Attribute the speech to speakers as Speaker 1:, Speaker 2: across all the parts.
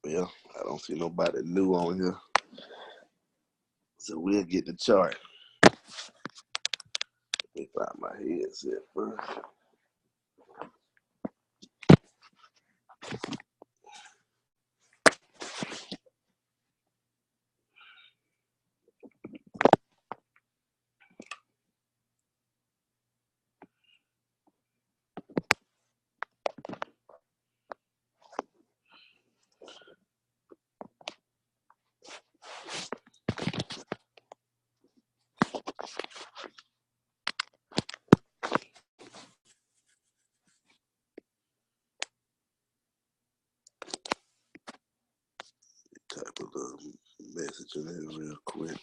Speaker 1: Well, I don't see nobody new on here. So we'll get the chart. Let me find my headset first. Type a little message in here real quick.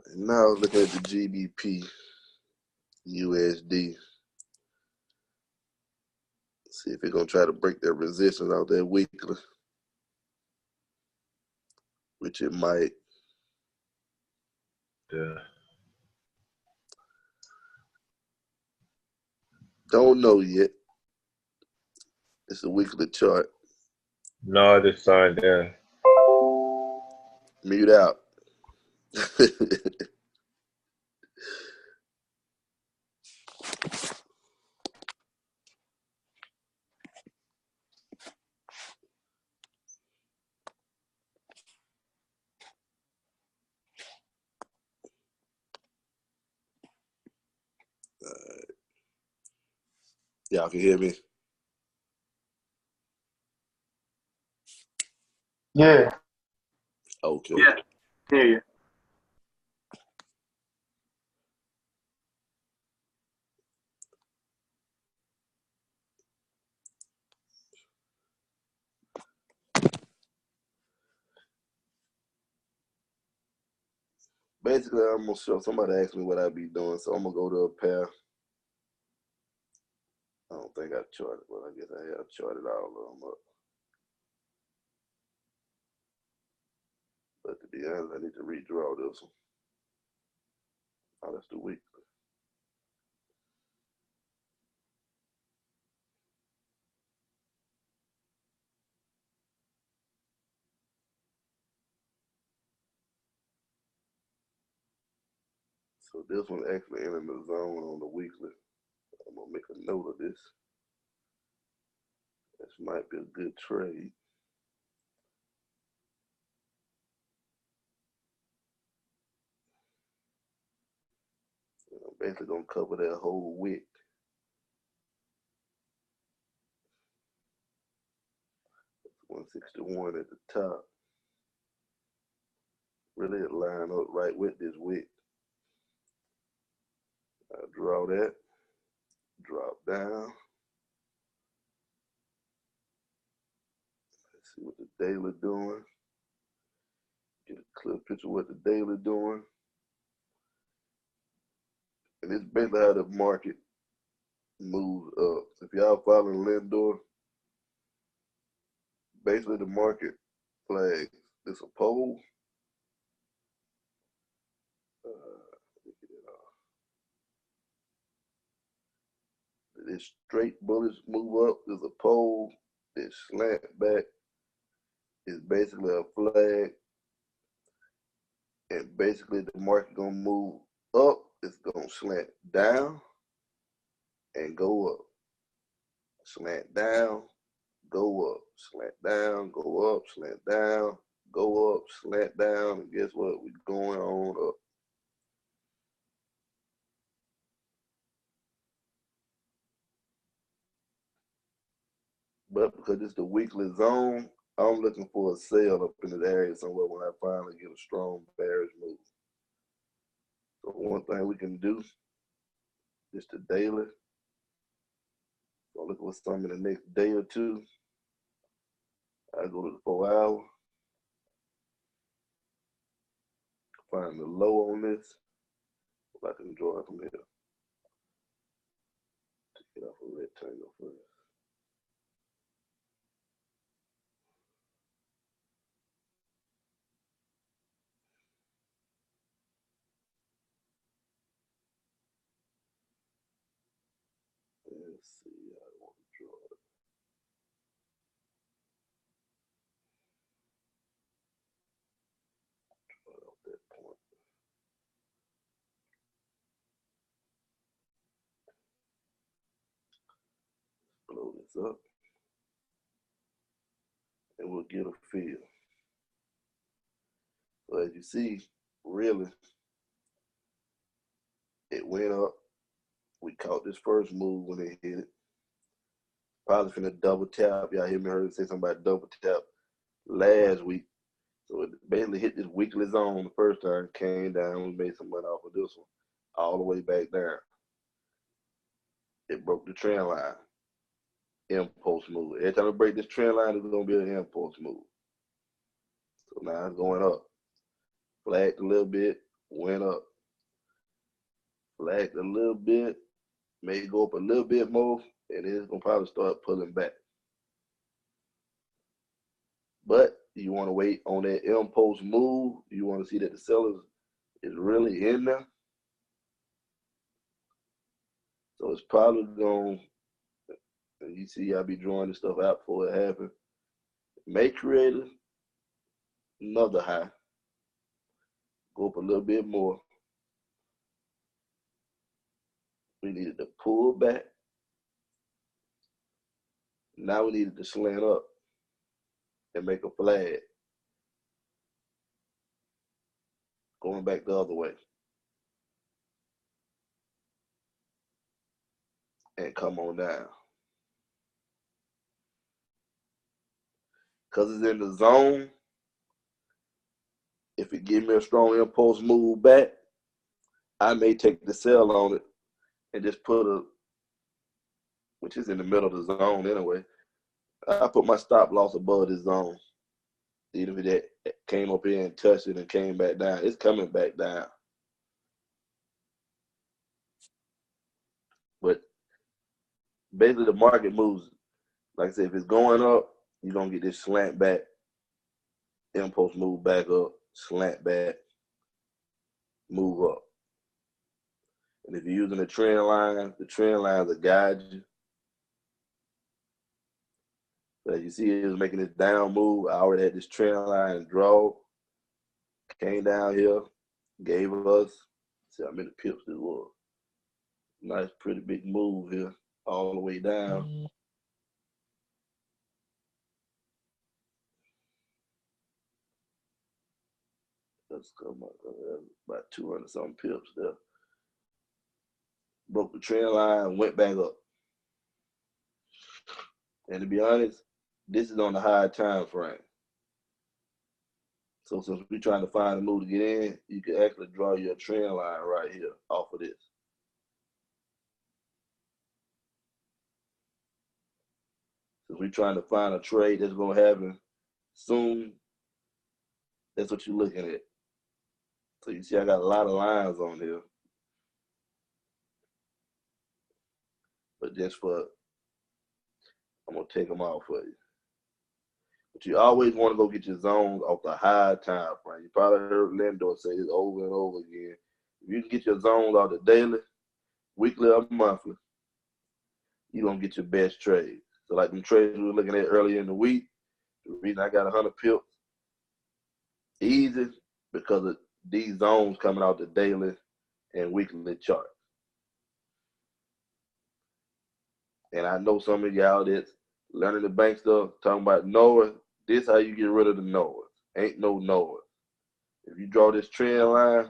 Speaker 1: And now look at the GBP USD. See if it's gonna try to break that resistance out there weekly, which it might.
Speaker 2: Yeah.
Speaker 1: Don't know yet. It's a weekly chart.
Speaker 2: No, I just signed in.
Speaker 1: Mute out. Y'all can hear me?
Speaker 3: Yeah.
Speaker 1: Okay.
Speaker 3: Yeah. Hear you.
Speaker 1: Basically, I'm gonna show. Somebody asked me what I'd be doing, so I'm gonna go to a pair. I don't think I charted, but I guess I have charted all of them up. But to be honest, I need to redraw this one. Oh, that's the weekly. So this one actually in the zone on the weekly. I'm gonna make a note of this. This might be a good trade. I'm basically gonna cover that whole wick. It's 161 at the top. Really line up right with this wick. I draw that, drop down. Let's see what the daily doing. Get a clear picture of what the daily doing. And it's basically how the market moves up. If y'all following Lindor, basically the market flags. It's a pole. This straight bullets move up. There's a pole. This slant back is basically a flag. And basically the market gonna move up. It's gonna slant down and go up. Slant down, go up. Slant down, go up. Slant down, go up. Slant down. And guess what? We're going on up. But because it's the weekly zone, I'm looking for a sale up in this area somewhere when I finally get a strong bearish move. So one thing we can do Just the daily. So look what's something in the next day or two. I go to the 4 hour. Find the low on this. If I can draw it from here. Take it off a rectangle first. Let's see how I want to draw it. Draw it off that point. Blow this up. And we'll get a feel. So as you see, really, it went up. We caught this first move when it hit it. Probably finna double tap. Y'all hear me heard say something about double tap last week. So it basically hit this weekly zone the first time, came down, we made some money off of this one, all the way back down. It broke the trend line. Impulse move. Every time it break this trend line, it's gonna be an impulse move. So now it's going up. Flagged a little bit, went up. Flagged a little bit, may go up a little bit more, and it's gonna probably start pulling back. But you want to wait on that impulse move. You want to see that the sellers is really in there. So it's probably going, and you see I be drawing this stuff out before it happens. May create another high. Go up a little bit more. We needed to pull back. Now we needed to slant up and make a flag. Going back the other way. And come on down. Because it's in the zone, if it gives me a strong impulse move back, I may take the sell on it and just put a, which is in the middle of the zone anyway, I put my stop loss above the zone. Even if it came up here and touched it and came back down, it's coming back down. But basically the market moves, like I said, if it's going up, you're going to get this slant back, impulse move back up, slant back, move up. And if you're using the trend lines will guide you. So as you see, it was making this down move. I already had this trend line draw. Came down here, gave us, see how many pips this was. Nice, pretty big move here, all the way down. Let's come up, about 200 something pips there. Broke the trend line, went back up. And to be honest, this is on the high time frame. So since we're trying to find a move to get in, you can actually draw your trend line right here off of this. Since we're trying to find a trade that's going to happen soon, that's what you're looking at. So you see I got a lot of lines on here. But just for, I'm going to take them out for you. But you always want to go get your zones off the high time frame. You probably heard Lindor say this over and over again. If you can get your zones off the daily, weekly, or monthly, you're going to get your best trade. So like them trades we were looking at earlier in the week, the reason I got 100 pips easy because of these zones coming out the daily and weekly chart. And I know some of y'all that's learning the bank stuff, talking about Noah. This how you get rid of the Noahs. Ain't no Noah. If you draw this trend line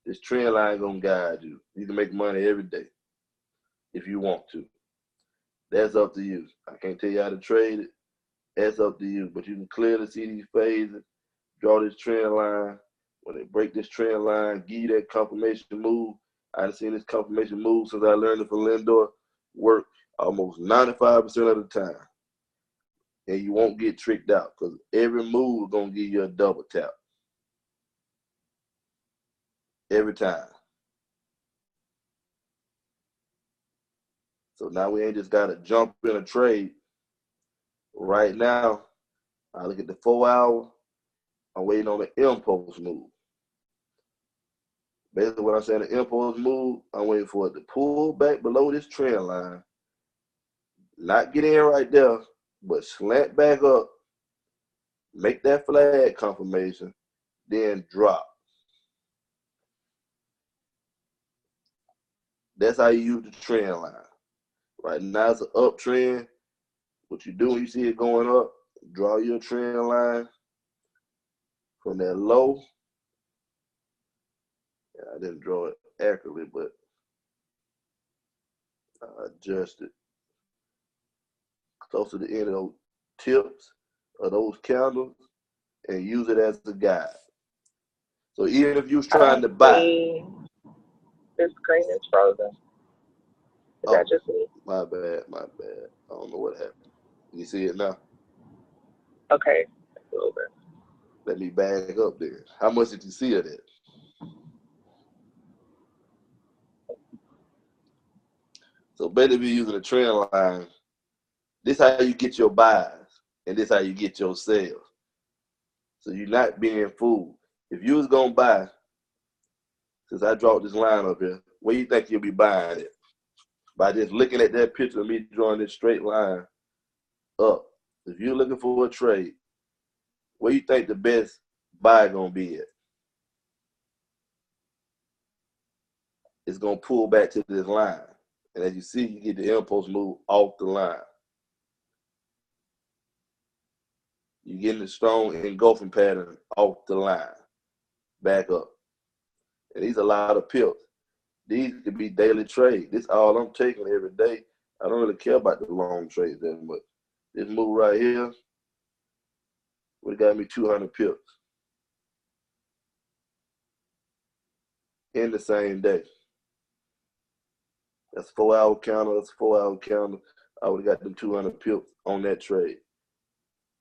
Speaker 1: gonna guide you. You can make money every day if you want to. That's up to you. I can't tell you how to trade it. That's up to you. But you can clearly see these phases, draw this trend line. When they break this trend line, give you that confirmation move, I've seen this confirmation move since I learned it from Lindor work almost 95% of the time. And you won't get tricked out because every move is going to give you a double tap. Every time. So now we ain't just got to jump in a trade. Right now, I look at the 4 hour. I'm waiting on the impulse move. Basically, what I'm saying, the impulse move, I'm waiting for it to pull back below this trend line. Not get in right there, but slant back up, make that flag confirmation, then drop. That's how you use the trend line. Right now, it's an uptrend. What you do when you see it going up, draw your trend line from that low. I didn't draw it accurately, but I adjusted close to the end of those tips of those candles and use it as a guide. So even if you was trying to buy.
Speaker 3: This screen is frozen. Is that just me?
Speaker 1: My bad. I don't know what happened. You see it now?
Speaker 3: Okay, a little bit.
Speaker 1: Let me back up there. How much did you see of that? So basically using a trend line, this is how you get your buys, and this is how you get your sales. So you're not being fooled. If you was going to buy, since I dropped this line up here, where you think you'll be buying it? By just looking at that picture of me drawing this straight line up. If you're looking for a trade, where you think the best buy going to be at? It's going to pull back to this line. And as you see, you get the impulse move off the line. You're getting a strong engulfing pattern off the line. Back up. And these are a lot of pips. These could be daily trade. This all I'm taking every day. I don't really care about the long trades that much. This move right here would have got me 200 pips in the same day. That's a 4 hour counter. That's a 4 hour counter. I would have got them 200 pips on that trade.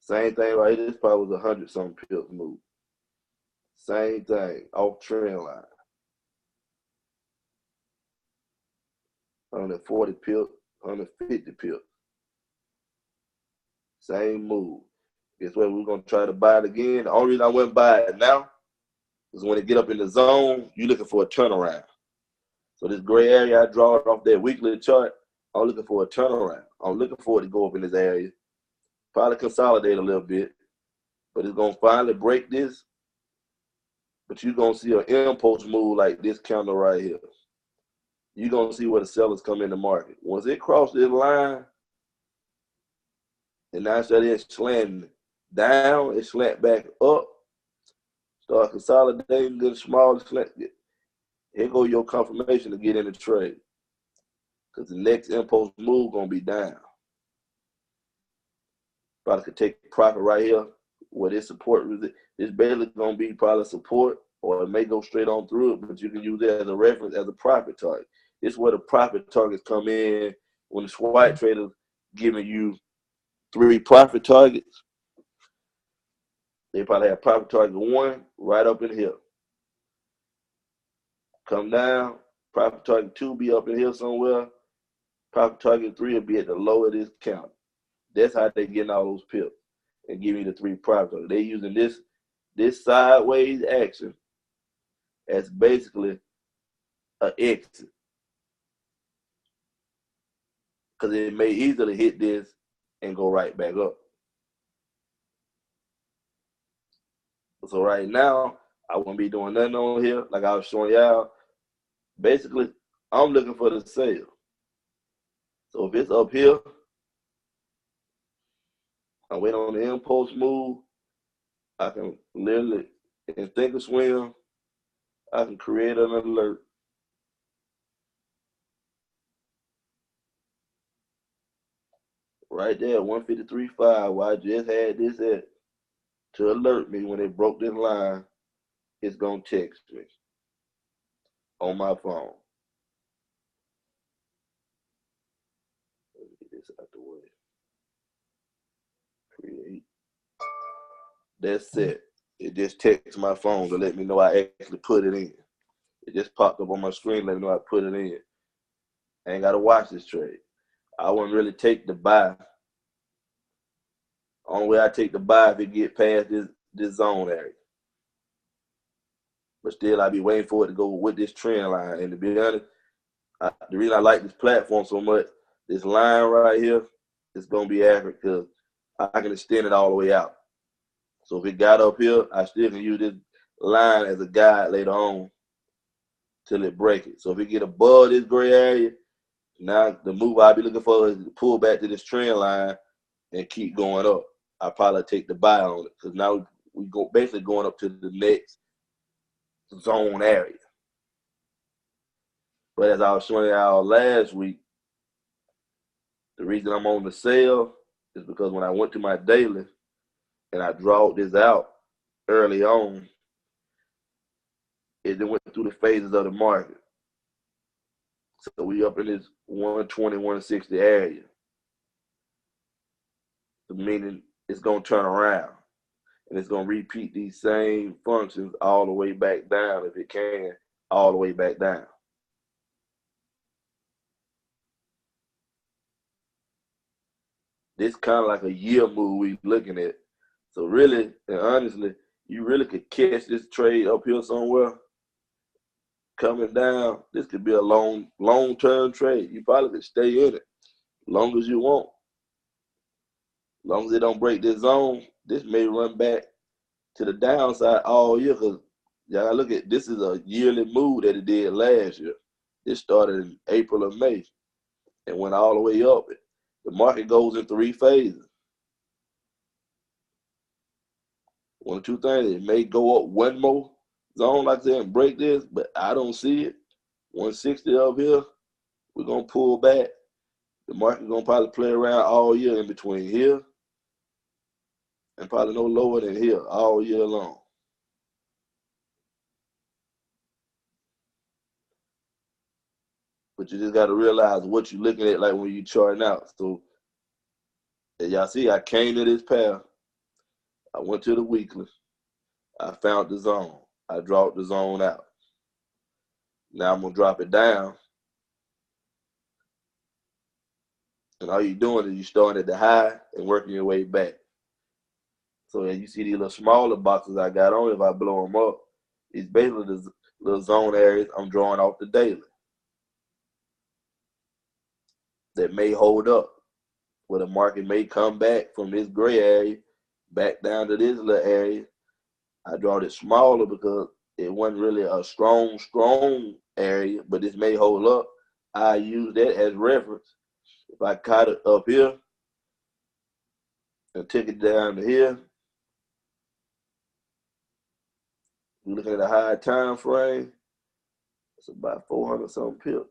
Speaker 1: Same thing right here. This probably was 100-something pips move. Same thing off trend line. 140 pips, 150 pips. Same move. Guess what? We're going to try to buy it again. The only reason I wouldn't buy it now is when it get up in the zone, you're looking for a turnaround. So this gray area, I draw it off that weekly chart. I'm looking for a turnaround. I'm looking for it to go up in this area. Probably consolidate a little bit. But it's going to finally break this. But you're going to see an impulse move like this candle right here. You're going to see where the sellers come in the market. Once it crosses this line, and now instead of it slanting down, it slant back up, start consolidating, good small slant. Here go your confirmation to get in the trade. Because the next impulse move going to be down. Probably could take profit right here where this support, this barely going to be probably support, or it may go straight on through it, but you can use it as a reference, as a profit target. This is where the profit targets come in when the swipe trader's giving you 3 profit targets. They probably have profit target 1 right up in here. Come down, profit target 2 be up in here somewhere. Profit target 3 will be at the low of this count. That's how they getting all those pips and giving you the 3 profit targets. They using this sideways action as basically an exit. Because it may easily hit this and go right back up. So right now, I won't be doing nothing on here. Like I was showing y'all, basically, I'm looking for the sale. So if it's up here, I wait on the impulse move. I can literally, in Thinkorswim, I can create an alert. Right there, 153.5, where I just had this at, to alert me when it broke this line, it's going to text me on my phone. Create. That's it. It just texts my phone to let me know I actually put it in. It just popped up on my screen, let me know I put it in. I ain't gotta watch this trade. I wouldn't really take the buy. Only way I take the buy if it get past this zone area. But still, I be waiting for it to go with this trend line. And to be honest, the reason I like this platform so much, this line right here, is gonna be accurate because I can extend it all the way out. So if it got up here, I still can use this line as a guide later on till it break it. So if it get above this gray area, now the move I'll be looking for is to pull back to this trend line and keep going up. I probably take the buy on it because now we go basically going up to the next zone area. But as I was showing y'all last week, the reason I'm on the sale is because when I went to my daily and I drawed this out early on, it then went through the phases of the market. So we up in this 120, 160 area. Meaning it's going to turn around. And it's going to repeat these same functions all the way back down, if it can, all the way back down. This kind of like a year move we looking at. So really and honestly, you really could catch this trade up here somewhere coming down. This could be a long-term trade. You probably could stay in it long as you want. As long as it don't break this zone, this may run back to the downside all year because y'all look at this is a yearly move that it did last year. It started in April or May and went all the way up. The market goes in 3 phases. One or two things, it may go up one more zone, like I said, and break this, but I don't see it. 160 up here, we're going to pull back. The market going to probably play around all year in between here and probably no lower than here all year long. But you just got to realize what you're looking at, like when you're charting out. So, as y'all see, I came to this pair. I went to the weekly. I found the zone. I dropped the zone out. Now I'm going to drop it down. And all you're doing is you're starting at the high and working your way back. So as you see these little smaller boxes I got on, if I blow them up, it's basically the little zone areas I'm drawing off the daily that may hold up, where the market may come back from this gray area back down to this little area. I draw it smaller because it wasn't really a strong area, but this may hold up. I use that as reference. If I caught it up here and took it down to here, you're looking at a high time frame, it's about 400 something pips.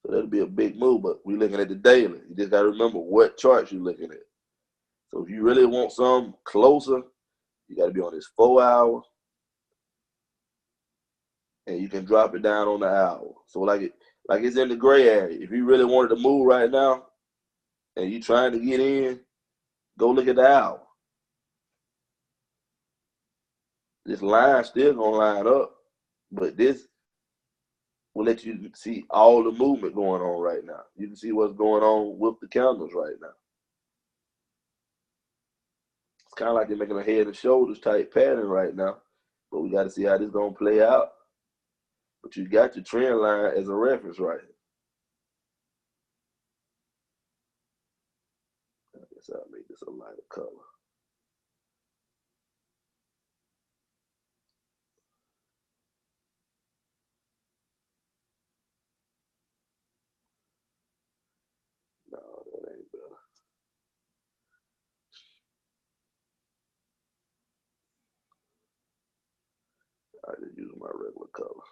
Speaker 1: So that'll be a big move, but we're looking at the daily. You just got to remember what charts you're looking at. So if you really want some closer, you got to be on this 4 hour, and you can drop it down on the hour. So like it's in the gray area. If you really wanted to move right now, and you trying to get in, go look at the hour. This line still gonna line up, but this will let you see all the movement going on right now. You can see what's going on with the candles right now. It's kind of like they're making a head and shoulders type pattern right now, but we got to see how this is gonna play out. But you got your trend line as a reference right here. I guess I'll make this a lighter color. No, that ain't better. I just use my regular color.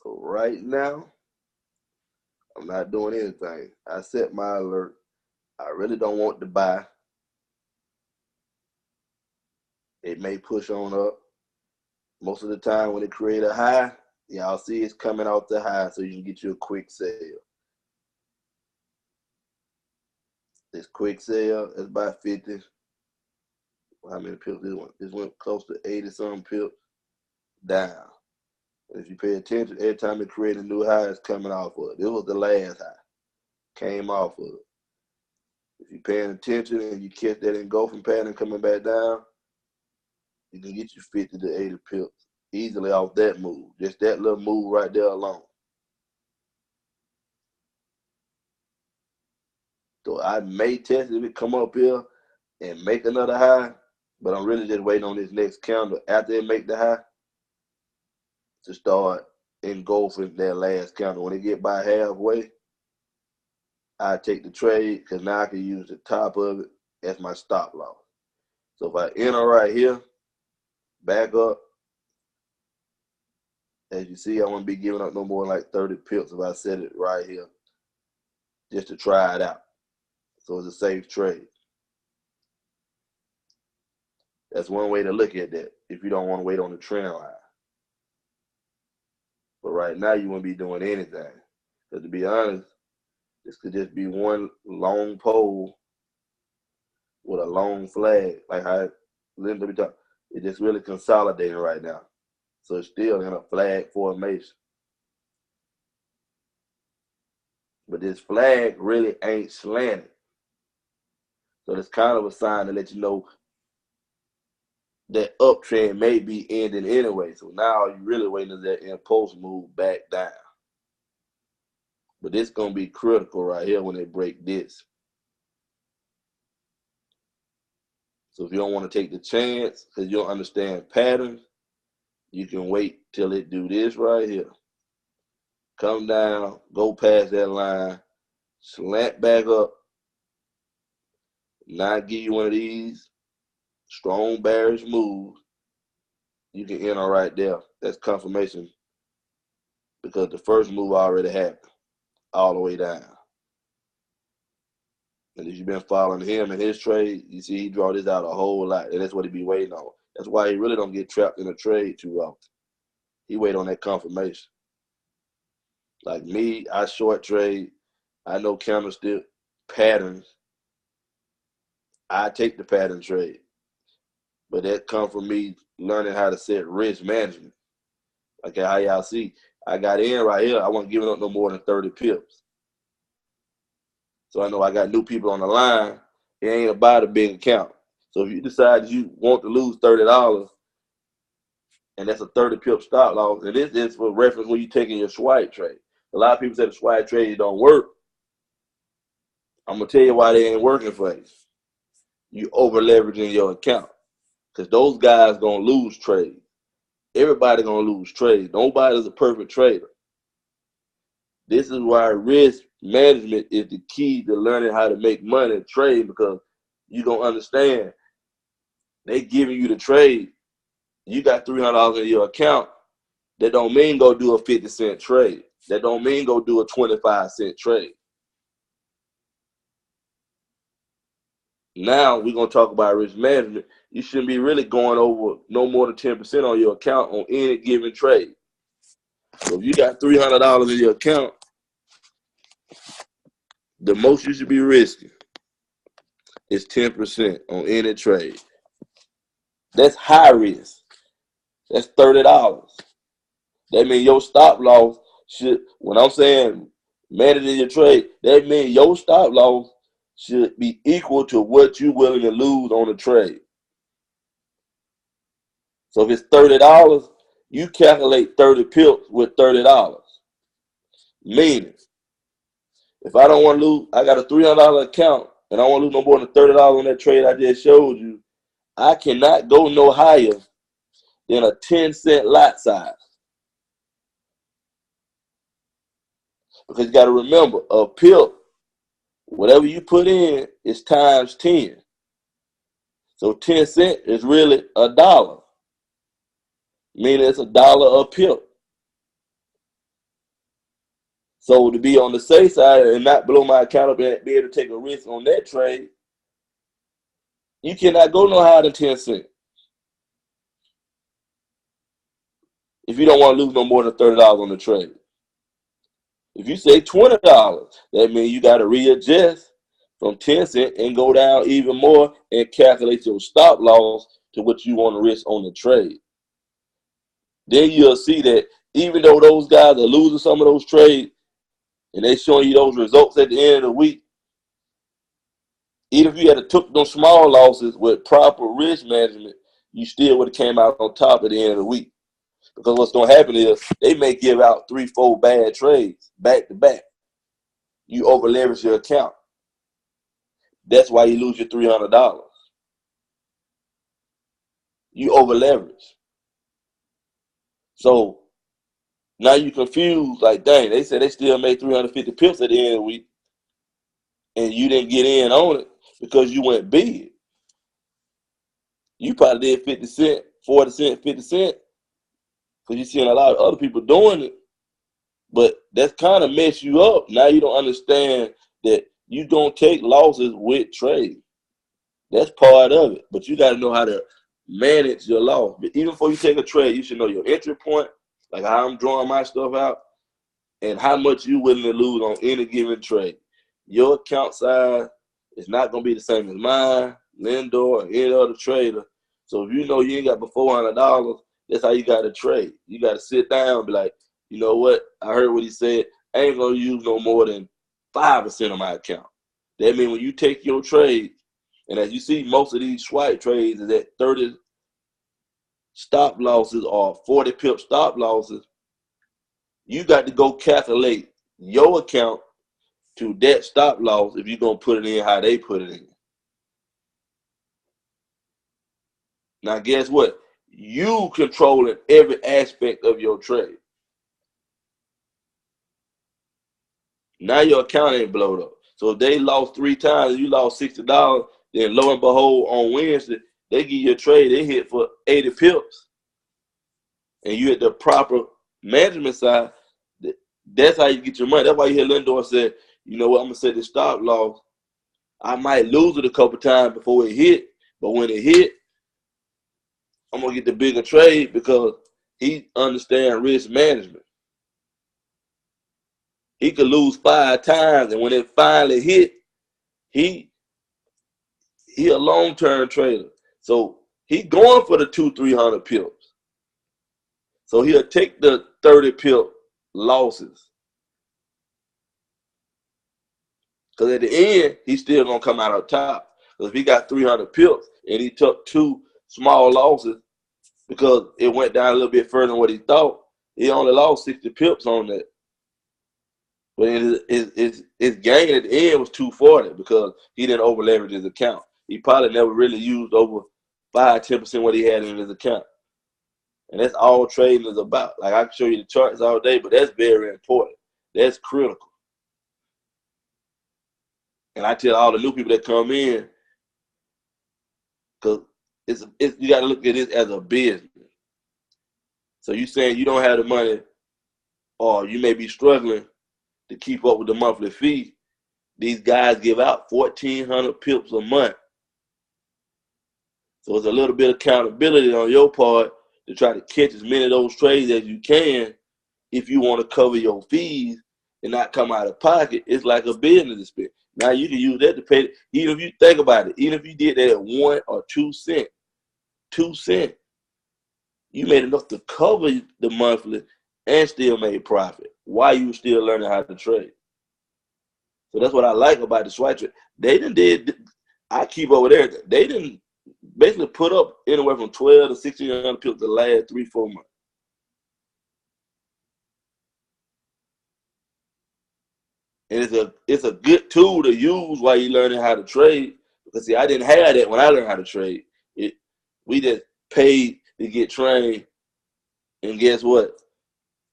Speaker 1: So right now, I'm not doing anything. I set my alert. I really don't want to buy. It may push on up. Most of the time when it create a high, y'all see it's coming off the high, so you can get you a quick sale. This quick sale is about 50. How many pips this one? This went close to 80-something pips down. And if you pay attention, every time it create a new high, it's coming off of it. This was the last high. Came off of it. If you're paying attention and you catch that engulfing pattern coming back down, you can get you 50 to 80 pips easily off that move. Just that little move right there alone. So I may test if it come up here and make another high, but I'm really just waiting on this next candle after it make the high to start engulfing that last candle. When it get by halfway, I take the trade because now I can use the top of it as my stop loss. So if I enter right here, back up, as you see, I won't be giving up no more than like 30 pips if I set it right here just to try it out. So it's a safe trade. That's one way to look at that if you don't want to wait on the trend line. But right now, you wouldn't be doing anything. Because to be honest, this could just be one long pole with a long flag. Like how it's just really consolidating right now. So it's still in a flag formation. But this flag really ain't slanted. So it's kind of a sign to let you know that uptrend may be ending anyway. So now you're really waiting for that impulse move back down. But this going to be critical right here when they break this. So if you don't want to take the chance because you don't understand patterns, you can wait till it do this right here. Come down, go past that line, slant back up, not give you one of these strong bearish moves. You can enter right there. That's confirmation because the first move already happened all the way down. And if you've been following him and his trade, you see he draw this out a whole lot. And that's what he be waiting on. That's why he really don't get trapped in a trade too often. He wait on that confirmation. Like me, I short trade. I know candlestick patterns. I take the pattern trade. But that come from me learning how to set risk management. Okay, how y'all see, I got in right here. I wasn't giving up no more than 30 pips. So I know I got new people on the line. It ain't about a big account. So if you decide you want to lose $30, and that's a 30 pip stop loss, and this is for reference when you're taking your swipe trade. A lot of people say the swipe trade don't work. I'm going to tell you why they ain't working for you. You over leveraging your account. Because those guys going to lose trade. Everybody going to lose trade. Nobody's a perfect trader. This is why risk management is the key to learning how to make money and trade, because you don't understand. They giving you the trade. You got $300 in your account. That don't mean go do a 50-cent trade. That don't mean go do a 25-cent trade. Now we're going to talk about risk management. You shouldn't be really going over no more than 10% on your account on any given trade. So if you got $300 in your account, the most you should be risking is 10% on any trade. That's high risk. That's $30. That means your stop loss should, when I'm saying managing your trade, that means your stop loss should be equal to what you're willing to lose on a trade. So if it's $30, you calculate 30 pips with $30. Meaning, if I don't want to lose, I got a $300 account and I want to lose no more than $30 on that trade I just showed you, I cannot go no higher than a 10-cent lot size. Because you got to remember, a pip, whatever you put in is times 10. So 10 cents is really $1. Meaning it's $1 a pip. So to be on the safe side and not blow my account up and be able to take a risk on that trade, you cannot go no higher than 10 cents.
Speaker 4: if you don't want to lose no more than $30 on the trade. If you say $20, that means you got to readjust from 10 cents and go down even more and calculate your stop loss to what you want to risk on the trade. Then you'll see that even though those guys are losing some of those trades and they showing you those results at the end of the week, even if you had took those small losses with proper risk management, you still would have came out on top at the end of the week. Because what's going to happen is they may give out 3-4 bad trades back to back. You over leverage your account. That's why you lose your $300. You over leverage. So now you confused, like, dang, they said they still made 350 pips at the end of the week, and you didn't get in on it because you went big. You probably did 50 cents, 40 cents, 50 cents, because you're seeing a lot of other people doing it. But that's kind of messed you up. Now you don't understand that you don't take losses with trade. That's part of it. But you got to know how to manage your loss. But even before you take a trade, you should know your entry point, like how I'm drawing my stuff out, and how much you're willing to lose on any given trade. Your account size is not going to be the same as mine, Lindor, or any other trader. So if you know you ain't got but $400, that's how you got to trade. You got to sit down and be like, you know what? I heard what he said. I ain't going to use no more than 5% of my account. That means when you take your trade, and as you see, most of these swipe trades is at 30 stop losses or 40 pip stop losses. You got to go calculate your account to that stop loss if you're going to put it in how they put it in. Now, guess what? You controlling every aspect of your trade. Now your account ain't blowed up. So if they lost 3 times, you lost $60, then lo and behold, on Wednesday, they give you a trade, they hit for 80 pips. And you at the proper management side, that's how you get your money. That's why you hear Lindor say, you know what, I'm going to set this stop loss. I might lose it a couple times before it hit, but when it hit, I'm going to get the bigger trade because he understands risk management. He could lose 5 times, and when it finally hit, he a long-term trader. So he going for the 200-300 pips. So he'll take the 30 pip losses. Because at the end, he's still going to come out on top. Because if he got 300 pips and he took 2 small losses because it went down a little bit further than what he thought, he only lost 60 pips on that. But his gain at the end was 240 because he didn't over leverage his account. He probably never really used over 5-10% what he had in his account. And that's all trading is about. Like, I can show you the charts all day, but that's very important. That's critical. And I tell all the new people that come in, because you got to look at this as a business. So you saying you don't have the money, or you may be struggling to keep up with the monthly fee. These guys give out 1,400 pips a month. So it's a little bit of accountability on your part to try to catch as many of those trades as you can if you want to cover your fees and not come out of pocket. It's like a business expense. Now you can use that to pay, even if you think about it, even if you did that at 1 or 2 cents, 2 cents, you made enough to cover the monthly and still made profit while you still learning how to trade. So that's what I like about the swipe trade. They I keep over there. They didn't basically put up anywhere from 12 to 1,600 pips the last 3-4 months. And it's a good tool to use while you're learning how to trade. Because see, I didn't have that when I learned how to trade. We just paid to get trained, and guess what?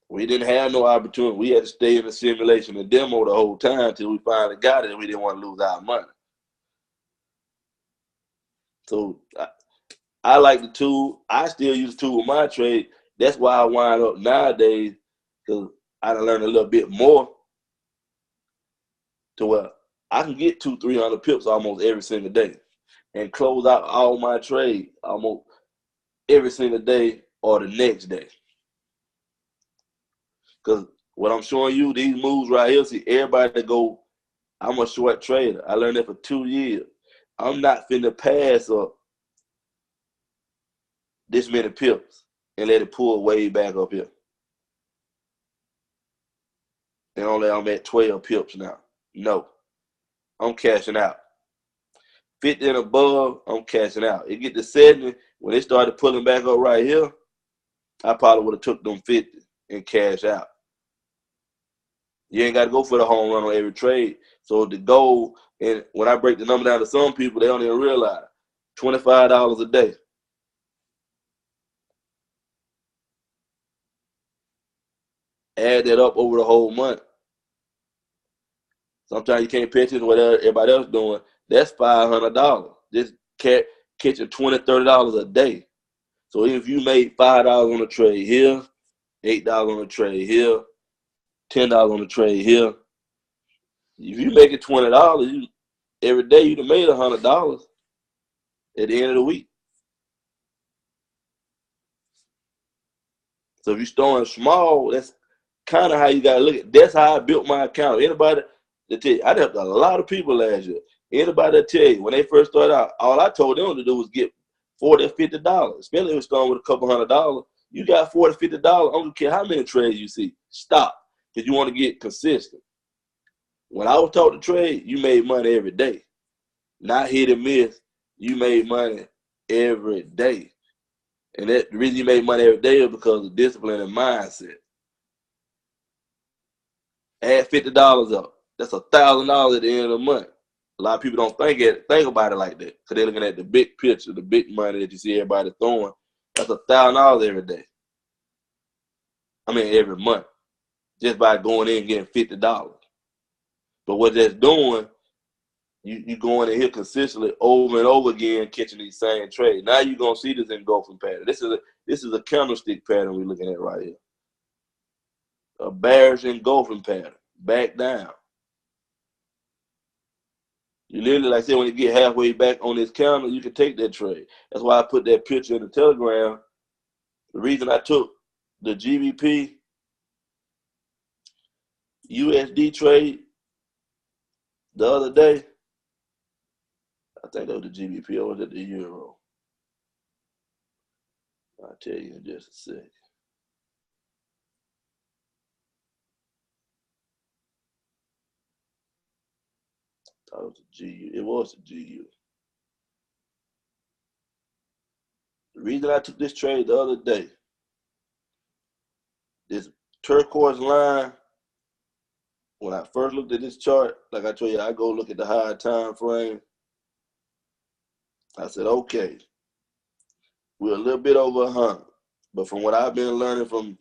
Speaker 4: We didn't have no opportunity. We had to stay in the simulation and demo the whole time till we finally got it, and we didn't want to lose our money. So I like the tool. I still use the tool with my trade. That's why I wind up nowadays, because I done learned a little bit more to where I can get 200-300 pips almost every single day and close out all my trade almost every single day or the next day. Because what I'm showing you, these moves right here, see, everybody that go, I'm a short trader. I learned that for 2 years. I'm not finna pass up this many pips and let it pull way back up here. And only I'm at 12 pips now. No, I'm cashing out. 50 and above, I'm cashing out. It get to 70, when they started pulling back up right here, I probably would have took them 50 and cash out. You ain't got to go for the home run on every trade. So the goal, and when I break the number down to some people, they don't even realize, $25 a day. Add that up over the whole month. Sometimes you can't pay attention to what everybody else doing. That's $500. Just catching $20, $30 a day. So if you made $5 on a trade here, $8 on a trade here, $10 on a trade here, if you make it $20 every day, you'd have made $100 at the end of the week. So if you're starting small, that's kind of how you got to look at it. That's how I built my account. Anybody that tell you, I helped a lot of people last year. Anybody that tell you, when they first started out, all I told them to do was get $40 or $50. Especially if you're starting with a couple $100. You got $40 or $50. I don't care how many trades you see. Stop, because you want to get consistent. When I was taught to trade, you made money every day. Not hit and miss. You made money every day. And the reason you make money every day is because of discipline and mindset. Add $50 up. That's $1,000 at the end of the month. A lot of people don't think about it like that, because they're looking at the big picture, the big money that you see everybody throwing. That's $1,000 every day. I mean, every month, just by going in and getting $50. But what that's doing, you going in here consistently over and over again, catching these same trades. Now you're gonna see this engulfing pattern. This is a candlestick pattern we're looking at right here. A bearish engulfing pattern. Back down. You literally, like I said, when you get halfway back on this candle, you can take that trade. That's why I put that picture in the Telegram. The reason I took the GBP USD trade the other day, I think that was the GBP, or was it the Euro? I'll tell you in just a sec. I thought it was the GU. It was the GU. The reason I took this trade the other day, this turquoise line, when I first looked at this chart, like I told you, I go look at the higher time frame. I said, okay, we're a little bit over 100. But from what I've been learning from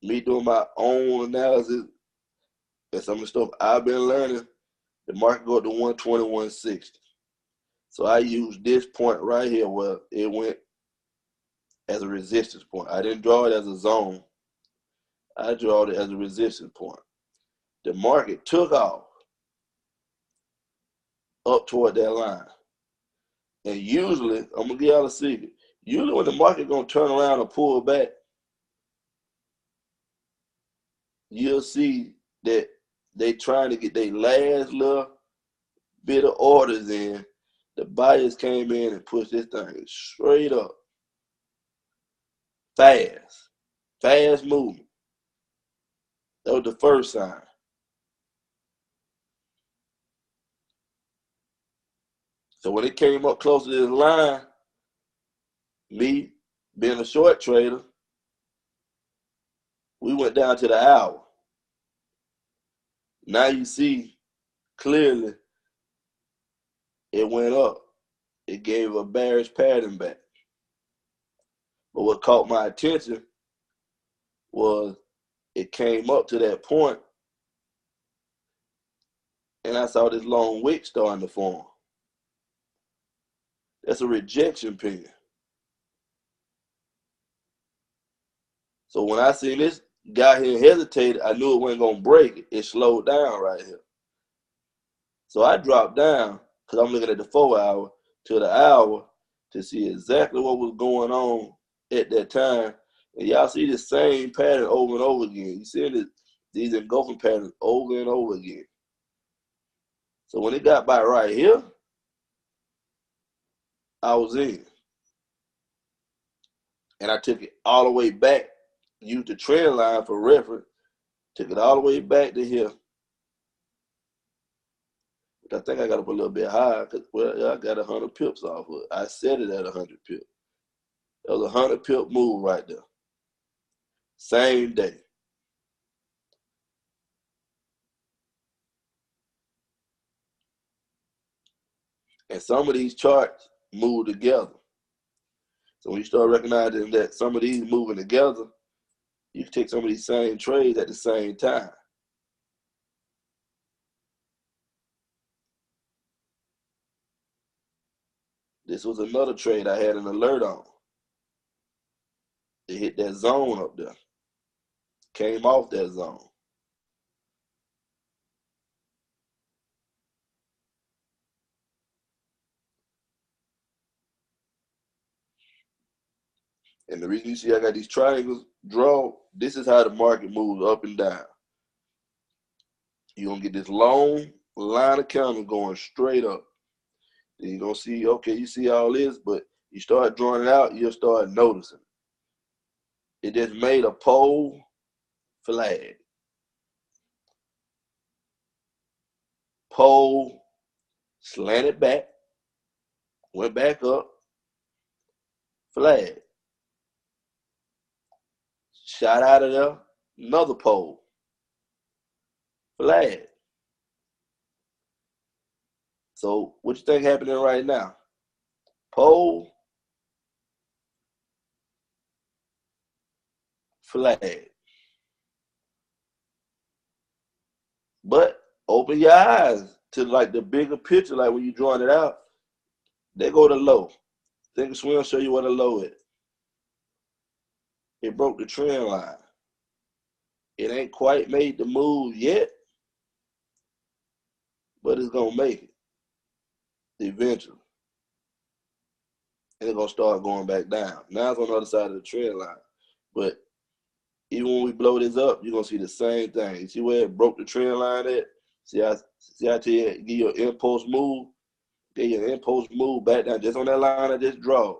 Speaker 4: me doing my own analysis and some of the stuff I've been learning, the market go up to 120, 160. So I used this point right here where it went as a resistance point. I didn't draw it as a zone. I drew it as a resistance point. The market took off up toward that line. And usually, I'm going to give y'all a secret. Usually when the market going to turn around and pull back, you'll see that they trying to get their last little bit of orders in. The buyers came in and pushed this thing straight up. Fast movement. That was the first sign. So when it came up close to this line, me being a short trader, we went down to the hour. Now you see clearly it went up. It gave a bearish pattern back. But what caught my attention was it came up to that point, and I saw this long wick starting to form. That's a rejection pin. So when I seen this guy here hesitate, I knew it wasn't going to break. It slowed down right here. So I dropped down, because I'm looking at the 4 hour to the hour to see exactly what was going on at that time. And y'all see the same pattern over and over again. You see these engulfing patterns over and over again. So when it got by right here, I was in. And I took it all the way back, used the trend line for reference, took it all the way back to here. But I think I got up a little bit higher because, well, I got 100 pips off of it. I set it at 100 pips. That was a 100 pip move right there. Same day. And some of these charts move together. So when you start recognizing that some of these moving together, you can take some of these same trades at the same time. This was another trade I had an alert on. It hit that zone up there. Came off that zone. And the reason you see I got these triangles drawn, this is how the market moves up and down. You're going to get this long line of candles going straight up. Then you're going to see, okay, you see all this, but you start drawing it out, you'll start noticing. It just made a pole flag. Pole slanted back, went back up, flag. Shot out of there, another pole, flag. So what you think happening right now? Pole, flag. But open your eyes to like the bigger picture, like when you're drawing it out, they go to low. Think Swim show you what a low is. It broke the trend line. It ain't quite made the move yet, but it's gonna make it eventually. And it's gonna start going back down. Now it's on the other side of the trend line. But even when we blow this up, you're gonna see the same thing. You see where it broke the trend line at? See how I tell you, give you an impulse move, get your impulse move back down, just on that line I just draw.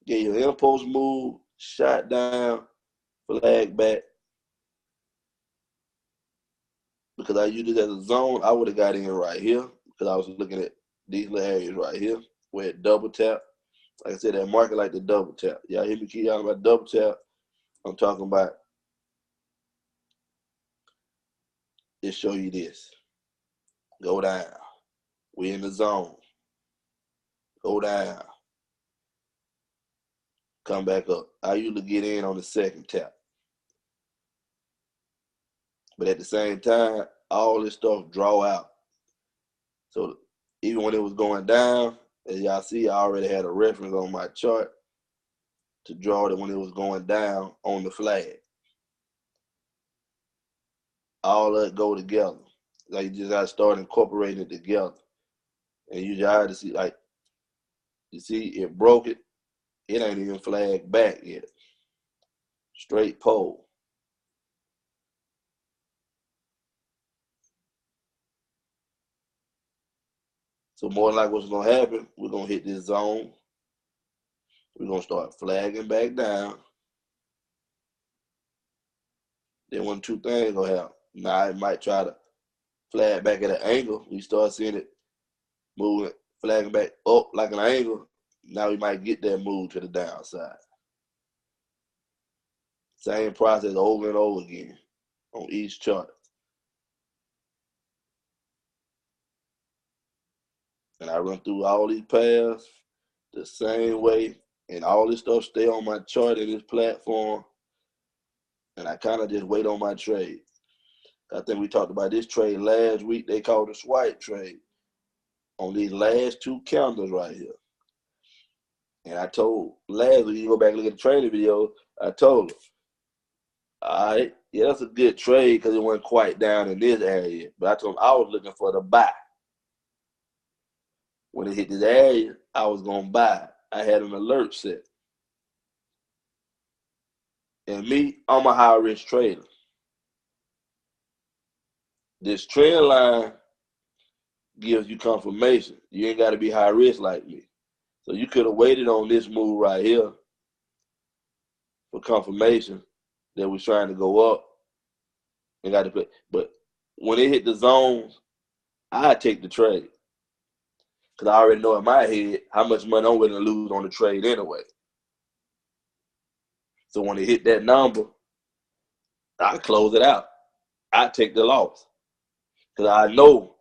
Speaker 4: Get your impulse move, shot down, flag back. Because I used it as a zone, I would have got in right here because I was looking at these little areas right here where it double tap. Like I said, that market like the double tap. Y'all hear me keep y'all about double tap? I'm talking about it show you this. Go down. We in the zone. Go down. Come back up. I usually get in on the second tap. But at the same time, all this stuff draw out. So even when it was going down, as y'all see, I already had a reference on my chart to draw it when it was going down on the flag. All of it go together. Like you just gotta start incorporating it together. And you just have to see, like, you see, it broke it. It ain't even flagged back yet. Straight pole. So more than like what's gonna happen, we're gonna hit this zone. We're gonna start flagging back down. Then one, two things gonna happen. Now it might try to flag back at an angle. We start seeing it moving, flagging back up like an angle. Now we might get that move to the downside. Same process over and over again on each chart. And I run through all these paths the same way, and all this stuff stay on my chart in this platform, and I kind of just wait on my trade. I think we talked about this trade last week. They called it a swipe trade on these last two candles right here. And I told last week, you go back and look at the trading video, I told him, all right, yeah, that's a good trade because it wasn't quite down in this area. But I told him I was looking for the buy. When it hit this area, I was going to buy. I had an alert set. And me, I'm a high risk trader. This trend line gives you confirmation. You ain't got to be high risk like me. So you could have waited on this move right here for confirmation that we're trying to go up and got to play. But when it hit the zones, I take the trade because I already know in my head how much money I'm willing to lose on the trade anyway. So when it hit that number, I close it out. I take the loss because I know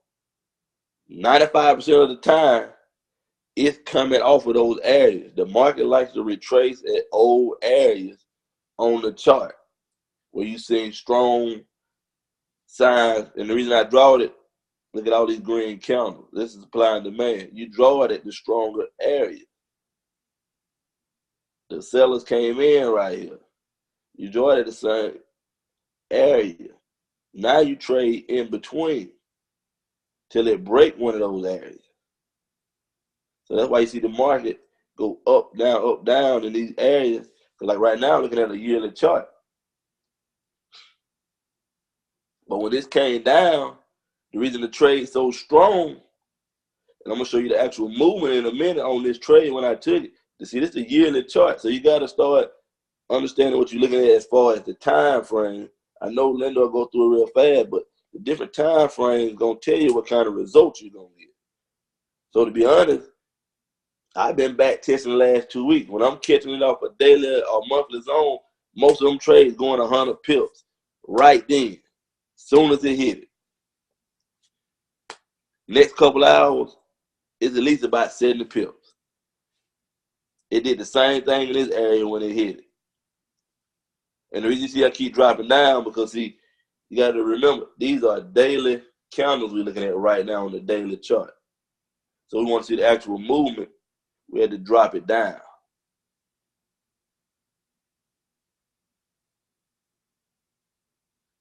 Speaker 4: 95% of the time it's coming off of those areas. The market likes to retrace at old areas on the chart where you're seeing strong signs. And the reason I draw it, look at all these green candles. This is supply and demand. You draw it at the stronger area. The sellers came in right here. You draw it at the same area. Now you trade in between till it break one of those areas. So that's why you see the market go up, down in these areas. Because like right now, looking at a yearly chart. But when this came down, the reason the trade's so strong, and I'm going to show you the actual movement in a minute on this trade when I took it. To see, this is a yearly chart. So you got to start understanding what you're looking at as far as the time frame. I know Linda will go through it real fast, but the different time frames going to tell you what kind of results you're going to get. So to be honest, I've been back testing the last 2 weeks. When I'm catching it off a daily or monthly zone, most of them trades going 100 pips right then, soon as it hit it. Next couple hours, it's at least about 70 pips. It did the same thing in this area when it hit it. And the reason you see I keep dropping down because, see, you got to remember, these are daily candles we're looking at right now on the daily chart. So we want to see the actual movement. We had to drop it down.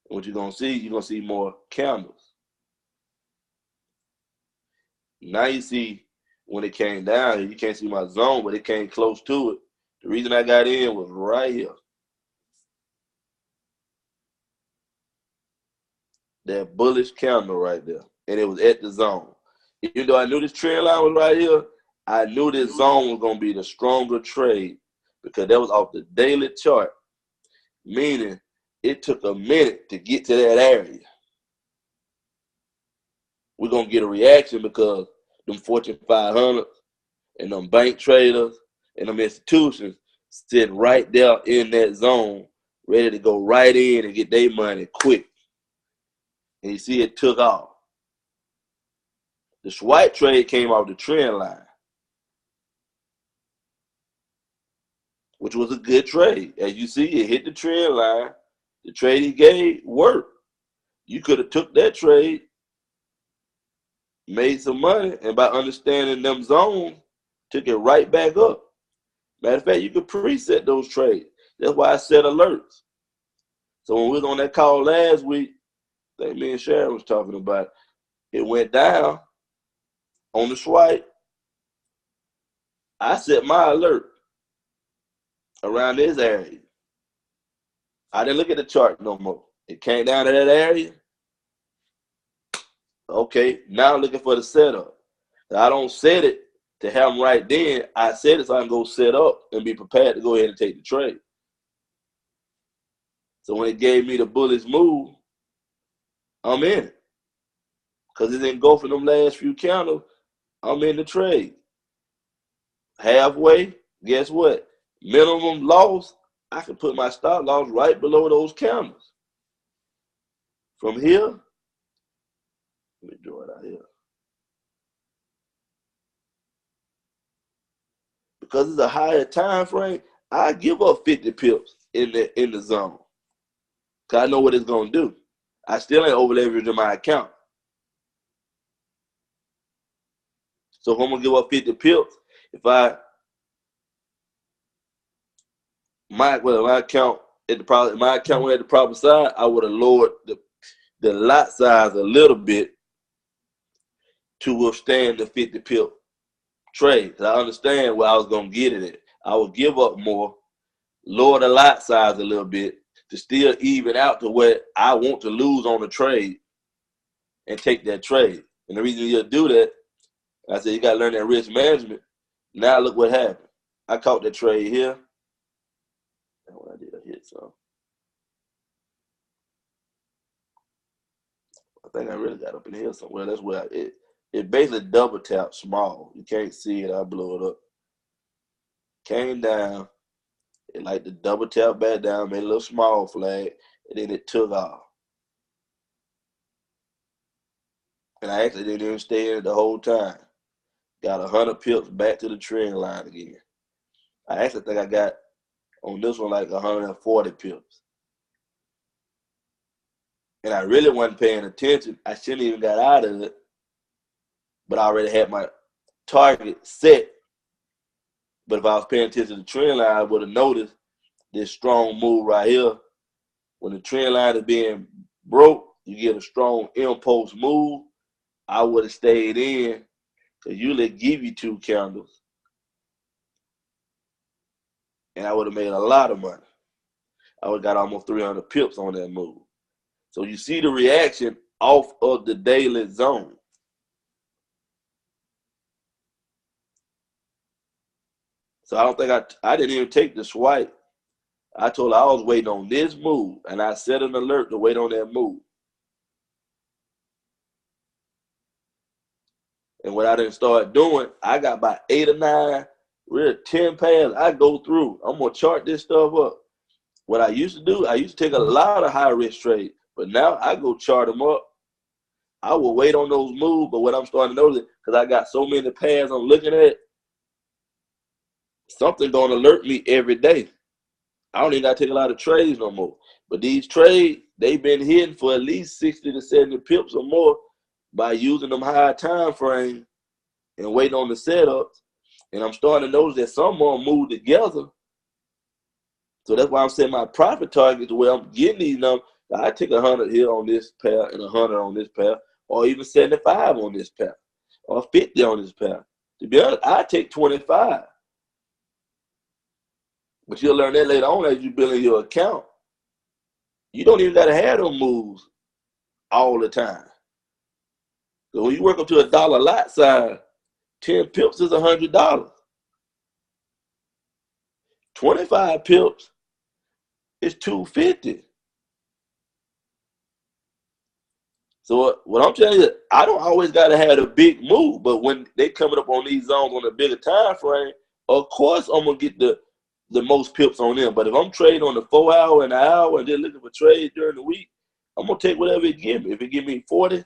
Speaker 4: And what you're going to see more candles. Now you see when it came down, you can't see my zone, but it came close to it. The reason I got in was right here. That bullish candle right there. And it was at the zone. Even though I knew this trend line was right here, I knew this zone was going to be the stronger trade because that was off the daily chart, meaning it took a minute to get to that area. We're going to get a reaction because them Fortune 500 and them bank traders and them institutions sit right there in that zone, ready to go right in and get their money quick. And you see it took off. The swipe trade came off the trend line, which was a good trade. As you see, it hit the trend line. The trade he gave worked. You could have took that trade, made some money, and by understanding them zones, took it right back up. Matter of fact, you could preset those trades. That's why I set alerts. So when we was on that call last week, I think me and Sharon was talking about it went down on the swipe. I set my alert around this area. I didn't look at the chart no more. It came down to that area. Okay, now I'm looking for the setup. I don't set it to have them right then. I set it so I can go set up and be prepared to go ahead and take the trade. So when it gave me the bullish move, I'm in it. Because it didn't go for them last few candles, I'm in the trade. Halfway, guess what? Minimum loss, I can put my stop loss right below those candles. From here, let me draw it out here. Because it's a higher time frame, I give up 50 pips in the zone. Because I know what it's going to do. I still ain't over leveraging my account. So if I'm going to give up 50 pips, if my account at the proper side, I would have lowered the lot size a little bit to withstand the 50 pip trade. I understand where I was going to get it at. I would give up more lower the lot size a little bit to still even out to what I want to lose on the trade and take that trade. And the reason you'll do that, I said you got to learn that risk management. Now look what happened. I caught that trade here. And what I did, I hit some. I think I really got up in here somewhere. That's where it basically double tapped small. You can't see it. I blew it up. Came down. It like the double tap back down, made a little small flag, and then it took off. And I actually didn't even stay in it the whole time. Got 100 pips back to the trend line again. I actually think I got on this one like 140 pips. And I really wasn't paying attention. I shouldn't even got out of it. But I already had my target set. But if I was paying attention to the trend line, I would have noticed this strong move right here. When the trend line is being broke, you get a strong impulse move. I would have stayed in because usually give you 2 candles. And I would have made a lot of money. I would have got almost 300 pips on that move. So you see the reaction off of the daily zone. So I don't think I didn't even take the swipe. I told her I was waiting on this move, and I set an alert to wait on that move. And what I didn't start doing, I got about 8 or 9, really 10 pads I go through. I'm going to chart this stuff up. What I used to do, I used to take a lot of high-risk trades, but now I go chart them up. I will wait on those moves, but what I'm starting to notice, because I got so many pads I'm looking at, something going to alert me every day. I don't even got to take a lot of trades no more. But these trades, they've been hitting for at least 60 to 70 pips or more by using them high time frames and waiting on the setups. And I'm starting to notice that some more move together. So that's why I'm setting my profit target to where I'm getting these numbers. I take 100 here on this pair and 100 on this pair, or even 75 on this pair, or 50 on this pair. To be honest, I take 25. But you'll learn that later on as you build in your account. You don't even got to have them moves all the time. So when you work up to $1 lot size, 10 pips is $100. 25 pips is $250. So what I'm telling you, I don't always got to have a big move, but when they coming up on these zones on a bigger time frame, of course I'm gonna get the most pips on them. But if I'm trading on the 4 hour and an hour and then looking for trades during the week, I'm gonna take whatever it give me. If it give me 40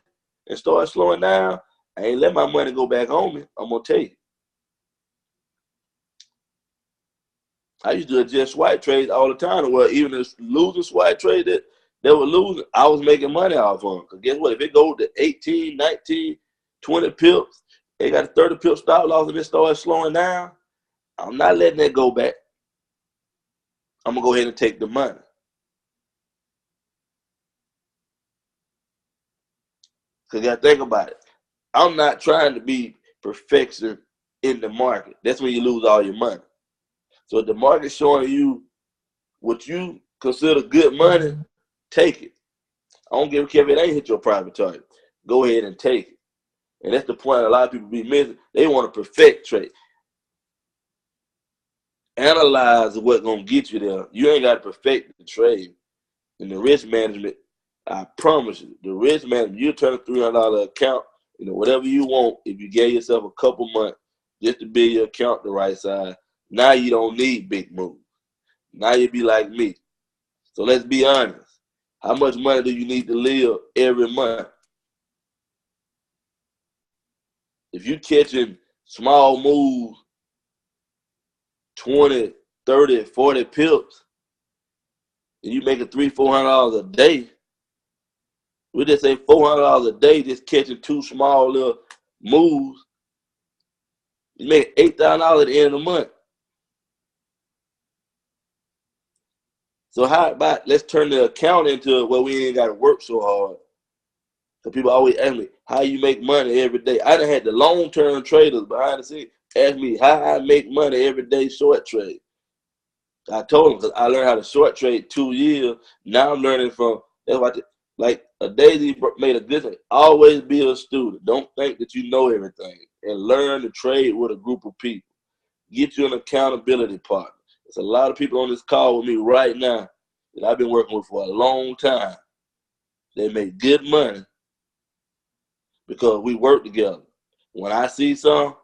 Speaker 4: and start slowing down, I ain't let my money go back on me. I'm gonna take it. I used to adjust swipe trades all the time. Well, even the losing swipe trade that they were losing, I was making money off of them. Because guess what? If it goes to 18, 19, 20 pips, they got a 30 pip stop loss and it starts slowing down, I'm not letting that go back. I'm going to go ahead and take the money. Because you got to think about it. I'm not trying to be perfection in the market. That's when you lose all your money. So if the market's showing you what you consider good money, take it. I don't give a care if it ain't hit your private target. Go ahead and take it. And that's the point a lot of people be missing. They want to perfect trade. Analyze what's going to get you there. You ain't got to perfect the trade. And the risk management, I promise you, the risk management, you turn a $300 account, whatever you want, if you gave yourself a couple months just to build your account the right size, now you don't need big moves. Now you be like me. So let's be honest. How much money do you need to live every month? If you're catching small moves, 20, 30, 40 pips, and you making $300, $400 a day, we just say $400 a day just catching 2 small little moves, you make $8,000 at the end of the month. So how about let's turn the account into where we ain't got to work so hard. So people always ask me, how you make money every day? I done had the long-term traders behind the scenes ask me how I make money every day short trade. I told him because I learned how to short trade 2 years. Now I'm learning from, that's why like a Daisy made a good thing. Always be a student. Don't think that you know everything, and learn to trade with a group of people. Get you an accountability partner. There's a lot of people on this call with me right now that I've been working with for a long time. They make good money because we work together. When I see some,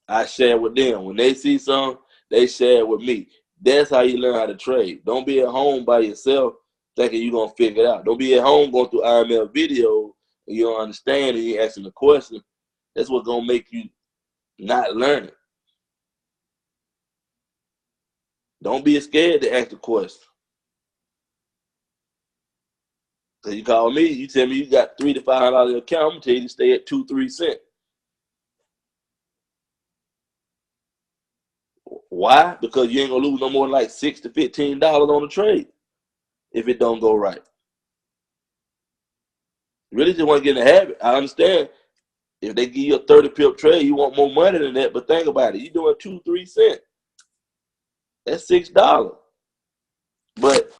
Speaker 4: I share with them. When they see some, they share with me. That's how you learn how to trade. Don't be at home by yourself thinking you're going to figure it out. Don't be at home going through IML videos and you don't understand and you're asking the question. That's what's going to make you not learn it. Don't be scared to ask the question. So you call me, you tell me you got $300 to $500 in your account, I'm going to tell you to stay at 2-3 cents. Why? Because you ain't going to lose no more than like $6 to $15 on the trade if it don't go right. You really just want to get in the habit. I understand if they give you a 30 pip trade, you want more money than that. But think about it. You're doing 2-3 cents. That's $6. But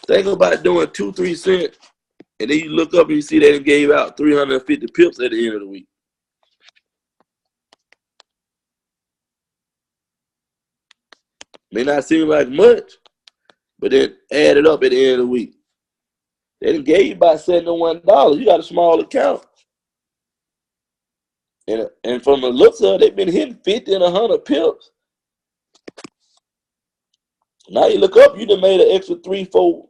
Speaker 4: think about doing 2-3 cents, and then you look up and you see they gave out 350 pips at the end of the week. May not seem like much, but then add it up at the end of the week. They done gave you about $71. You got a small account. And from the looks of it, they've been hitting 50 and 100 pips. Now you look up, you done made an extra $3, $4,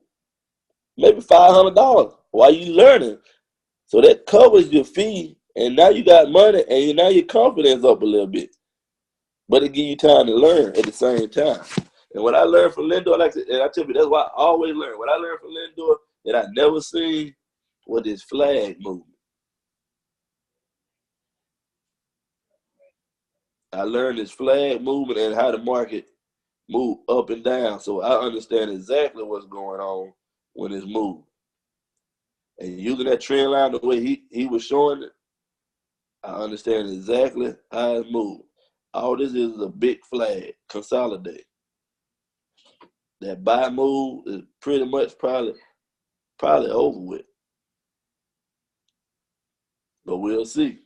Speaker 4: maybe $500 while you learning. So that covers your fee, and now you got money, and now your confidence up a little bit. But it give you time to learn at the same time. And what I learned from Lindor, like, and I tell you, that's why I always learn. What I learned from Lindor that I never seen was this flag movement. I learned this flag movement and how the market move up and down. So I understand exactly what's going on when it's moved. And using that trend line the way he was showing it, I understand exactly how it moved. All this is a big flag, consolidate. That buy move is pretty much probably over with. But we'll see.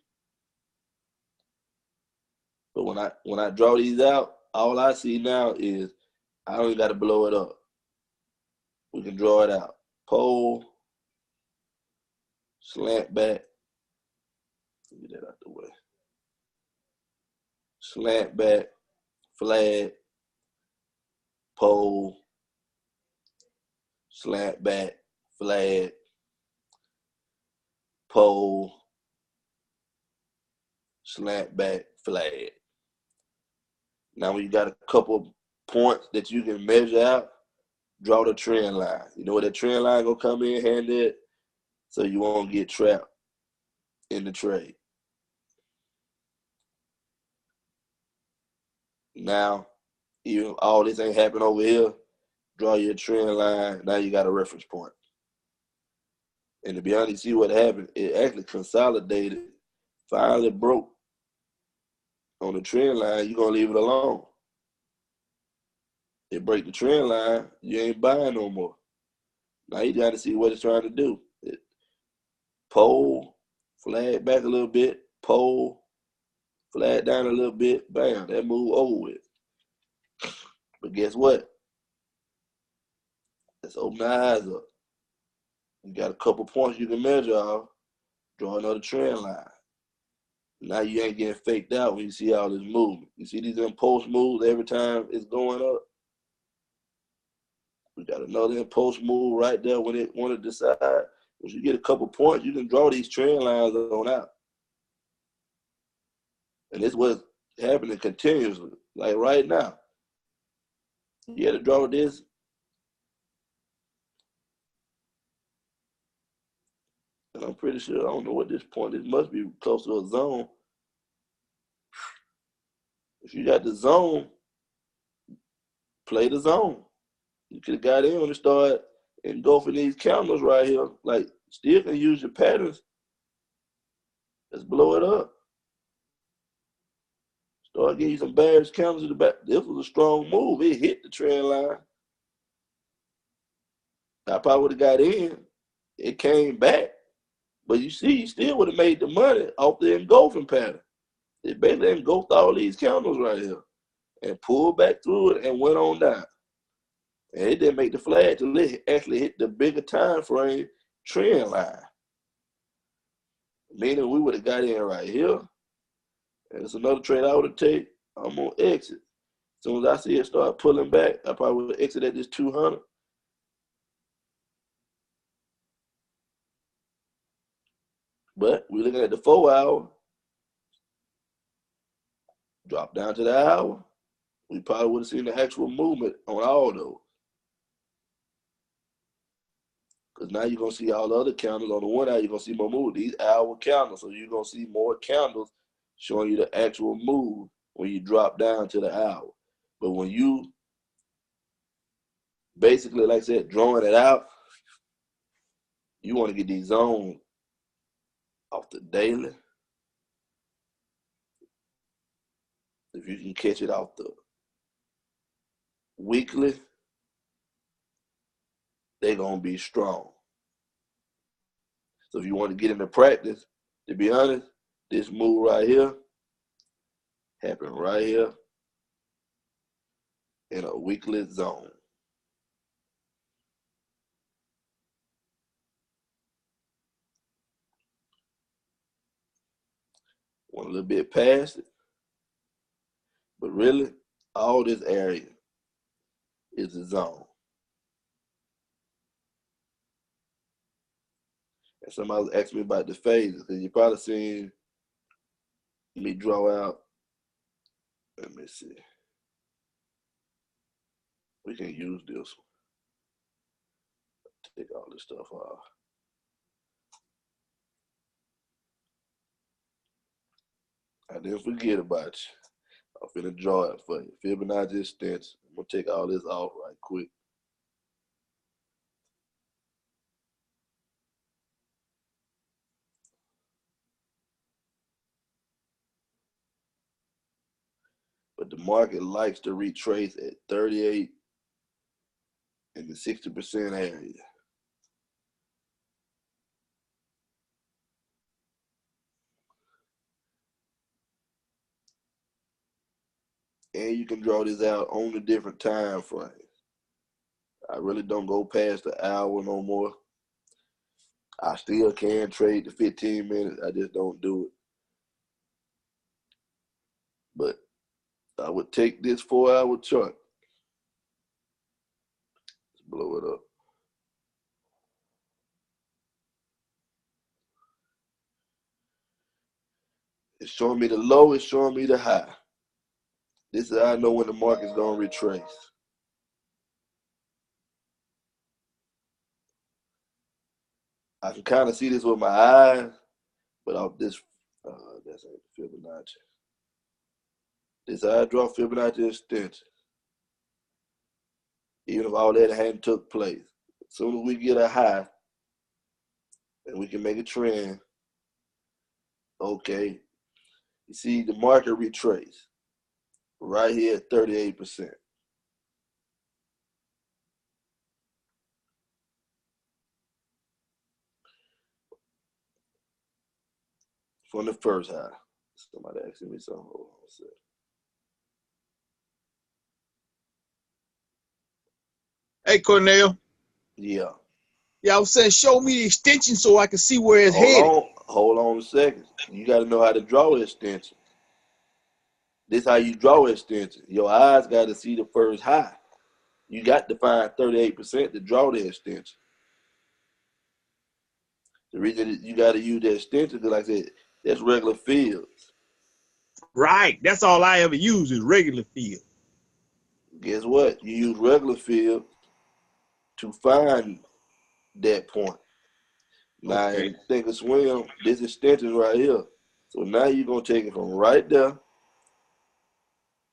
Speaker 4: But when I draw these out, all I see now is I don't even got to blow it up. We can draw it out. Pole, slant back. Get that out the way. Slant back, flag, pole, slant back, flag, pole, slant back, flag. Now when you got a couple points that you can measure out, draw the trend line. You know where that trend line gonna come in handy, so you won't get trapped in the trade. Now, even all this ain't happening over here, draw your trend line. Now you got a reference point. And to be honest, see what happened. It actually consolidated, finally broke on the trend line. You're gonna leave it alone. It break the trend line, you ain't buying no more. Now you got to see what it's trying to do. Pole, flag back a little bit, pole, flag down a little bit, bam, that move over with. But guess what? Let's open the eyes up. You got a couple points you can measure off, draw another trend line. Now you ain't getting faked out when you see all this movement. You see these impulse moves every time it's going up? We got another impulse move right there when it want to decide. Once you get a couple points, you can draw these trend lines on out. And this what's happening continuously. Like right now. You got to draw this. And I'm pretty sure, I don't know what this point is. It must be close to a zone. If you got the zone, play the zone. You could have got in when it started engulfing these candles right here. Like, still can use your patterns. Let's blow it up. Start getting some bearish candles in the back. This was a strong move. It hit the trend line. I probably would have got in. It came back. But you see, you still would have made the money off the engulfing pattern. It basically engulfed all these candles right here and pulled back through it and went on down. And it didn't make the flag till it actually hit the bigger time frame trend line. Meaning we would have got in right here. And it's another trade I would have taken. I'm going to exit. As soon as I see it start pulling back, I probably would have exited at this 200. But we're looking at the 4 hour. Drop down to the hour. We probably would have seen the actual movement on all those. Because now you're going to see all the other candles on the 1 hour. You're going to see more move. These hour candles. So you're going to see more candles showing you the actual move when you drop down to the hour. But when you basically, like I said, drawing it out, you want to get these zones off the daily. If you can catch it off the weekly, they're going to be strong. So if you want to get into practice, to be honest, this move right here happened right here in a weekly zone. Went a little bit past it, but really, all this area is a zone. And somebody was asking me about the phases, because you probably seen me draw out. Let me see. We can use this one. Take all this stuff off. I didn't forget about you. I'm finna draw it for you. Fibonacci extension. I'm gonna take all this off right quick. But the market likes to retrace at 38 in the 60% area. And you can draw this out on the different time frames. I really don't go past the hour no more. I still can trade the 15 minutes. I just don't do it. But I would take this 4 hour chart. Let's blow it up. It's showing me the low, it's showing me the high. This is how I know when the market's going to retrace. I can kind of see this with my eyes, but off this, that's Fibonacci. This is how I draw Fibonacci extension. Even if all that hadn't took place. As soon as we get a high, and we can make a trend, okay, you see the market retrace right here at 38%. From the first high. Somebody asking me something. Hold on a second.
Speaker 5: Hey, Cornell.
Speaker 4: Yeah.
Speaker 5: Yeah, I was saying, show me the extension so I can see where it's headed.
Speaker 4: Hold on a second. You got to know how to draw an extension. This is how you draw an extension. Your eyes got to see the first high. You got to find 38% to draw the extension. The reason you got to use the extension, because like I said, that's regular fields.
Speaker 5: Right. That's all I ever use is regular field.
Speaker 4: Guess what? You use regular field to find that point. Now,
Speaker 5: Okay.
Speaker 4: in Think or Swim, this extension right here. So now you're going to take it from right there,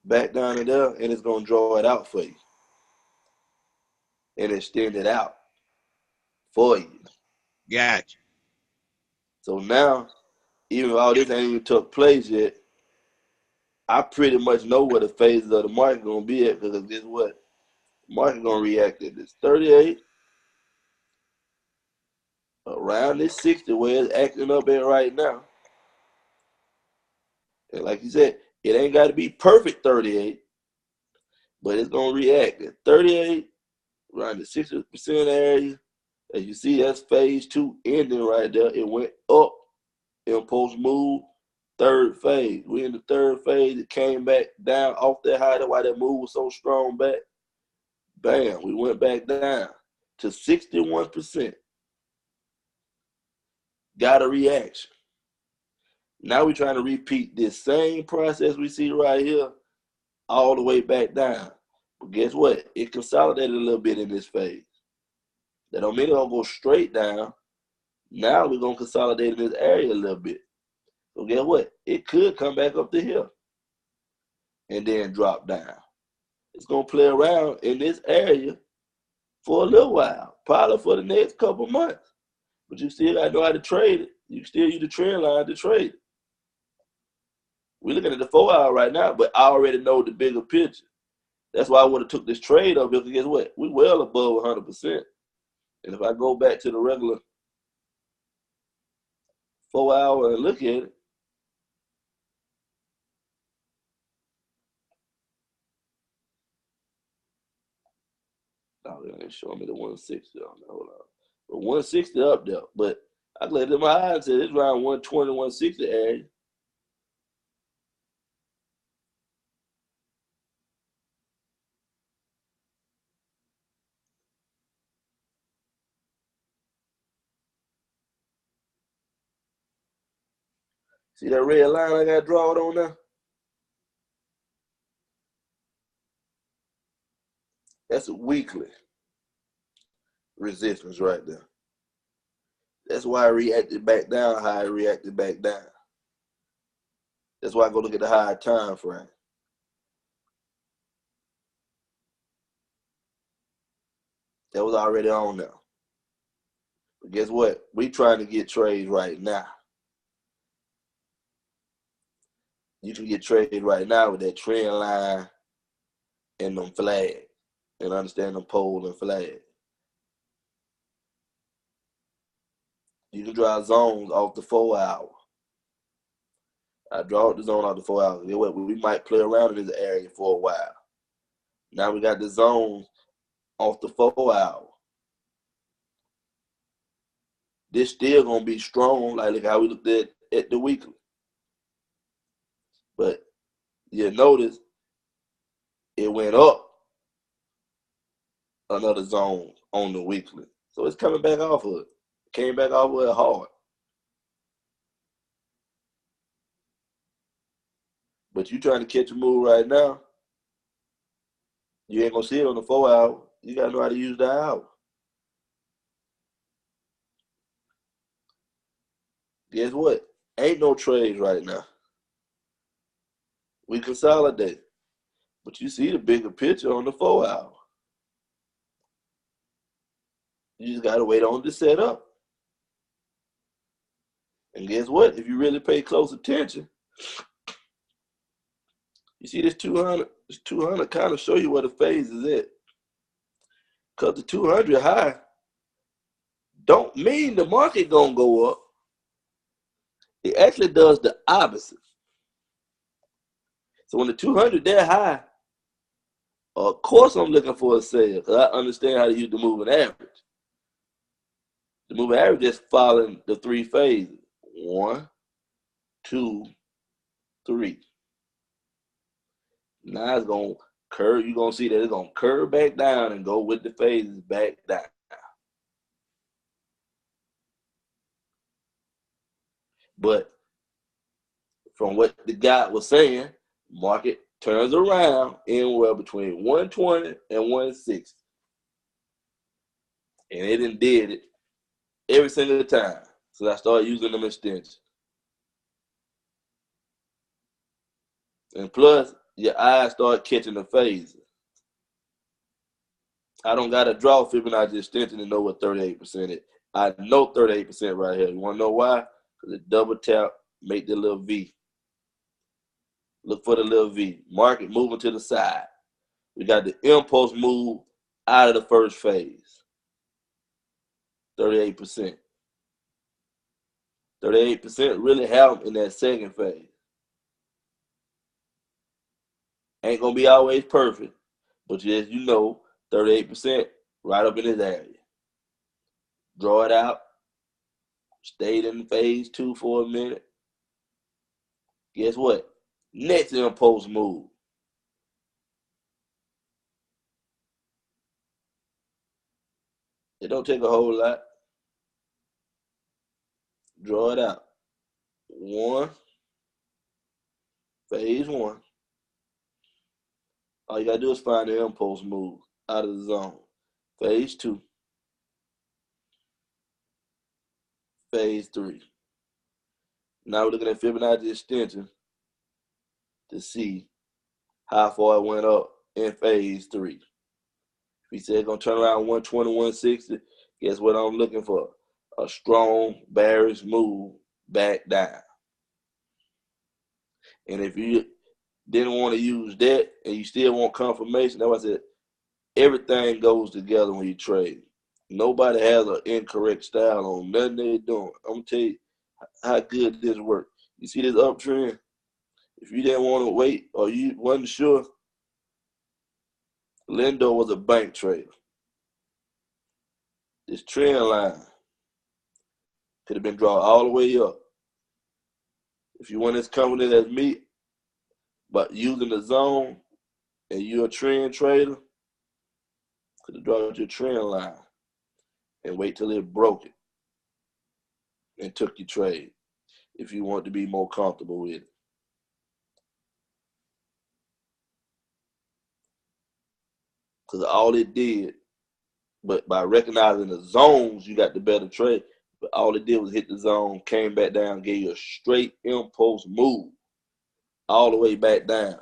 Speaker 4: back down to there, and it's going to draw it out for you. And extend it out for you.
Speaker 5: Gotcha.
Speaker 4: So now, even if all this ain't even took place yet, I pretty much know where the phases of the market gonna be at, because guess what? The market gonna react at this 38, around this 60 where it's acting up at right now. And like you said, it ain't got to be perfect 38, but it's gonna react at 38, around the 60% area. As you see, that's phase 2 ending right there. It went up in post move, third phase. We in the third phase. It came back down off that high. That's why that move was so strong back. Bam, we went back down to 61%. Got a reaction. Now we're trying to repeat this same process we see right here all the way back down. But guess what? It consolidated a little bit in this phase. That don't mean it's gonna go straight down. Now we're gonna consolidate in this area a little bit. So guess what? It could come back up to here and then drop down. It's gonna play around in this area for a little while, probably for the next couple months. But you still gotta know how to trade it. You still use the trend line to trade it. We're looking at the 4-hour right now, but I already know the bigger picture. That's why I would have took this trade up, because guess what? We well above 100%. And if I go back to the regular 4-hour and look at it, oh, they ain't showing me the 160 on there. Hold on. But 160 up there. But I looked at my eyes and said it's around 120, 160 area. See that red line I got drawn on there? That's a weekly resistance right there. That's why I reacted back down how I reacted back down. That's why I go look at the higher time frame. That was already on there. But guess what? We trying to get trades right now. You can get trades right now with that trend line and them flags, and understand them pole and flag. You can draw zones off the 4-hour. I draw the zone off the 4 hours. You know what? We might play around in this area for a while. Now we got the zones off the 4-hour. This still gonna be strong, like look how we looked at the weekly. But you notice it went up another zone on the weekly. So it's coming back off of it. Came back off of it hard. But you trying to catch a move right now, you ain't gonna see it on the 4-hour. You gotta know how to use the hour. Guess what? Ain't no trades right now. We consolidate. But you see the bigger picture on the 4-hour. You just gotta wait on it to set up. And guess what? If you really pay close attention, you see this 200, this 200 kind of show you where the phase is at. Because the 200 high don't mean the market gonna go up. It actually does the opposite. So when the 200 that high, of course I'm looking for a sale, because I understand how to use the moving average. The moving average is following the 3 phases. 1, 2, 3. Now it's gonna curve. You're gonna see that it's gonna curve back down and go with the phases back down. But from what the guy was saying, market turns around anywhere between 120 and 160. And it did it every single time. So I started using them extensions. And plus, your eyes start catching the phases. I don't got to draw Fibonacci extension to know what 38% is. I know 38% right here. You want to know why? Because it double tap, make the little V. Look for the little V. Market moving to the side. We got the impulse move out of the first phase. 38%. 38% really happened in that second phase. Ain't gonna be always perfect, but just 38% right up in this area. Draw it out. Stayed in phase 2 for a minute. Guess what? Next impulse move. It don't take a whole lot. Draw it out. 1. Phase 1. All you gotta do is find the impulse move out of the zone. Phase 2. Phase 3. Now we're looking at Fibonacci extension to see how far it went up in phase 3. If he said it's gonna turn around 120, 160, guess what I'm looking for? A strong bearish move back down. And if you didn't want to use that and you still want confirmation, that's why I said everything goes together when you trade. Nobody has an incorrect style on nothing they're doing. I'm gonna tell you how good this works. You see this uptrend? If you didn't want to wait or you wasn't sure, Lindo was a bank trader. This trend line could have been drawn all the way up. If you want this company as me, but using the zone and you're a trend trader, could have drawn your trend line and wait till it broke it and took your trade if you want to be more comfortable with it. Because all it did, but by recognizing the zones, you got the better trade. But all it did was hit the zone, came back down, gave you a straight impulse move all the way back down.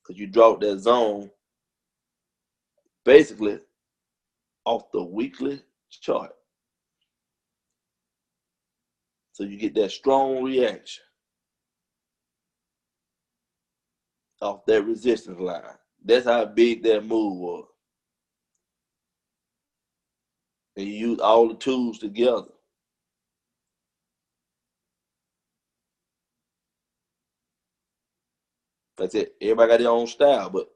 Speaker 4: Because you dropped that zone basically off the weekly chart. So you get that strong reaction off that resistance line. That's how big that move was. And you use all the tools together. Like I said, everybody got their own style, but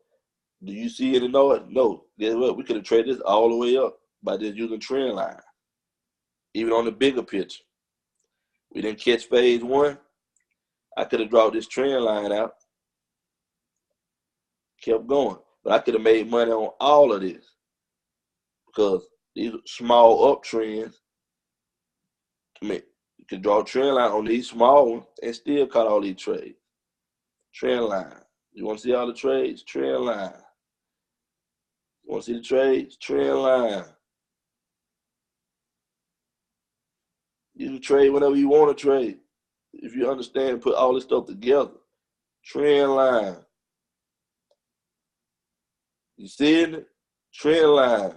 Speaker 4: do you see it and know it? No. Guess what? We could have traded this all the way up by just using trend line. Even on the bigger picture. We didn't catch phase 1. I could have drawn this trend line out. Kept going. But I could have made money on all of this. Because these small uptrends, I mean, you can draw a trend line on these small ones and still cut all these trades. Trend line. You want to see all the trades? Trend line. You want to see the trades? Trend line. You can trade whenever you want to trade. If you understand, put all this stuff together. Trend line. You seeing it? Trend line.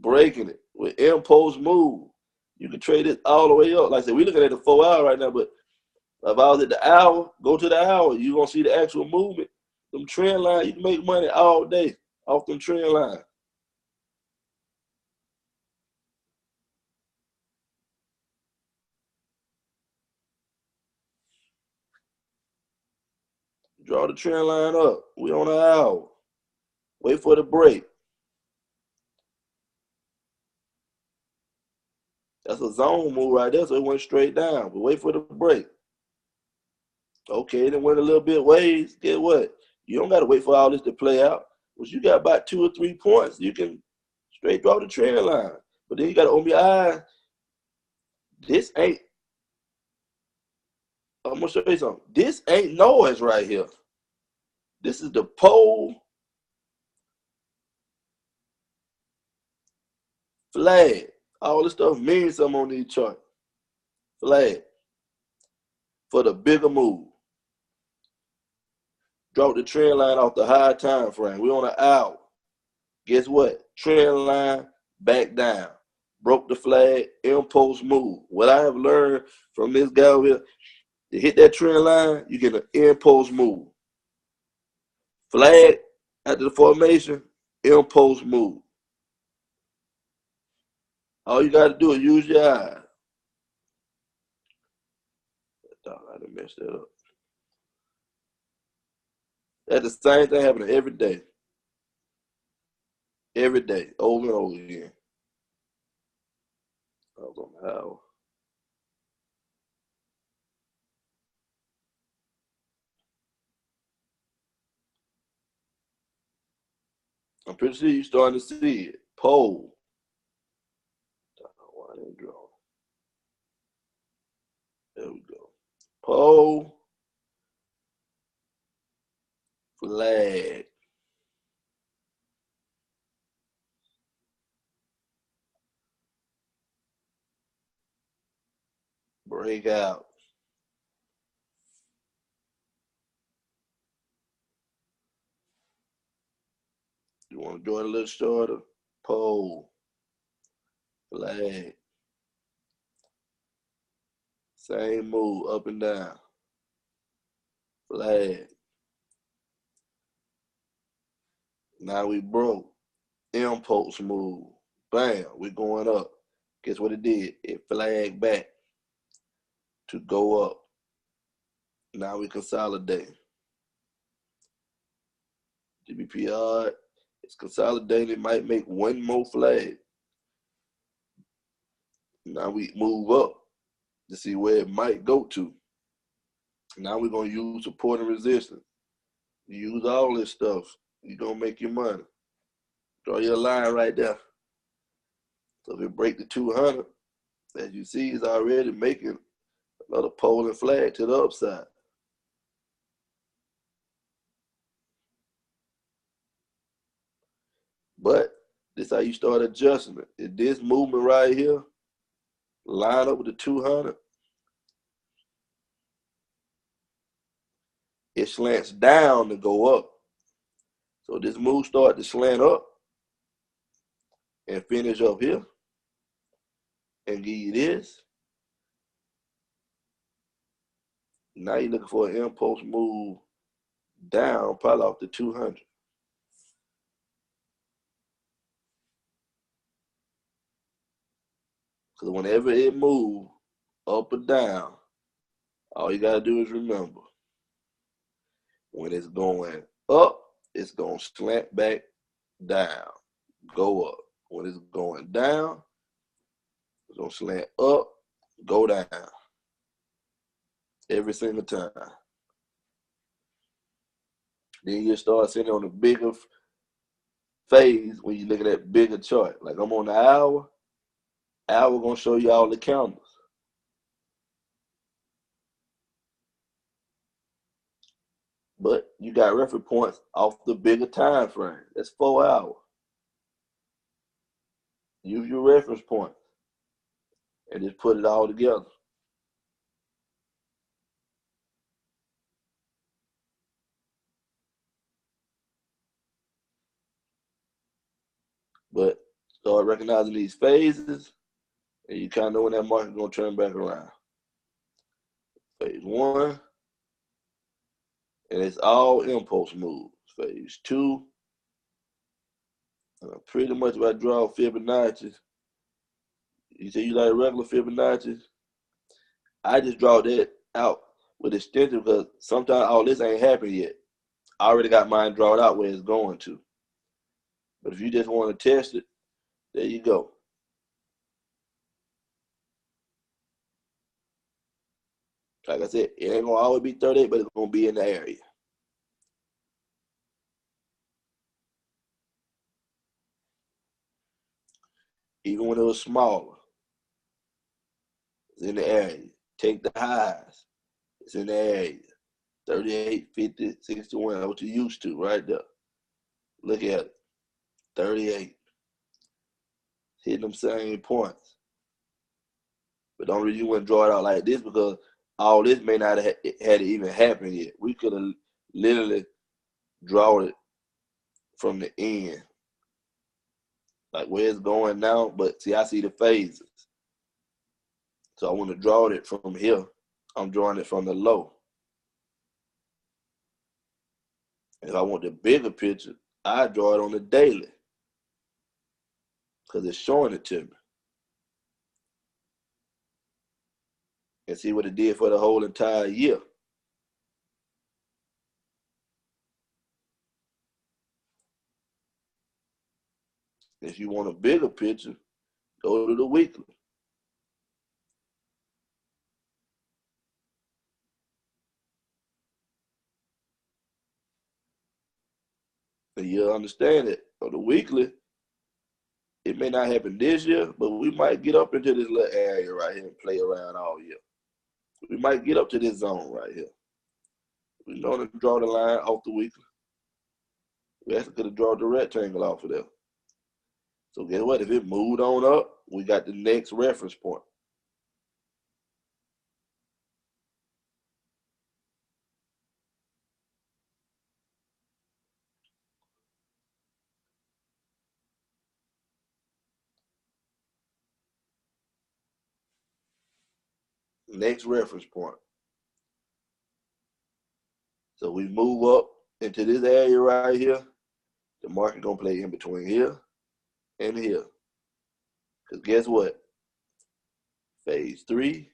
Speaker 4: Breaking it with impulse move. You can trade it all the way up. Like I said, we're looking at the 4 hour right now, but if I was at the hour, go to the hour. You're going to see the actual movement. Them trend lines, you can make money all day off them trend lines. Draw the trend line up. We on an hour. Wait for the break. That's a zone move right there, so it went straight down. But wait for the break. Okay, then went a little bit ways. Get what? You don't got to wait for all this to play out. Once you got about 2 or 3 points, you can straight draw the trend line. But then you got to open your eyes. This ain't, I'm going to show you something. This ain't noise right here. This is the pole flag. All this stuff means something on these charts. Flag. For the bigger move. Drop the trend line off the high time frame. We're on an hour. Guess what? Trend line back down. Broke the flag, impulse move. What I have learned from this guy over here, To hit that trend line, you get an impulse move. Flag after the formation, impulse move. All you got to do is use your eye. I done messed that up. That's the same thing happening every day. Every day, over and over again. I was on the hour. I'm pretty sure you're starting to see it. Pole. I don't know why I didn't draw. There we go. Pole. Flag. Break out. You want to draw it a little shorter? Pole. Flag. Same move, up and down. Flag. Now we broke. Impulse move. Bam, we're going up. Guess what it did? It flagged back to go up. Now we consolidate. GBPR, it's consolidated. It might make one more flag. Now we move up to see where it might go to. Now we're going to use support and resistance. You use all this stuff. You're going to make your money. Draw your line right there. So if it break the 200, as you see, it's already making another pole and flag to the upside. But this is how you start adjusting it. If this movement right here line up with the 200, it slants down to go up. So this move start to slant up and finish up here and give you this. Now you're looking for an impulse move down, probably off the 200. Because whenever it moves up or down, all you got to do is remember, when it's going up, it's going to slant back down, go up. When it's going down, it's going to slant up, go down. Every single time. Then you start sitting on the bigger phase when you're looking at bigger chart. Like I'm on the hour. Hour going to show you all the counters. But you got reference points off the bigger time frame. That's 4 hours. Use your reference points and just put it all together. But start recognizing these phases, and you kind of know when that market is going to turn back around. Phase 1, and it's all impulse moves. Phase 2, pretty much if I draw Fibonacci, you say you like regular Fibonacci, I just draw that out with extension because sometimes all this ain't happened yet. I already got mine drawn out where it's going to. But if you just want to test it, there you go. Like I said, it ain't gonna always be 38, but it's gonna be in the area. Even when it was smaller, it's in the area. Take the highs, it's in the area. 38, 50, 61, that's what you used to right there. Look at it, 38. Hitting them same points. But don't really want to draw it out like this because all this may not have had it even happened yet. We could have literally drawn it from the end. Like where it's going now, but see, I see the phases. So I want to draw it from here I'm drawing it from the low. If I want the bigger picture, I draw it on the daily because it's showing it to me. And see what it did for the whole entire year. If you want a bigger picture, go to the weekly. And you'll understand it. On the weekly, it may not happen this year, but we might get up into this little area right here and play around all year. We might get up to this zone right here. We know to draw the line off the weekly. We actually could have drawn the rectangle off of there. So guess what? If it moved on up, we got the next reference point. Next reference point. So we move up into this area right here. The market gonna play in between here and here. Because guess what? Phase 3,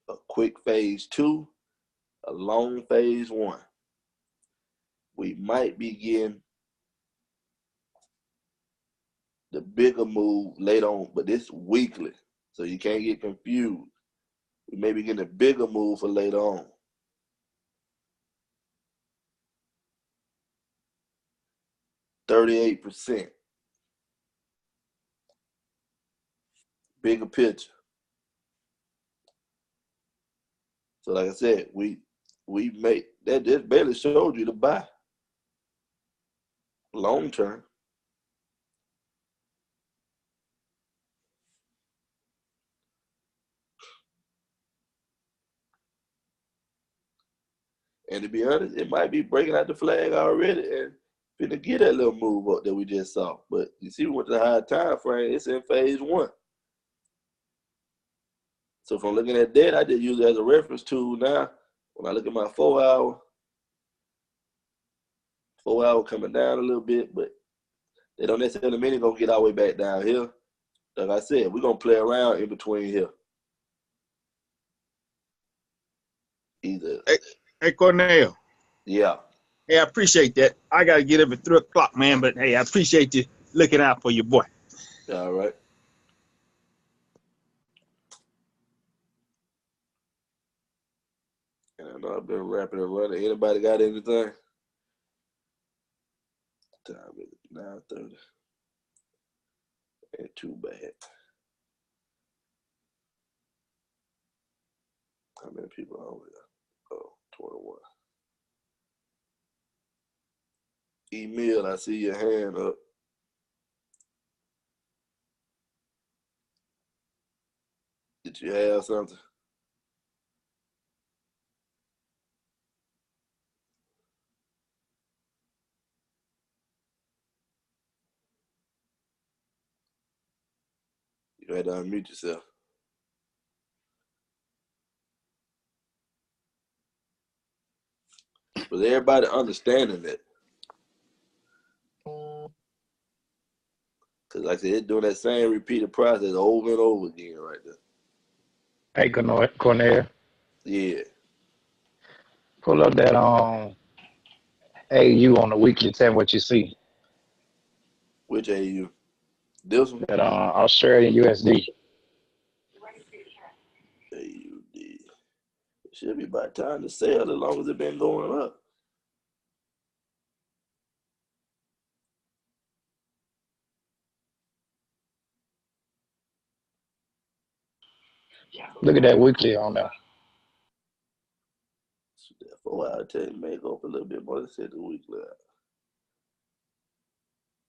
Speaker 4: a quick phase 2, a long phase 1. We might be getting the bigger move later on, but this weekly. So you can't get confused. We may be getting a bigger move for later on. %38. Bigger picture. So like I said, we make that just barely showed you to buy long term. And to be honest, it might be breaking out the flag already and finna get that little move up that we just saw. But you see, we went to the higher time frame, it's in phase 1. So from looking at that, I just use it as a reference tool now. When I look at my 4 hour coming down a little bit, but they don't necessarily mean it's gonna get all the way back down here. Like I said, we're gonna play around in between here. Either.
Speaker 5: Hey, Cornell.
Speaker 4: Yeah.
Speaker 5: Hey, I appreciate that. I got to get up at 3 o'clock, man. But hey, I appreciate you looking out for your boy.
Speaker 4: All right. And I know I've been rapping and running. Anybody got anything? Time is 9:30. Ain't too bad. How many people are over there? Oh, 21. Email, I see your hand up. Did you have something? You had to unmute yourself. Was everybody understanding that? Because like I said, it's doing that same repeated process over and over again right there.
Speaker 6: Hey, Cornell,
Speaker 4: Yeah.
Speaker 6: pull up that AU on the weekly. Tell me what you see.
Speaker 4: Which AU? This one?
Speaker 6: That Australian USD.
Speaker 4: AUD. It should be about time to sell as long as it's been going up.
Speaker 6: Look at that weekly on there.
Speaker 4: So therefore, I'll tell you, may go up a little bit more than said the weekly.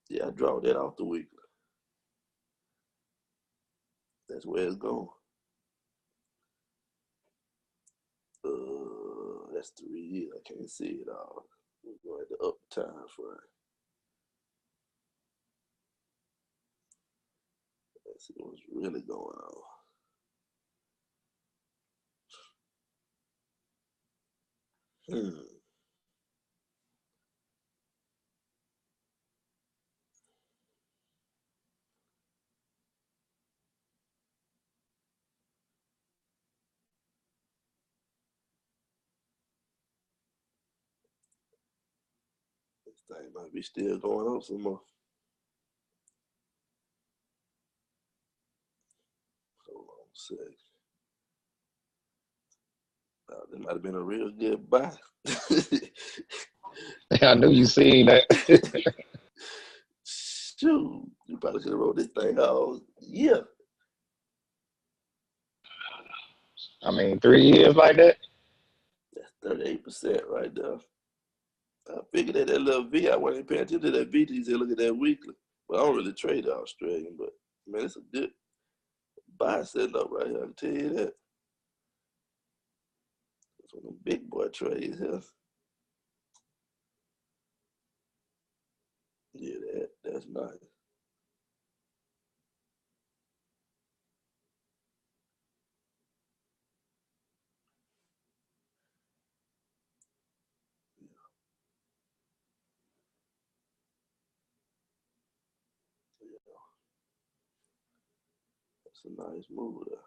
Speaker 4: Yeah, I draw that off the weekly. That's where it's going. That's 3 years. I can't see it all. We're going at the up time frame. Let's see what's really going on. This thing might be still going up some more. Hold on a sec. That might have been a real good buy.
Speaker 6: I knew you seen that.
Speaker 4: Shoot, you probably should have wrote this thing all year.
Speaker 6: I mean, 3 years like that.
Speaker 4: That's 38% right there. I figured that little V, I wasn't paying attention to that V. He said, look at that weekly. But I don't really trade the Australian, but man, it's a good buy setting up right here. I can tell you that. It's one of them big boy trades here. Yeah, that's nice. That's a nice move there.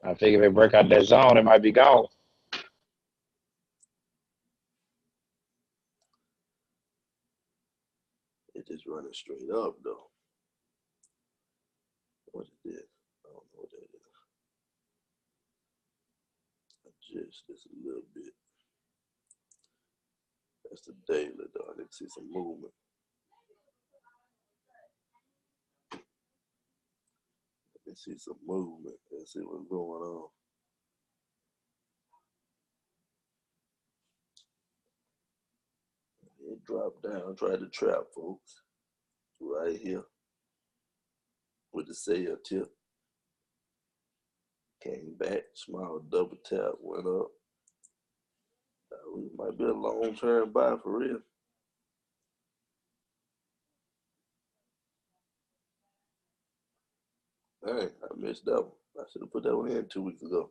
Speaker 6: I figure if they break out that zone, it might be gone.
Speaker 4: It just running straight up though. What is this? I don't know what that is. Adjust this a little bit. That's the daily though. I didn't see some movement. Let's see some movement. Let's see what's going on. It dropped down. Tried to trap, folks. Right here. With the sale tip. Came back. Small double tap. Went up. It might be a long-term buy for real. Dang, I missed that one. I should have put that one in 2 weeks ago.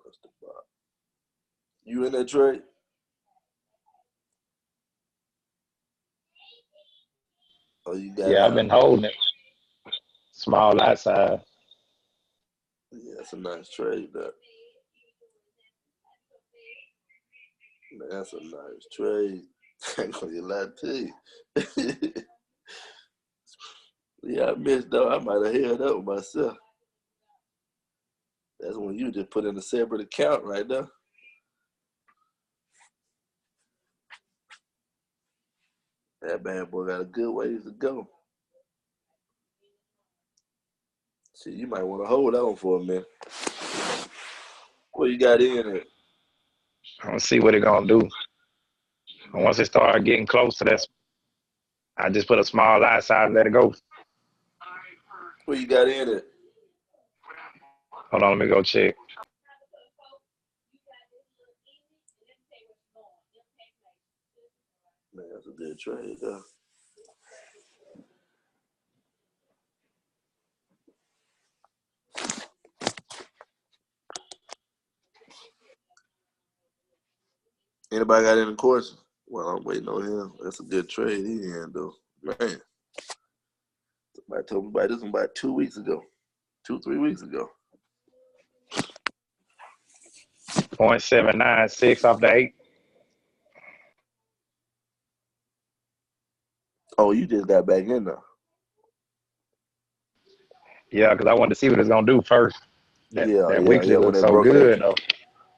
Speaker 4: That's the buy. You in that trade? Oh, you got
Speaker 6: Yeah, I've
Speaker 4: out.
Speaker 6: been holding it. Small lot size.
Speaker 4: Yeah, that's a nice trade there. Man, that's a nice trade. I ain't gonna lie to you. Yeah, I missed though. I might have held up with myself. That's when you just put in a separate account right there. That bad boy got a good ways to go. See, you might want to hold on for a minute. What you got in it?
Speaker 6: I'm gonna see what it's gonna do. And once it start getting close to that, I just put a small lot size and let it go.
Speaker 4: What you got in it?
Speaker 6: Hold on, let me go check.
Speaker 4: Man, that's a good trade though. Anybody got any questions? Well, I'm waiting on him. That's a good trade he in though. Man. Somebody told me about this one about 2 weeks ago. 2-3 weeks ago.
Speaker 6: 0.796 off the 8.
Speaker 4: Oh, you just got back in there.
Speaker 6: Yeah, because I wanted to see what it's gonna do first. That weekly
Speaker 4: When
Speaker 6: looks
Speaker 4: they
Speaker 6: so
Speaker 4: broke
Speaker 6: good
Speaker 4: that.
Speaker 6: though.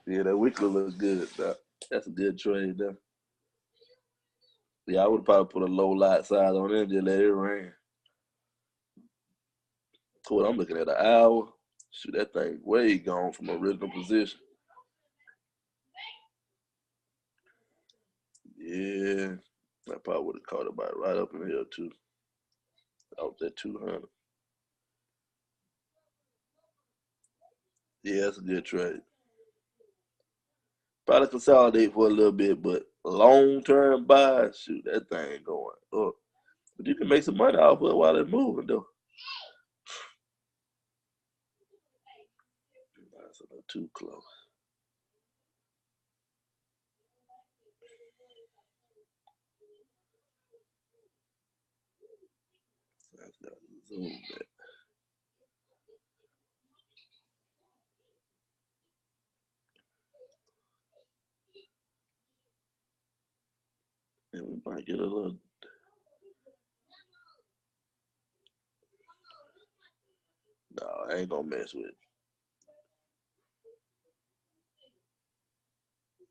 Speaker 4: Yeah, that weekly looks good. That's a good trade there. Yeah, I would probably put a low lot size on it and just let it rain. Cool, I'm looking at an hour. Shoot, that thing way gone from original position. Yeah, I probably would have caught it about right up in here too. Out that 200. Yeah, that's a good trade. Probably consolidate for a little bit, but long-term buy, shoot, that thing going up. But you can make some money off of it while it's moving, though. That's a little too close. That's got to zoom back. And we might get a little. No, I ain't gonna mess with it.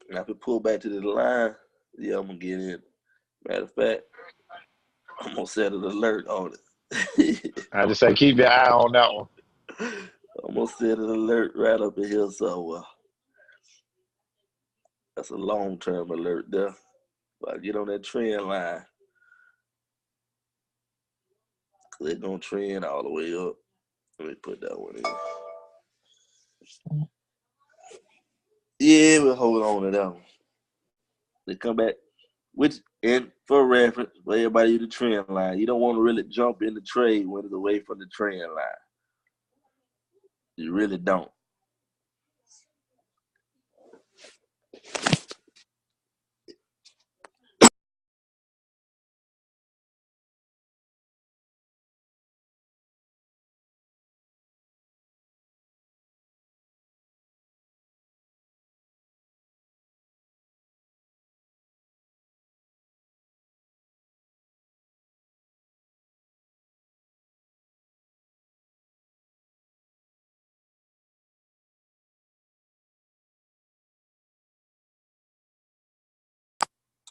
Speaker 4: Now, if we pull back to the line, yeah, I'm gonna get in. Matter of fact, I'm gonna set an alert on it.
Speaker 6: I just say keep your eye on that one.
Speaker 4: I'm gonna set an alert right up in here somewhere. That's a long-term alert there. If I get on that trend line, it's gonna trend all the way up. Let me put that one in. Yeah, we'll hold on to that one. They come back, which, and for reference, for everybody use the trend line. You don't want to really jump in the trade when it's away from the trend line. You really don't.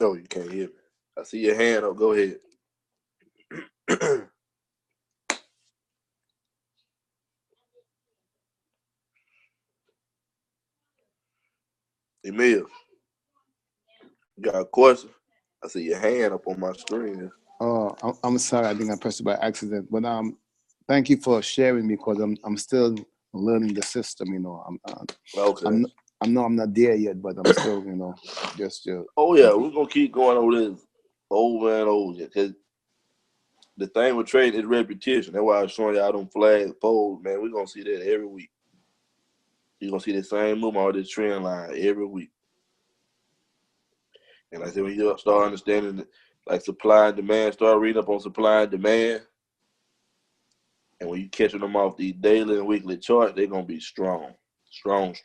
Speaker 4: Oh, you can't hear me. I see your hand up. Go ahead. Emil, you got a question? I see your hand up on my screen.
Speaker 7: Oh, I'm sorry. I think I pressed it by accident. But thank you for sharing me because I'm still learning the system. You know,
Speaker 4: Okay.
Speaker 7: I'm not there yet, but I'm still, you know, just.
Speaker 4: Oh yeah, we're gonna keep going over this over and over because the thing with trading is repetition. That's why I was showing y'all them flag polls, man. We're gonna see that every week. You're gonna see the same movement on this trend line every week. And like I said, when you start understanding like supply and demand, start reading up on supply and demand. And when you catching them off these daily and weekly charts, they're gonna be strong. Strong.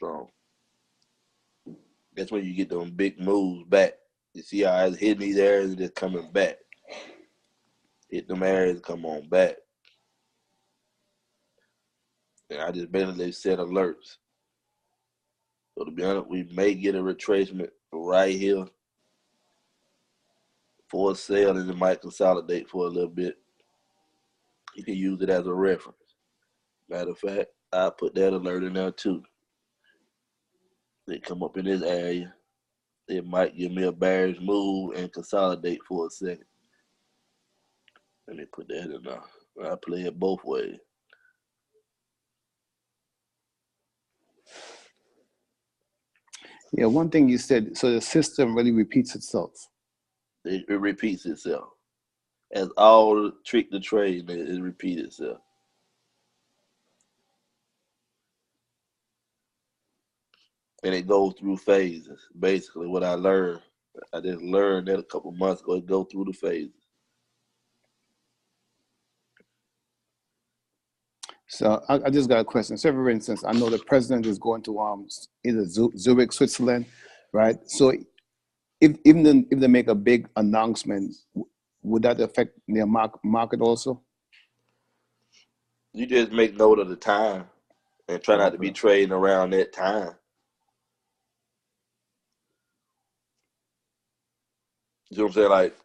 Speaker 4: That's when you get them big moves back. You see how it's hitting these areas and just coming back. Hit them areas, come on back. And I just basically set alerts. So to be honest, we may get a retracement right here for a sale, and it might consolidate for a little bit. You can use it as a reference. Matter of fact, I put that alert in there too. They come up in this area. It might give me a bearish move and consolidate for a second. Let me put that in there. I play it both ways.
Speaker 7: Yeah, one thing you said, so the system really repeats itself.
Speaker 4: It repeats itself. As all trick the trade, it repeats itself. And it goes through phases. Basically, what I learned, I just learned that a couple months ago. It goes through the phases.
Speaker 7: So I just got a question. So for instance, I know the president is going to either Zurich, Switzerland, right? So if they make a big announcement, would that affect their market also?
Speaker 4: You just make note of the time and try not to be trading around that time. You know what I'm saying? Like,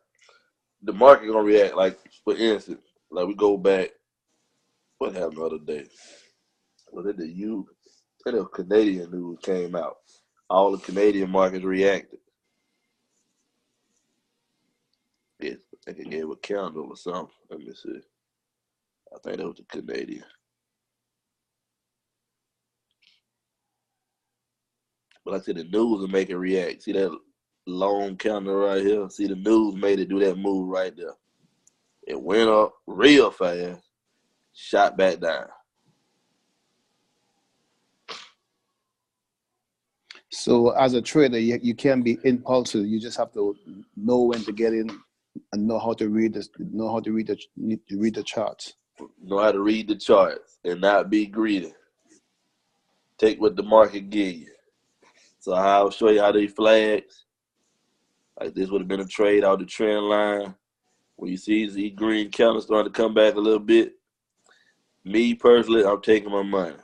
Speaker 4: the market gonna react. Like, for instance, like we go back, what happened the other day? Was it the Canadian news came out? All the Canadian markets reacted. Yeah, I think it gave a candle or something. Let me see. I think that was the Canadian. But like I said, the news will make it react. See that long candle right here? See, the news made it do that move right there. It went up real fast, shot back down.
Speaker 7: So as a trader, you can't be impulsive. You just have to know when to get in and know how to read this, know how to read the charts.
Speaker 4: Know how to read the charts and not be greedy. Take what the market give you. So I'll show you how these flags, like this would have been a trade out the trend line. When you see these green candles starting to come back a little bit, me personally, I'm taking my money.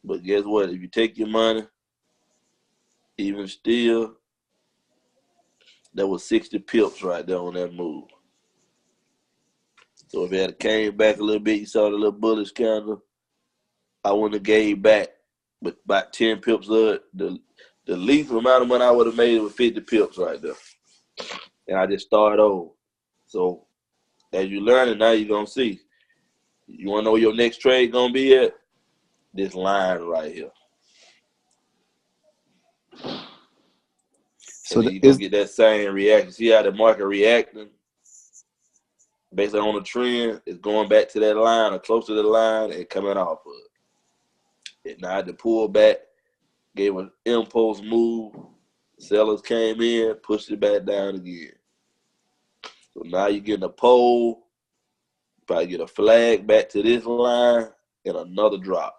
Speaker 4: But guess what? If you take your money, even still, that was 60 pips right there on that move. So if it had came back a little bit, you saw the little bullish candle, I wouldn't have gave back, but about 10 pips of it. The least amount of money I would have made was 50 pips right there. And I just started over. So as you learn it, now you're going to see. You want to know where your next trade going to be at? This line right here.
Speaker 7: So
Speaker 4: and then you're going to get that same reaction. See how the market reacting? Based on the trend, it's going back to that line or close to the line and coming off of it. It now had to pull back, gave an impulse move. Sellers came in, pushed it back down again. So now you're getting a pole, probably get a flag back to this line and another drop.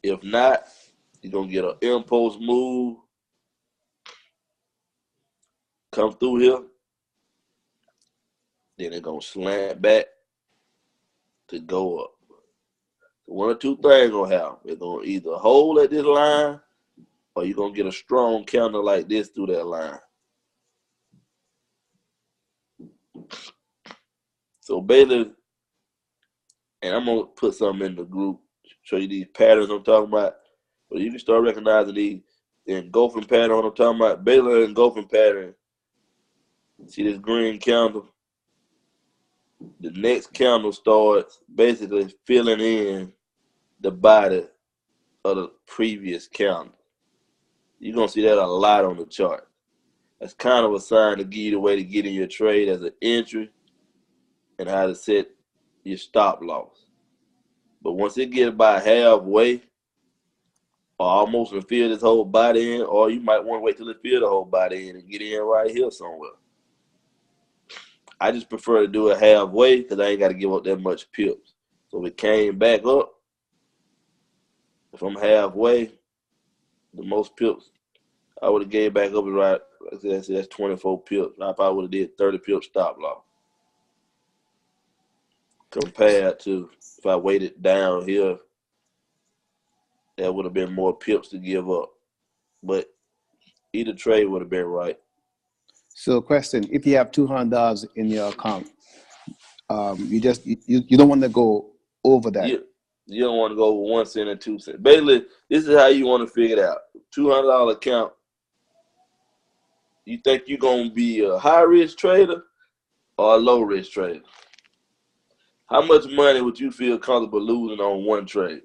Speaker 4: If not, you're going to get an impulse move, come through here, then it's going to slant back to go up. So one or two things going to happen. It's going to either hold at this line or you're going to get a strong candle like this through that line. So Baylor, and I'm going to put something in the group, show you these patterns I'm talking about. But you can start recognizing these engulfing pattern I'm talking about. Baylor engulfing pattern. See this green candle? The next candle starts basically filling in the body of the previous candle. You're going to see that a lot on the chart. That's kind of a sign to give you the way to get in your trade as an entry and how to set your stop loss. But once it gets about halfway or almost to fill this whole body in, or you might want to wait till it fill the whole body in and get in right here somewhere. I just prefer to do it halfway because I ain't got to give up that much pips. So if it came back up, if I'm halfway, the most pips I would have gave back up is right. Like I said, that's 24 pips. I probably would have did 30 pips stop loss. Compared to if I waited down here, that would have been more pips to give up. But either trade would have been right.
Speaker 7: So question, if you have $200 in your account, you don't want to go over that.
Speaker 4: You don't want to go over 1 cent and 2 cents. Basically, this is how you want to figure it out. $200 account. You think you're going to be a high-risk trader or a low-risk trader? How much money would you feel comfortable losing on one trade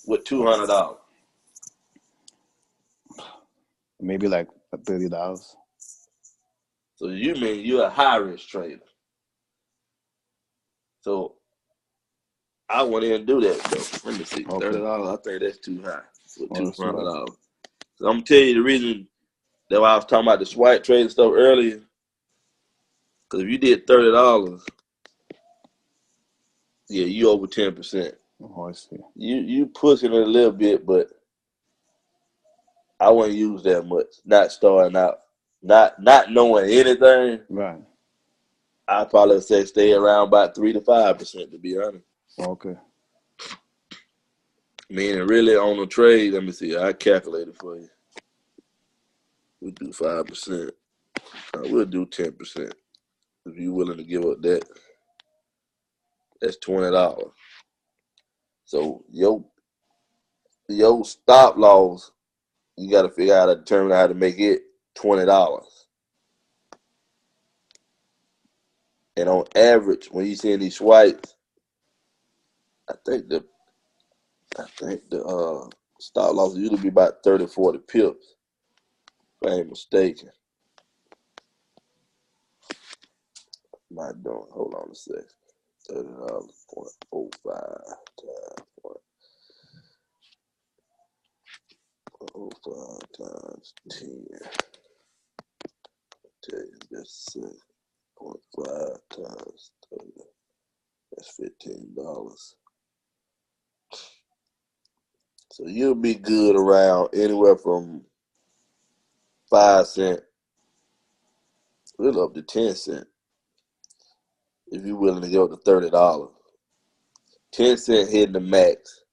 Speaker 4: with $200?
Speaker 7: Maybe like $30.
Speaker 4: So you mean you're a high-risk trader. So I went in and do that, though. Let me see.
Speaker 7: Okay.
Speaker 4: $30, I think that's too high with
Speaker 7: that's
Speaker 4: $200.
Speaker 7: right.
Speaker 4: So I'm going to tell you the reason that I was talking about the swipe trade stuff earlier. Because if you did $30, yeah, you over 10%.
Speaker 7: Oh, I see.
Speaker 4: You pushing it a little bit, but I wouldn't use that much. Not starting out, not knowing anything.
Speaker 7: Right.
Speaker 4: I'd probably say stay around about 3 to 5%, to be honest.
Speaker 7: Okay.
Speaker 4: Meaning really on the trade, let me see, I calculated for you. We do 5%. We'll do 10%. If you're willing to give up that, that's $20. So your stop loss, you got to figure out how to determine how to make it $20. And on average, when you see these swipes, I think the stop loss usually be about 30, 40 pips, if I ain't mistaken. am I doing? Hold on a sec. $30.05 times 0.05 times 10. Tell you that's 0.5 times 30. That's $15. So you'll be good around anywhere from 5 cents, really up to 10 cents, if you're willing to go to $30. 10 cents hitting the max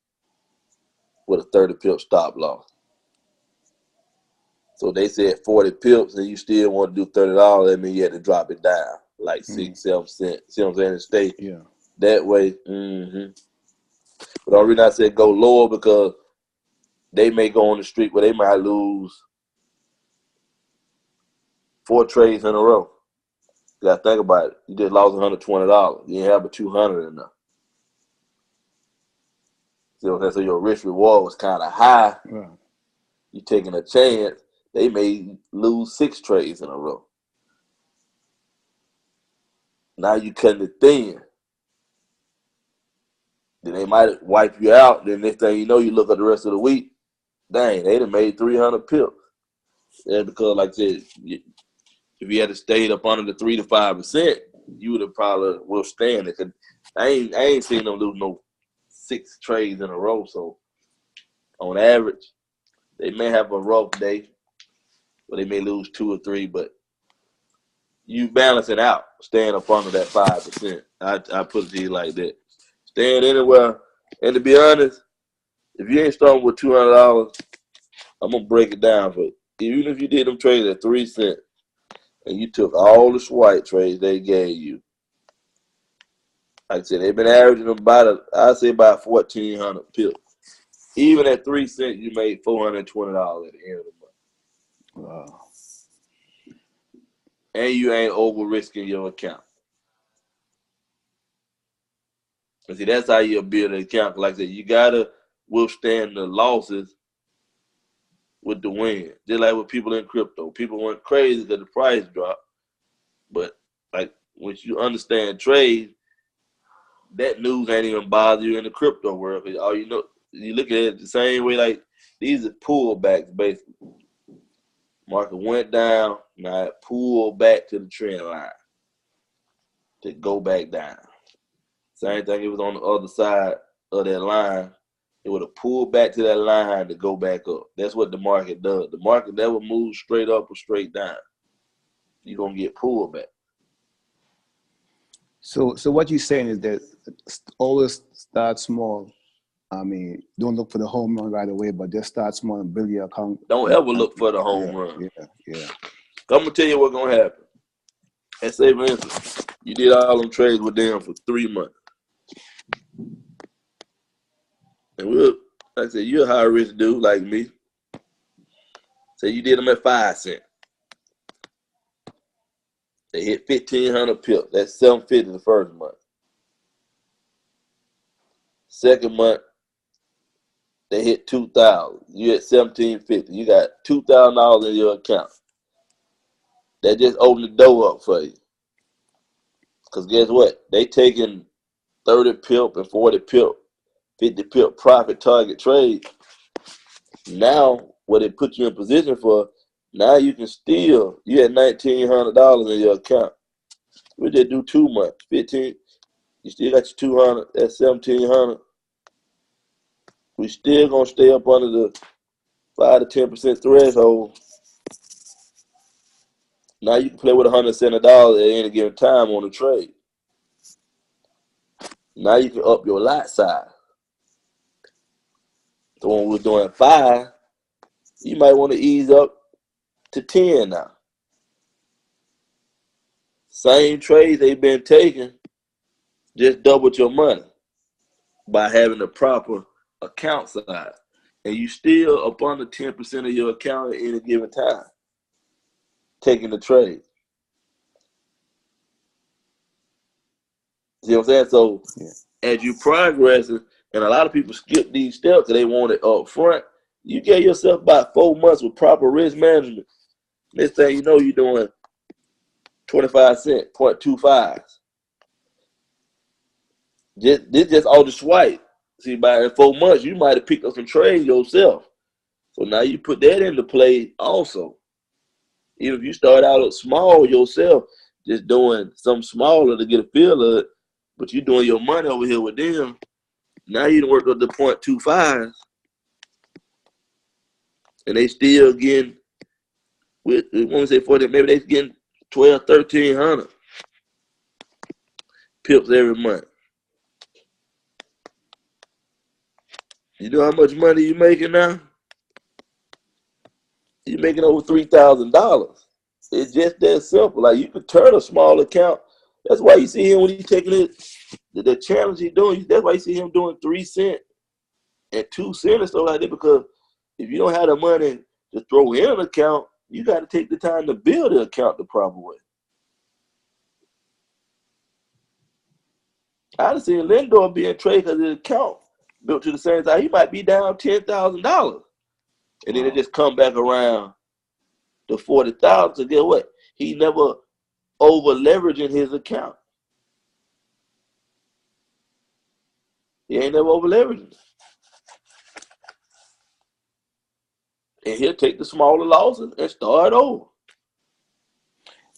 Speaker 4: with a 30 pip stop loss. So they said 40 pips and you still want to do $30, that means you had to drop it down like 6, 7 cents. See what I'm saying? Stay that way. But the reason I said go lower because they may go on the street where they might lose 4 trades in a row. You gotta think about it. You just lost $120. You didn't have a $200 enough. See what I'm saying? So your risk reward was kind of high.
Speaker 7: Right.
Speaker 4: You taking a chance. They may lose 6 trades in a row. Now you cutting it thin. Then they might wipe you out. Then next thing you know, you look at the rest of the week. Dang, they done made 300 pips. Yeah, because like I said, if you had stayed up under the 3 to 5%, you would have probably withstand it. I ain't seen them lose no 6 trades in a row. So on average, they may have a rough day, or they may lose 2 or 3, but you balance it out, staying up under that 5%. I put it to you like that. Staying anywhere, and to be honest, if you ain't starting with $200, I'm gonna break it down for you. Even if you did them trades at 3 cents, and you took all the swipe trades they gave you, like I said, they've been averaging about I'd say about 1,400 pips. Even at 3 cents, you made $420 at the end of the month.
Speaker 7: Wow.
Speaker 4: And you ain't over risking your account. And see, that's how you build an account. Like I said, you gotta withstand the losses with the win. Just like with people in crypto. People went crazy because the price dropped. But like once you understand trade, that news ain't even bother you in the crypto world. All you know, you look at it the same way. Like these are pullbacks basically. Market went down, now it pulled back to the trend line to go back down. Same thing, it was on the other side of that line. It would have pulled back to that line to go back up. That's what the market does. The market never moves straight up or straight down. You're going to get pulled back.
Speaker 7: So what you're saying is that always start small. I mean, don't look for the home run right away, but just start small and build your account.
Speaker 4: Don't ever look for the home run.
Speaker 7: Yeah.
Speaker 4: I'm going to tell you what's going to happen. Let's say, for instance, you did all them trades with them for 3 months. And like I said, you're a high risk dude like me. Say you did them at 5 cents. They hit 1,500 pips. That's $750 the first month. Second month, they hit 2,000. You at $1,750. You got $2,000 in your account. That just opened the door up for you. Because guess what? They taking 30 pip and 40 pip, 50 pip profit target trade. Now, what it put you in position for, now you can still, you had $1,900 in your account. We just do 2 months, 15. You still got your 200, that's 1,700. We still gonna stay up under the 5 to 10% threshold. Now you can play with $170 at any given time on the trade. Now you can up your lot size. So when we're doing 5, you might want to ease up to 10 now. Same trades they've been taking, just doubled your money by having the proper account size. And you still up under 10% of your account at any given time, taking the trade. See what I'm saying? So as you progressing, and a lot of people skip these steps because they want it up front, you get yourself about 4 months with proper risk management. Next thing you know, you're doing 25 cent, 0.25. This just all the swipe. See, by in 4 months, you might have picked up some trades yourself. So now you put that into play also. Even if you start out small yourself, just doing something smaller to get a feel of it, but you're doing your money over here with them. Now you done worked up the 0.25, and they still getting, when we say 40, maybe they getting 12, 1,300 pips every month. You know how much money you making now? You're making over $3,000. It's just that simple. Like, you could turn a small account. That's why you see him when he's taking it, the challenge he's doing. That's why you see him doing 3 cents and 2 cents and stuff like that. Because if you don't have the money to throw in an account, you got to take the time to build the account the proper way. I'd have seen Lindor being traded because his account built to the same time. He might be down $10,000. And then it just come back around to 40,000. So get what? He never over leveraging his account. He ain't never over leveraging. And he'll take the smaller losses and start over.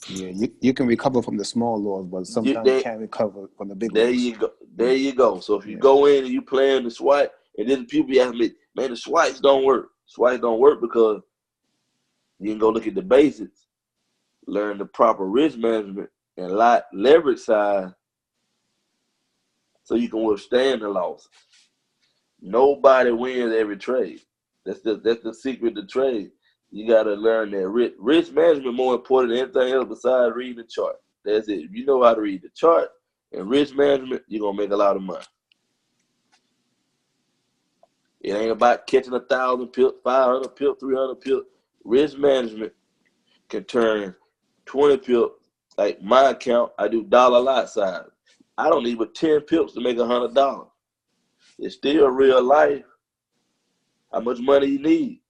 Speaker 7: Yeah, you can recover from the small loss, but sometimes you can't recover from the big loss.
Speaker 4: There you go. So if you go in and you playing the swipe, and then people be asking me, man, the swipes don't work. Swipes don't work because you can go look at the basics, learn the proper risk management and leverage size so you can withstand the loss. Nobody wins every trade. That's the secret to trade. You got to learn that risk management more important than anything else besides reading the chart. That's it. If you know how to read the chart and risk management, you're going to make a lot of money. It ain't about catching 1,000 pips, 500 pips, 300 pips. Risk management can turn 20 pips. Like my account, I do dollar lot size. I don't need but 10 pips to make $100. It's still real life. How much money you need?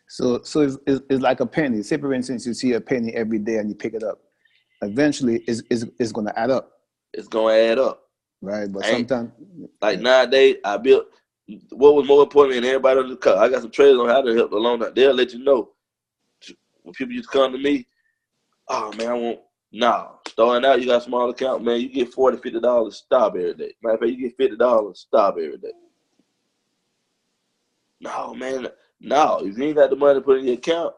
Speaker 7: So it's like a penny. Say, for instance, you see a penny every day and you pick it up. Eventually, it's going to add up.
Speaker 4: It's going to add up.
Speaker 7: Right, but sometimes.
Speaker 4: Like nowadays, I built, what was more important than everybody on the car? I got some traders on how to help along that. They'll let you know. When people used to come to me, oh, man, starting out, you got a small account, man, you get $40, $50 stop every day. Matter of fact, you get $50 stop every day. No, man, no. If you ain't got the money to put in your account,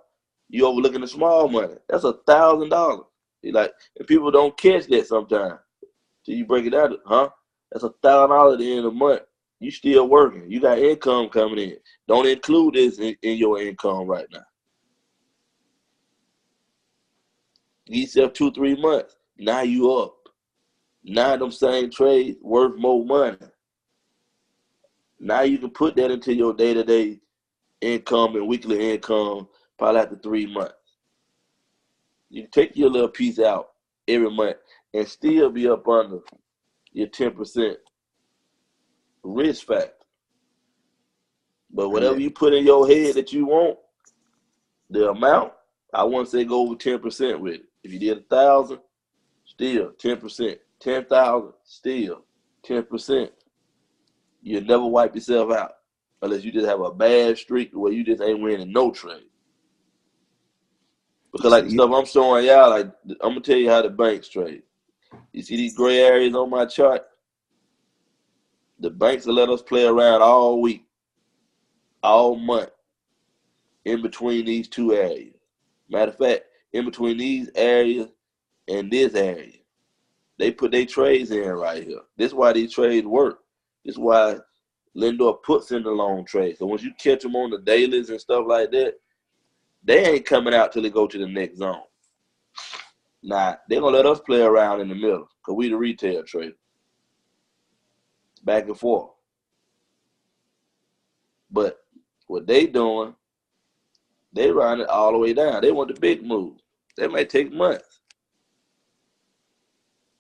Speaker 4: you overlooking the small money. That's $1,000. Like, and people don't catch that sometimes. Till you break it down, that's $1,000 at the end of the month. You still working. You got income coming in. Don't include this in your income right now. Give yourself 2-3 months. Now you up. Now them same trades worth more money. Now you can put that into your day-to-day income and weekly income probably after 3 months. You can take your little piece out every month and still be up under your 10% risk factor. But whatever you put in your head that you want, the amount, I wouldn't say go over 10% with it. If you did 1,000, still 10%. 10,000, still 10%. You'll never wipe yourself out unless you just have a bad streak where you just ain't winning no trade. Because like the stuff I'm showing y'all, like I'm gonna tell you how the banks trade. You see these gray areas on my chart? The banks will let us play around all week, all month, in between these two areas. Matter of fact, in between these areas and this area. They put their trades in right here. This is why these trades work. This is why Lindor puts in the long trade. So once you catch them on the dailies and stuff like that, they ain't coming out till they go to the next zone. Nah, they're going to let us play around in the middle because we the retail trader. Back and forth. But what they doing, they run it all the way down. They want the big move. That may take months.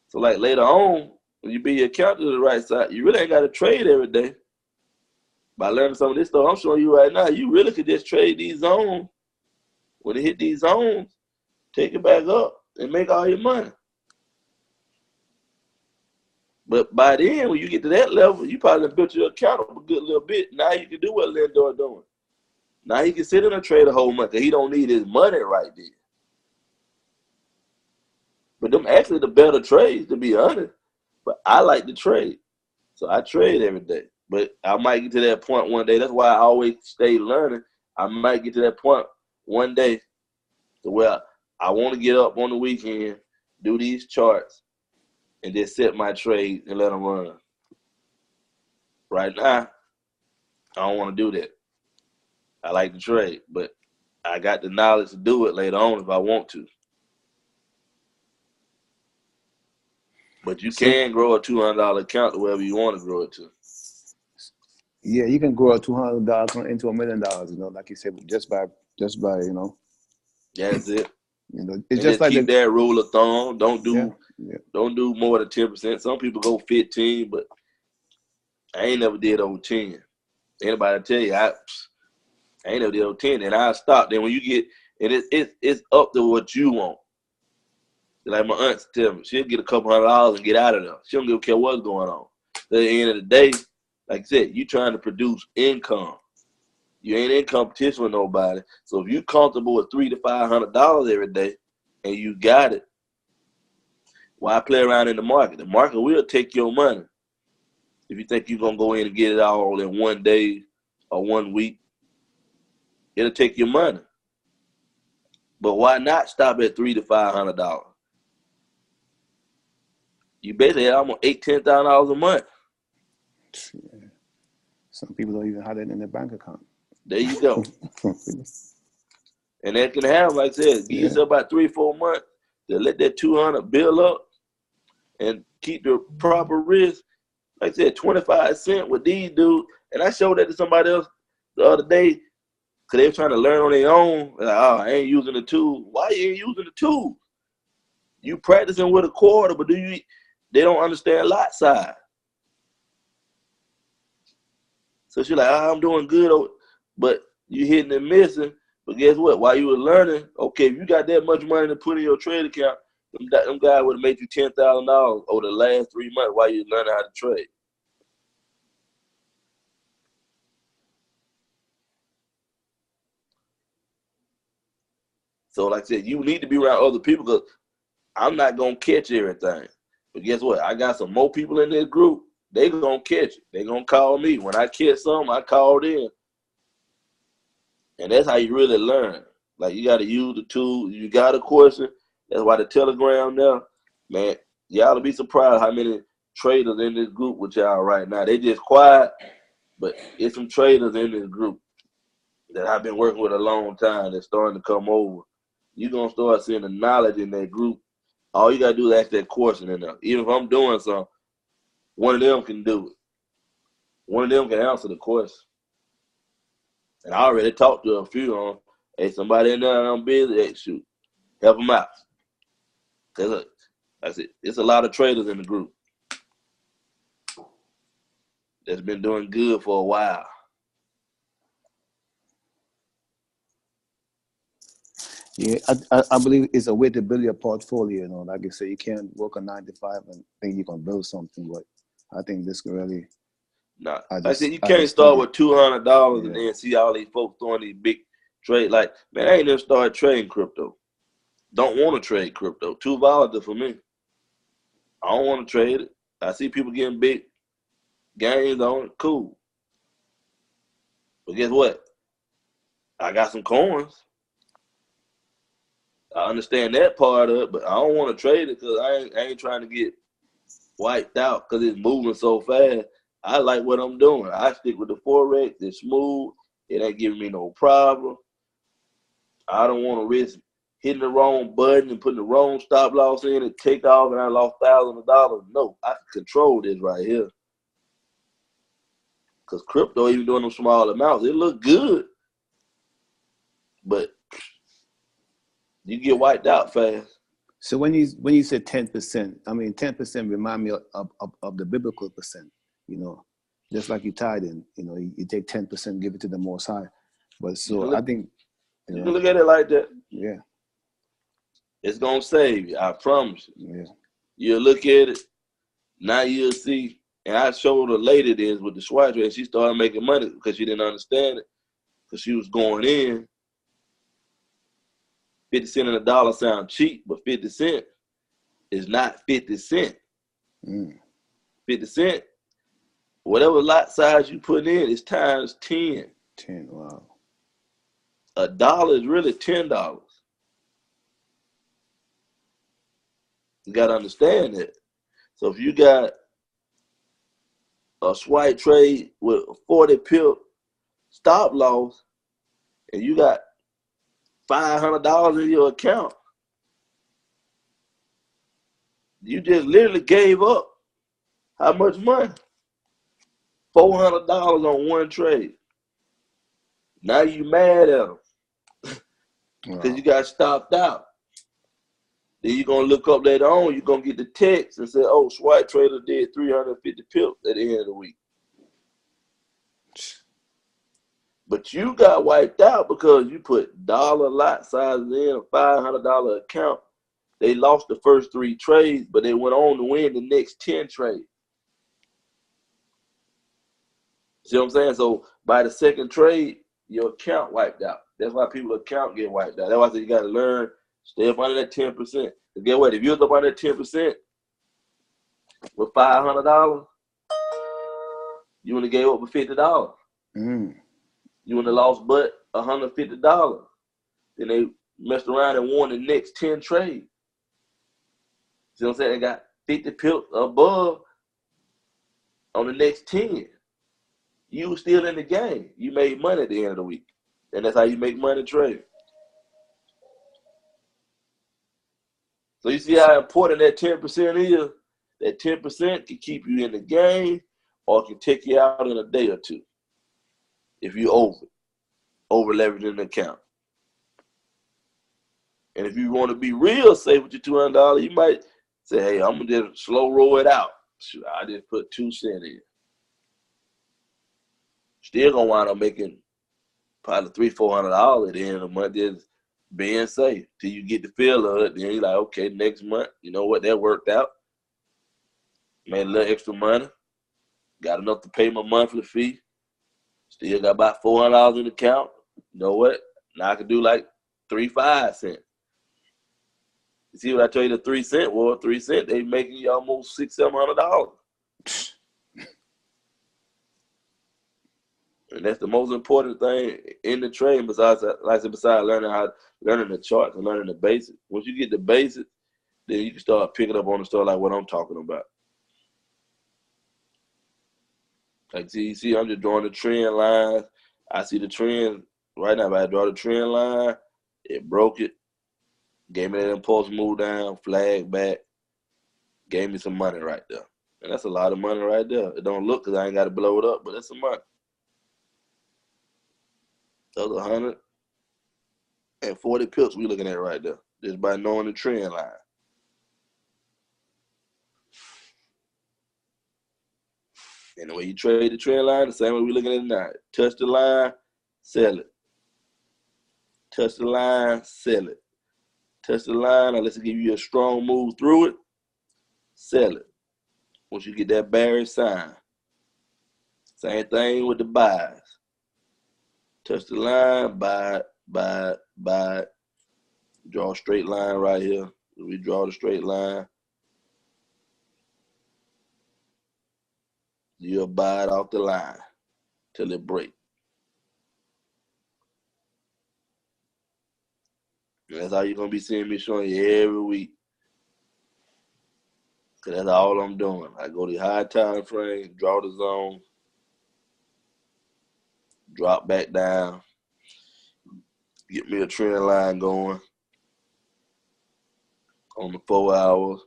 Speaker 4: So like later on, when you be your account to the right side, you really ain't got to trade every day. By learning some of this stuff I'm showing you right now, you really could just trade these zones. When it hit these zones, take it back up and make all your money. But by then, when you get to that level, you probably built your account up a good little bit. Now you can do what Lindor doing. Now he can sit in a trade a whole month. He don't need his money right there. But them actually the better trades, to be honest. But I like to trade. So I trade every day. But I might get to that point one day. That's why I always stay learning. I might get to that point one day to where I want to get up on the weekend, do these charts, and then set my trades and let them run. Right now, I don't want to do that. I like to trade, but I got the knowledge to do it later on if I want to. But you can grow a $200 account to wherever you want to grow it to.
Speaker 7: Yeah, you can grow a $200 into $1 million. You know, like you said, just by you know.
Speaker 4: That's it.
Speaker 7: You know, it's
Speaker 4: and
Speaker 7: just like
Speaker 4: keep that rule of thumb. Don't do more than 10%. Some people go 15, but I ain't never did over 10. Anybody tell you I ain't never did over 10, and I stop. Then when you get, and it's up to what you want. Like my aunt tell me, she'll get a couple $100 and get out of there. She don't give a care what's going on. At the end of the day, like I said, you trying to produce income. You ain't in competition with nobody. So if you comfortable with $300 to $500 every day, and you got it, why play around in the market? The market will take your money. If you think you're gonna go in and get it all in one day or 1 week, it'll take your money. But why not stop at $300 to $500? You basically have almost $8,000 to $10,000 a month.
Speaker 7: Yeah. Some people don't even have it in their bank account.
Speaker 4: There you go. And that can happen, like I said, give yourself about 3 or 4 months to let that 200 build up and keep the proper risk. Like I said, 25 cents with these dudes. And I showed that to somebody else the other day because they were trying to learn on their own. Like, oh, I ain't using the tool. Why you ain't using the tool? You practicing with a quarter, but they don't understand lot size. So she's like, oh, I'm doing good, but you hitting and missing. But guess what? While you were learning, okay, if you got that much money to put in your trade account, them guys would have made you $10,000 over the last 3 months while you learning how to trade. So like I said, you need to be around other people because I'm not going to catch everything. But guess what? I got some more people in this group. They going to catch it. They going to call me. When I catch something, I call them. And that's how you really learn. Like, you got to use the tool. You got a question. That's why the Telegram now, man, y'all will be surprised how many traders in this group with y'all right now. They just quiet, but it's some traders in this group that I've been working with a long time that's starting to come over. You're going to start seeing the knowledge in that group. All you got to do is ask that question in there. Even if I'm doing something, one of them can do it. One of them can answer the question. And I already talked to a few on, hey, somebody in there, I'm busy, hey, shoot, help them out. Because look, that's it. It's a lot of traders in the group that's been doing good for a while.
Speaker 7: Yeah, I believe it's a way to build your portfolio. You know, like you say, you can't work a 9 to 5 and think you can build something. But I think this can really.
Speaker 4: Nah, like I said, you can't start with $200 and then see all these folks throwing these big trades. Like, man, I ain't never started trading crypto. Don't want to trade crypto. Too volatile for me. I don't want to trade it. I see people getting big gains on it. Cool. But guess what? I got some coins. I understand that part of it, but I don't want to trade it because I ain't trying to get wiped out because it's moving so fast. I like what I'm doing. I stick with the Forex. It's smooth. It ain't giving me no problem. I don't want to risk hitting the wrong button and putting the wrong stop loss in and take off and I lost thousands of dollars. No, I can control this right here. Because crypto, even doing them small amounts, it look good. But you get wiped out fast.
Speaker 7: So when you say 10%, I mean 10% remind me of the biblical percent. You know, just like you tied in. You know, you take 10%, give it to the Most High. But so I think
Speaker 4: you can look at it like that.
Speaker 7: Yeah.
Speaker 4: It's gonna save you. I promise you.
Speaker 7: Yeah.
Speaker 4: You'll look at it. Now you'll see. And I showed a lady this with the swipe trade, and she started making money because she didn't understand it. Because she was going in. 50 cents in a dollar sound cheap, but 50 cents is not 50 cents. 50 cents, whatever lot size you put in, is times 10.
Speaker 7: 10, wow.
Speaker 4: $1 is really $10. You got to understand that. So if you got a swipe trade with a 40 pip stop loss and you got $500 in your account, you just literally gave up how much money? $400 on one trade. Now you mad at them because you got stopped out. Then you're going to look up later on, you're going to get the text and say, oh, swipe trader did 350 pips at the end of the week. But you got wiped out because you put dollar lot sizes in a $500 account. They lost the first 3 trades, but they went on to win the next 10 trades. See what I'm saying? So by the second trade, your account wiped out. That's why people's account get wiped out. That's why I said you got to learn, stay up under that 10%. Because guess what? If you was up under that 10% with $500, you would have gave up with $50. You would have lost but $150. Then they messed around and won the next 10 trades. See what I'm saying? They got 50 pips above on the next 10. You were still in the game. You made money at the end of the week. And that's how you make money trade. So you see how important that 10% is? That 10% can keep you in the game or can take you out in a day or two if you over leveraging the account. And if you want to be real safe with your $200, you might say, hey, I'm going to just slow roll it out. Shoot, I just put 2 cents in. Still going to wind up making probably $300-$400 at the end of the month just being safe till you get the feel of it. Then you're like, okay, next month, you know what, that worked out. Made a little extra money. Got enough to pay my monthly fee. Still got about $400 in the account. You know what? Now I can do like 3-5 cents. You see what I tell you, the 3 cent? Well, 3 cents, they making you almost $600-$700. And that's the most important thing in the trade besides, like I said, besides learning the charts and learning the basics. Once you get the basics, then you can start picking up on the stuff like what I'm talking about. Like, see, I'm just drawing the trend lines. I see the trend right now. If I draw the trend line, it broke it, gave me that impulse move down, flag back, gave me some money right there. And that's a lot of money right there. It don't look because I ain't got to blow it up, but that's some money. Those 140 pips we looking at right there, just by knowing the trend line. And the way you trade the trend line, the same way we looking at it now. Touch the line, sell it. Touch the line, sell it. Touch the line, unless it give you a strong move through it, sell it. Once you get that bearish sign. Same thing with the buys. Touch the line, buy it. Draw a straight line right here. We draw the straight line. You'll buy it off the line till it breaks. That's how you're going to be seeing me showing you every week. Because that's all I'm doing. I go to the high time frame, draw the zone, drop back down, get me a trend line going on the 4 hours.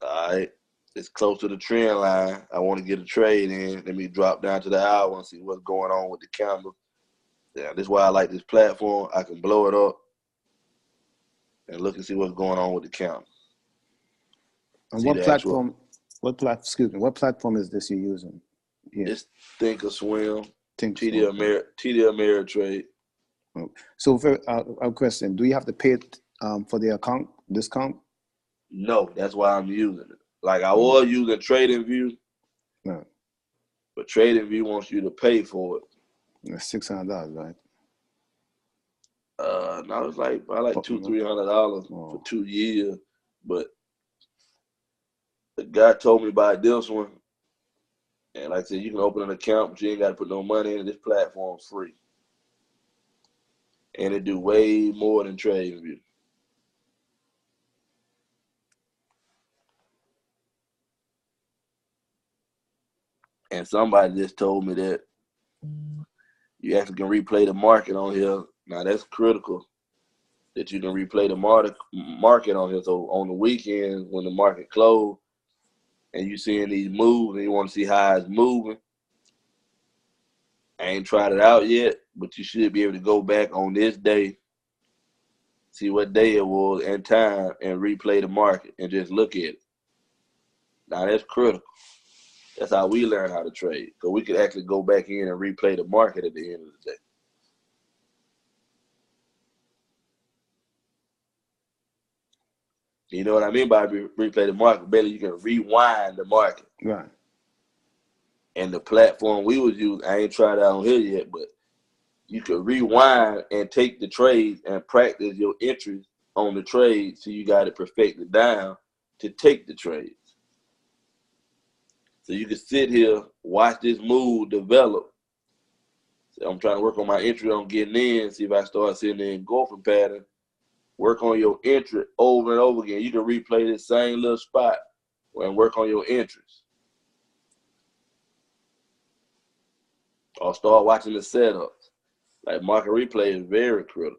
Speaker 4: All right. It's close to the trend line. I want to get a trade in. Let me drop down to the hour and see what's going on with the candle. Yeah, this is why I like this platform. I can blow it up and look and see what's going on with the candle.
Speaker 7: And what platform? What platform is this you're using? Yeah.
Speaker 4: It's Thinkorswim, TD Ameritrade.
Speaker 7: So, for a question, do you have to pay for the account discount?
Speaker 4: No, that's why I'm using it. Like I was using TradingView,
Speaker 7: No,
Speaker 4: but TradingView wants you to pay for it.
Speaker 7: it's $600, right?
Speaker 4: No, it's like probably like $200-300 for 2 years. But the guy told me about this one, and like I said, you can open an account, but you ain't got to put no money in it. This platform's free, and it do way more than TradingView. And somebody just told me that you actually can replay the market on here. Now that's critical, that you can replay the market on here. So on the weekends when the market closed and you seeing these moves and you want to see how it's moving, I ain't tried it out yet, but you should be able to go back on this day, see what day it was and time, and replay the market and just look at it. Now that's critical. That's how we learn how to trade, because we could actually go back in and replay the market at the end of the day. You know what I mean by replay the market? Basically, you can rewind the market.
Speaker 7: Right.
Speaker 4: And the platform we was using, I ain't tried it out on here yet, but you could rewind and take the trades and practice your entries on the trades so you got it perfected down to take the trades. So you can sit here, watch this move develop. So I'm trying to work on my entry on getting in, see if I start sitting there in engulfing pattern. Work on your entry over and over again. You can replay this same little spot and work on your entries. Or start watching the setups. Like market replay is very critical.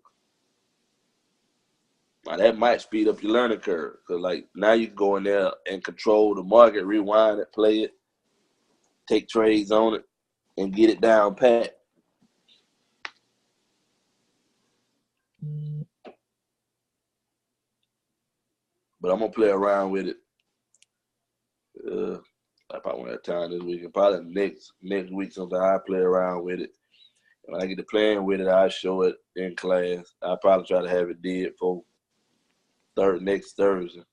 Speaker 4: Now that might speed up your learning curve, because like now you can go in there and control the market, rewind it, play it, take trades on it, and get it down pat. But I'm gonna play around with it. I probably won't have time this week. And probably next week sometime I play around with it. And when I get to playing with it, I'll show it in class. I'll probably try to have it did for next Thursday.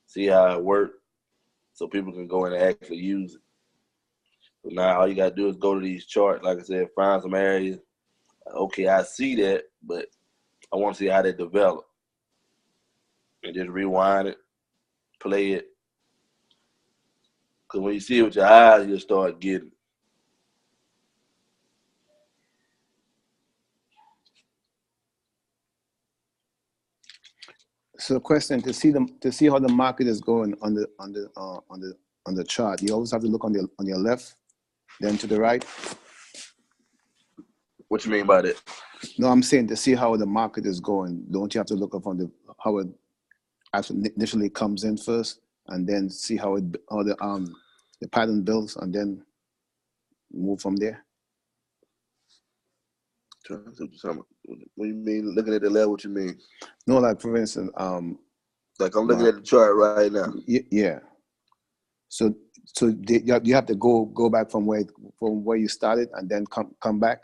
Speaker 4: See how it works, so people can go in and actually use it. So now all you gotta do is go to these charts, like I said, find some areas. Okay, I see that, but I want to see how they develop. And just rewind it, play it. Because when you see it with your eyes, you'll start getting it.
Speaker 7: So, question to see how the market is going on the chart. You always have to look on your left, then to the right.
Speaker 4: What you mean by that?
Speaker 7: No, I'm saying to see how the market is going. Don't you have to look up on how it actually initially comes in first, and then see how the pattern builds, and then move from there?
Speaker 1: What do you mean? Looking at the level? What you mean?
Speaker 7: No, like for instance,
Speaker 1: like I'm looking at the chart right now.
Speaker 7: Yeah. So you have to go back from where you started and then come back.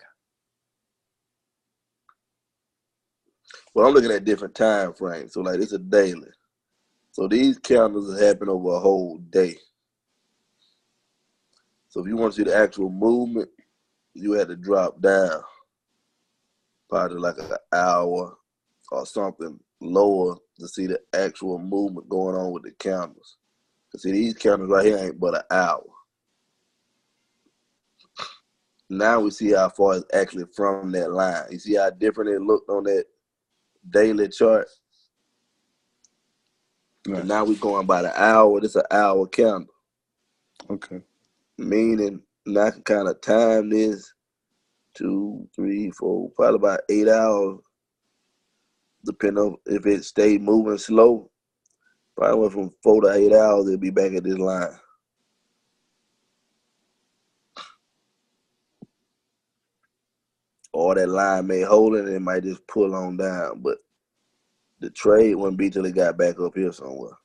Speaker 1: Well, I'm looking at different time frames. So like it's a daily. So these candles happen over a whole day. So if you want to see the actual movement, you had to drop down probably like an hour or something lower to see the actual movement going on with the candles. See, these candles right here ain't but an hour. Now we see how far it's actually from that line. You see how different it looked on that daily chart? Right. And now we're going by the hour. This is an hour candle.
Speaker 7: Okay.
Speaker 1: Meaning, now I can kind of time this 2, 3, 4, probably about 8 hours, depending on if it stayed moving slow. Probably went from 4 to 8 hours, it'll be back at this line. Or that line may hold it and it might just pull on down. But the trade wouldn't be till it got back up here somewhere.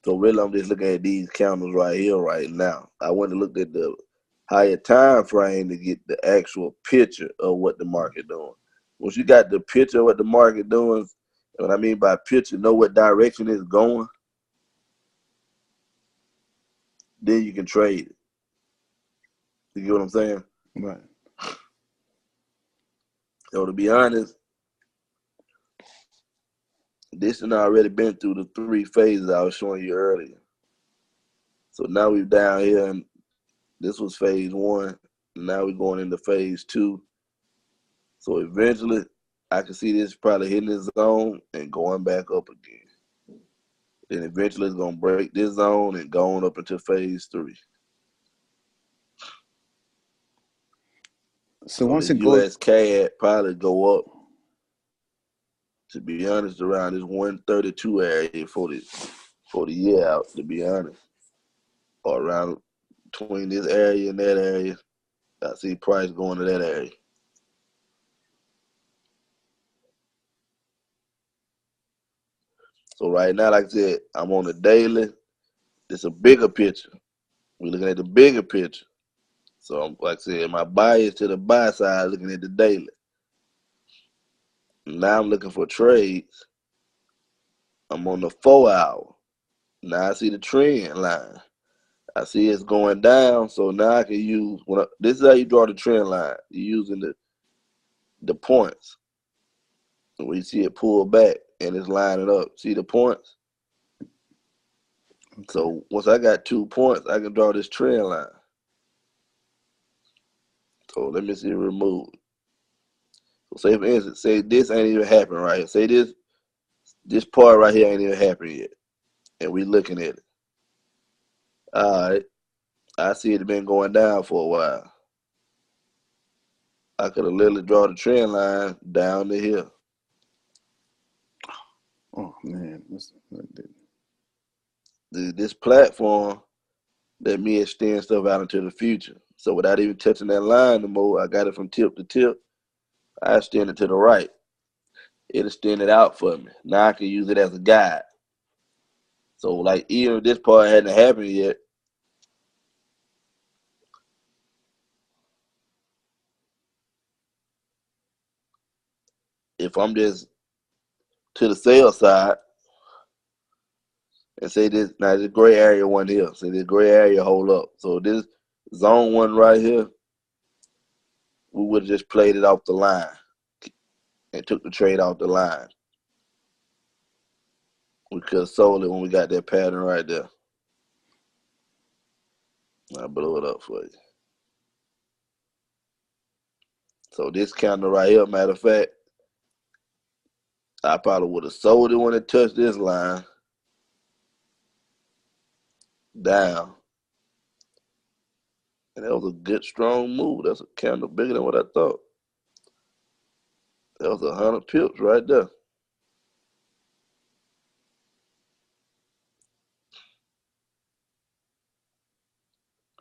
Speaker 1: So really, I'm just looking at these candles right here right now. I went and looked at the higher time frame to get the actual picture of what the market doing.
Speaker 4: once you got the picture of what the market doing, what I mean by picture, know what direction it's going, then you can trade it. You get what I'm saying?
Speaker 7: Right.
Speaker 4: So to be honest, this has already been through the 3 phases I was showing you earlier. So now we're down here, and this was phase 1. Now we're going into phase 2. So eventually, I can see this probably hitting this zone and going back up again. Then eventually it's going to break this zone and going up into phase 3.
Speaker 7: So once
Speaker 4: the
Speaker 7: it goes,
Speaker 4: US CAD probably go up, to be honest, around this 132 area for the year out, to be honest. Or around between this area and that area, I see price going to that area. So right now, like I said, I'm on the daily. It's a bigger picture. We're looking at the bigger picture. So like I said, my bias to the buy side, looking at the daily. Now I'm looking for trades. I'm on the 4 hour. Now I see the trend line. I see it's going down, so now I can use this is how you draw the trend line. You're using the points. When you see it pull back and it's lining up, see the points?
Speaker 7: okay.
Speaker 4: So once I got 2 points, I can draw this trend line. So let me see it removed. So say for instance, say this ain't even happened right here. Say this part right here ain't even happened yet. And we looking at it. All right. I see it been going down for a while. I could have literally draw the trend line down to here.
Speaker 7: Oh man,
Speaker 4: This platform let me extend stuff out into the future. So without even touching that line no more, I got it from tip to tip. I extend it to the right. It extended out for me. Now I can use it as a guide. So like even if this part hadn't happened yet, if I'm just to the sales side and say this, now this gray area one here, say this gray area hold up. So this zone 1 right here, we would have just played it off the line and took the trade off the line. We could have sold it when we got that pattern right there. I blow it up for you. So this candle right here, matter of fact, I probably would have sold it when it touched this line down. And that was a good, strong move. That's a candle bigger than what I thought. That was 100 pips right there.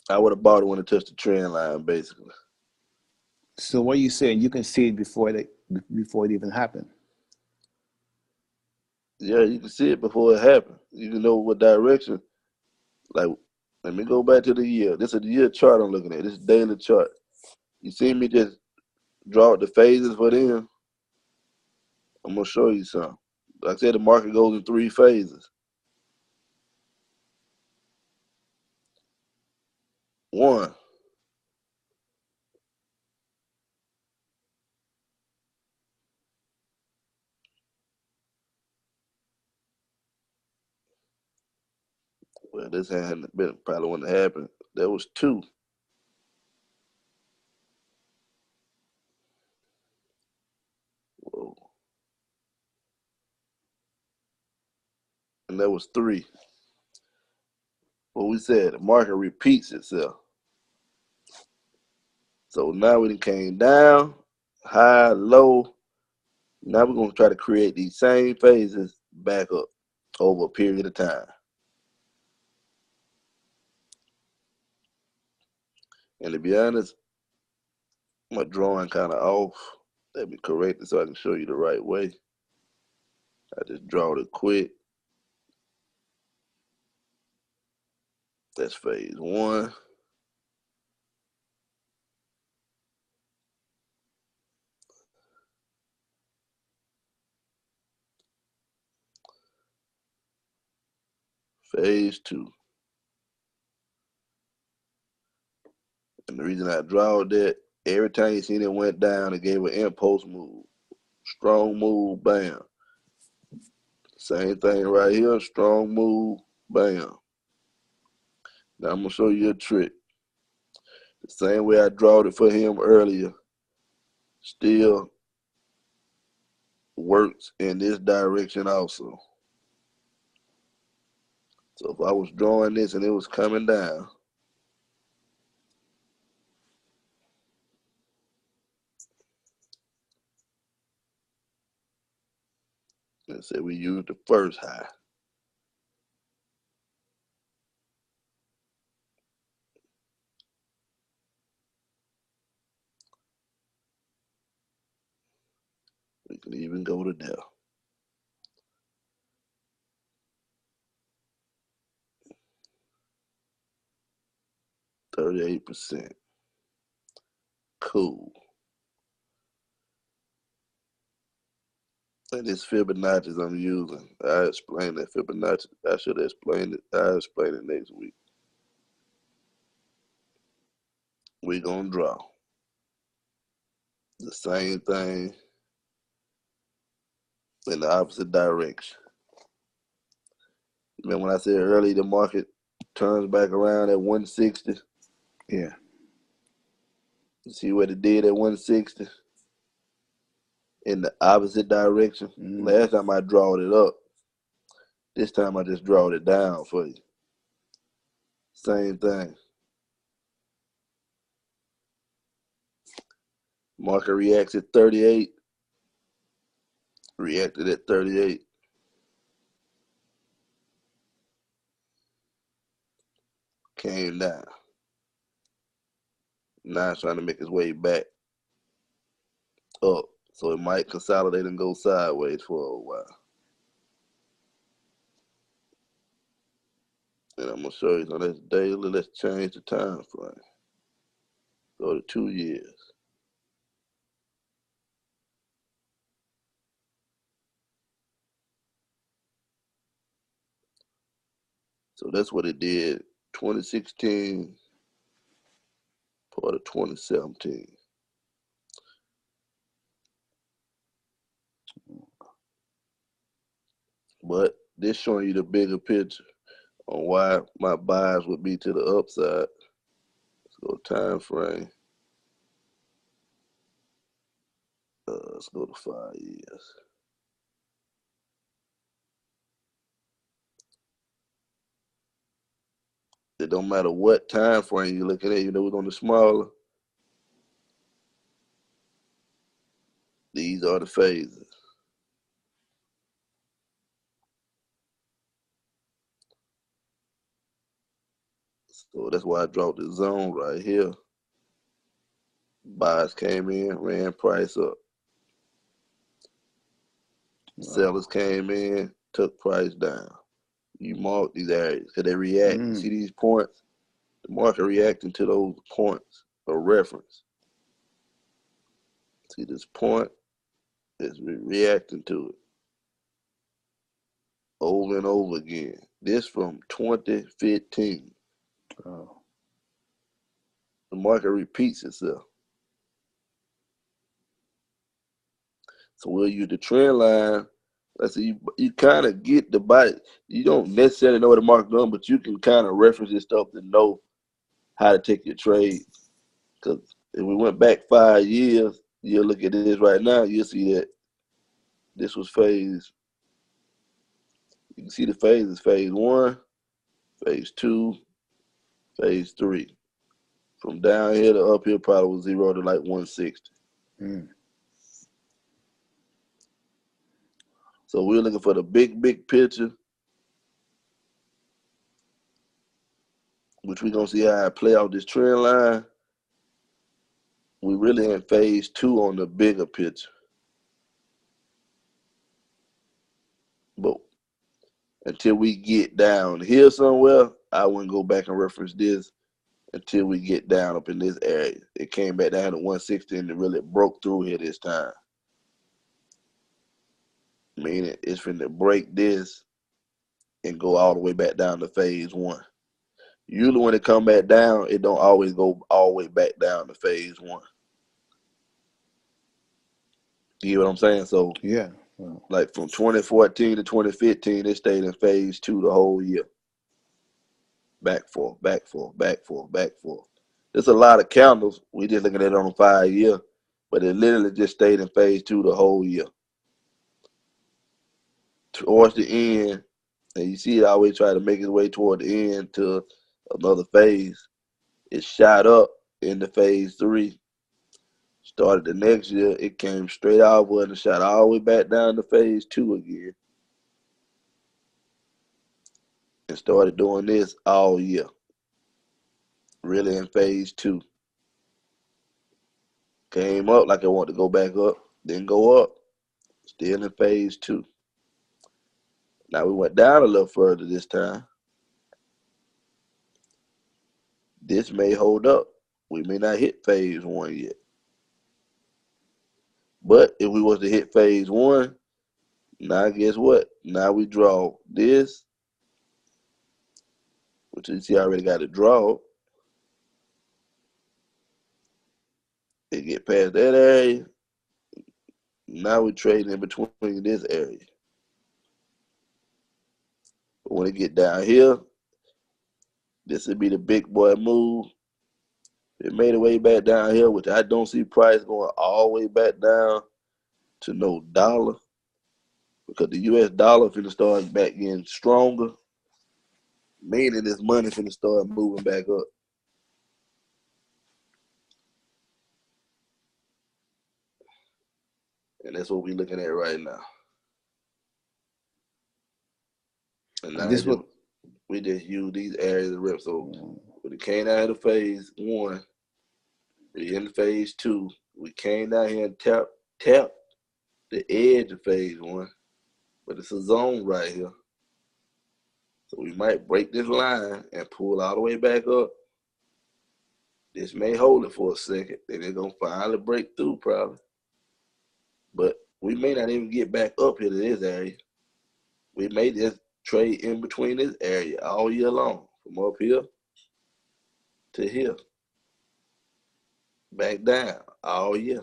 Speaker 4: I would have bought it when it touched the trend line, basically.
Speaker 7: so what are you saying? You can see it before it even happened.
Speaker 4: Yeah, you can see it before it happened. You can know what direction. Like, let me go back to the year. This is the year chart I'm looking at. This is daily chart. You see me just draw the phases for them? I'm going to show you something. Like I said, the market goes in 3 phases. 1, well, this hadn't been probably when it happened. That was 2. Whoa. And that was 3. What we said, the market repeats itself. So now we came down, high, low. Now we're going to try to create these same phases back up over a period of time. And to be honest, my drawing kind of off. Let me correct it so I can show you the right way. I just draw it quick. That's phase 1.
Speaker 1: Phase 2. And the reason I drawed that, every time you seen it went down, it gave an impulse move. Strong move, bam. Same thing right here, strong move, bam. Now I'm gonna show you a trick. The same way I drawed it for him earlier, still works in this direction also. So if I was drawing this and it was coming down, let's say we use the first high. We can even go to there. %38%. Cool. And this Fibonacci I'm using, I explained that Fibonacci. I should have explained it. I'll explain it next week. We're going to draw the same thing in the opposite direction. Remember when I said earlier the market turns back around at 160?
Speaker 7: Yeah.
Speaker 1: You see what it did at 160? In the opposite direction. Last time I drawed it up. This time I just drawed it down for you. Same thing. Market reacts at 38. Reacted at 38. Came down. Now it's trying to make its way back up. So it might consolidate and go sideways for a while. And I'm going to show you on this daily. Let's change the time frame. Go to 2 years. So that's what it did 2016, part of 2017. But this showing you the bigger picture on why my buys would be to the upside. Let's go time frame. Let's go to 5 years. It don't matter what time frame you're looking at, you know, it's on the smaller. These are the phases. So that's why I dropped the zone right here. Buyers came in, ran price up. Sellers came in, took price down. You mark these areas because they react. See these points? The market reacting to those points of reference. See this point? It's reacting to it over and over again. This from 2015.
Speaker 7: Oh.
Speaker 1: The market repeats itself. So we'll use the trend line. Let's see, you kind of get the bite. You don't necessarily know what the market doing, but you can kind of reference this stuff to know how to take your trade. Because if we went back 5 years, you'll look at this right now, you'll see that this was phase. You can see the phases: phase 1, phase 2, phase 3. From down here to up here probably was 0 to like 160. So we're looking for the big picture, which we're going to see how I play out this trend line. We really in phase 2 on the bigger picture. But until we get down here somewhere, I wouldn't go back and reference this until we get down up in this area. It came back down to 160 and it really broke through here this time. Meaning it's finna break this
Speaker 4: and go all the way back down to phase 1. Usually when it come back down, it don't always go all the way back down to phase 1. You get what I'm saying? So
Speaker 7: Yeah. Wow.
Speaker 4: like from 2014 to 2015, it stayed in phase 2 the whole year. Back forth, back forth, back forth, back forth. There's a lot of candles. We just looking at it on a 5-year, but it literally just stayed in phase 2 the whole year. Towards the end, and you see it always try to make its way toward the end to another phase. It shot up into phase 3. Started the next year, it came straight outward and shot all the way back down to phase 2 again. And started doing this all year. Really in phase 2. Came up like it wanted to go back up, then go up. Still in phase 2. Now we went down a little further this time. This may hold up. We may not hit phase 1 yet. But if we was to hit phase 1, now guess what? Now we draw this, which you see I already got it drawn. It get past that area. Now we trade in between this area. But when it get down here, this would be the big boy move. It made it way back down here, which I don't see price going all the way back down to no dollar. Because the US dollar finna start back getting stronger. Meaning this money finna start moving back up. And that's what we looking at right now. And now
Speaker 7: This what
Speaker 4: we just use these areas of rip. So when it came out of phase 1, we in phase 2. We came down here and tapped the edge of phase 1. But it's a zone right here. So we might break this line and pull all the way back up. This may hold it for a second. Then it's going to finally break through probably. But we may not even get back up here to this area. We may just trade in between this area all year long. From up here to here. Back down all year.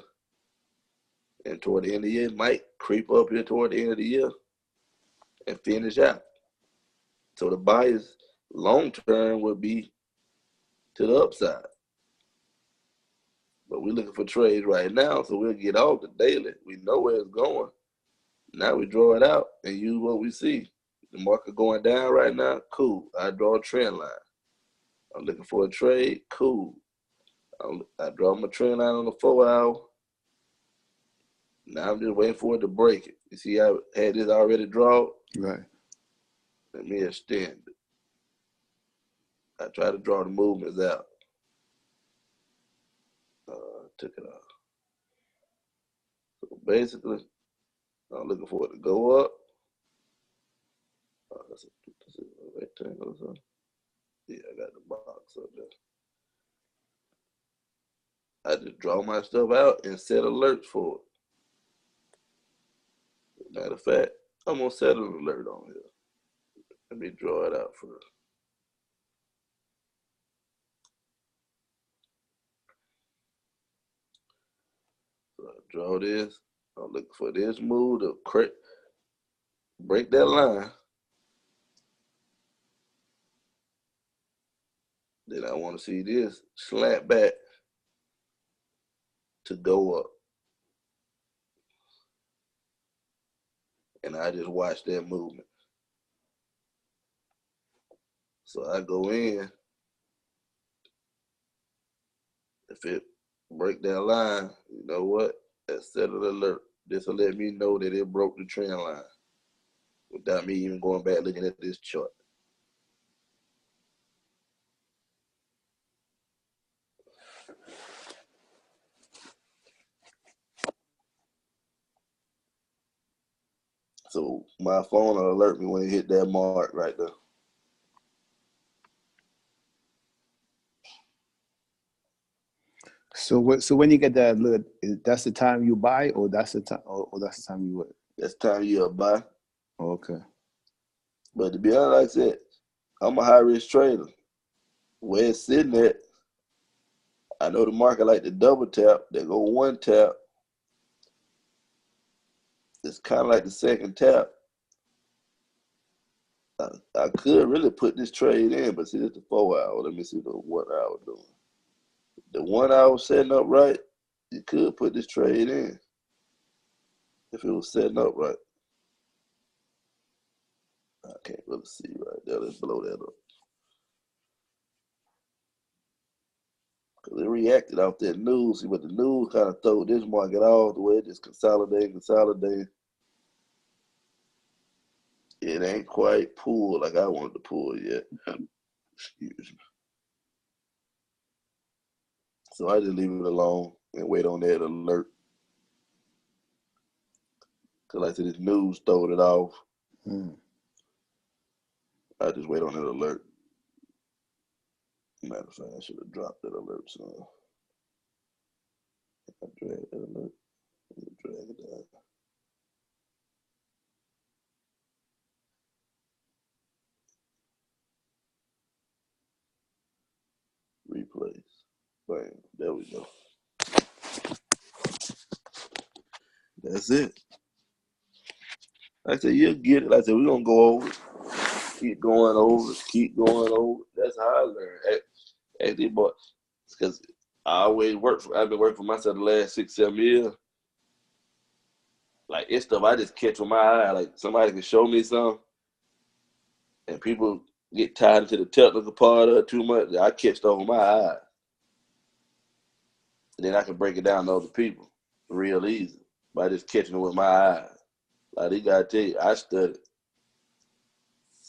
Speaker 4: And toward the end of the year, it might creep up here toward the end of the year and finish out. So the bias long term would be to the upside. But we're looking for trades right now, so we'll get off the daily. We know where it's going. Now we draw it out and use what we see. The market going down right now, cool. I draw a trend line. I'm looking for a trade, cool. I draw my trend line on the 4-hour. Now I'm just waiting for it to break it. You see I had this already drawn?
Speaker 7: right?
Speaker 4: Let me extend it. I try to draw the movements out. Took it off. So basically, I'm looking for it to go up. That's a rectangle or something. Yeah, I got the box up there. I just draw my stuff out and set alerts for it. Matter of fact, I'm gonna set an alert on here. Let me draw it out first. So I draw this. I'm looking for this move to break that line. Then I want to see this slant back to go up. And I just watch that movement. So I go in. If it break that line, you know what? That's set an alert. This will let me know that it broke the trend line without me even going back looking at this chart. So my phone will alert me when it hit that mark right there.
Speaker 7: So when you get that alert, that's the time you buy, or that's the time, or that's the time you wait?
Speaker 4: That's time you'll buy.
Speaker 7: Okay.
Speaker 4: But to be honest, like I said, I'm a high risk trader. Where it's sitting at, I know the market like to double tap. They go one tap. It's kind of like the second tap. I could really put this trade in, but see, it's the 4 hour. Let me see the 1 hour doing. The 1 hour setting up right, you could put this trade in if it was setting up right. I can't really see right there. Let's blow that up. Because it reacted off that news. See, but the news kind of threw this market all the way, just consolidating. It ain't quite pulled like I wanted to pull yet. Excuse me. So I just leave it alone and wait on that alert. Because like I said, this news throwed it off. I just wait on that alert. Matter of fact, I should have dropped that alert, so I drag that alert. Drag it down. Replays. Bam. There we go. That's it. Like I said, you'll get it. Like I said, we're going to go over it. Keep going over it. Keep going over it. That's how I learn. Actually, but because I always I've been working for myself the last 6-7 years. Like, it's stuff I just catch with my eye. Like, somebody can show me something, and people get tied into the technical part of it too much. I catch stuff with my eye. And then I can break it down to other people real easy by just catching it with my eyes. Like, they got to tell you, I studied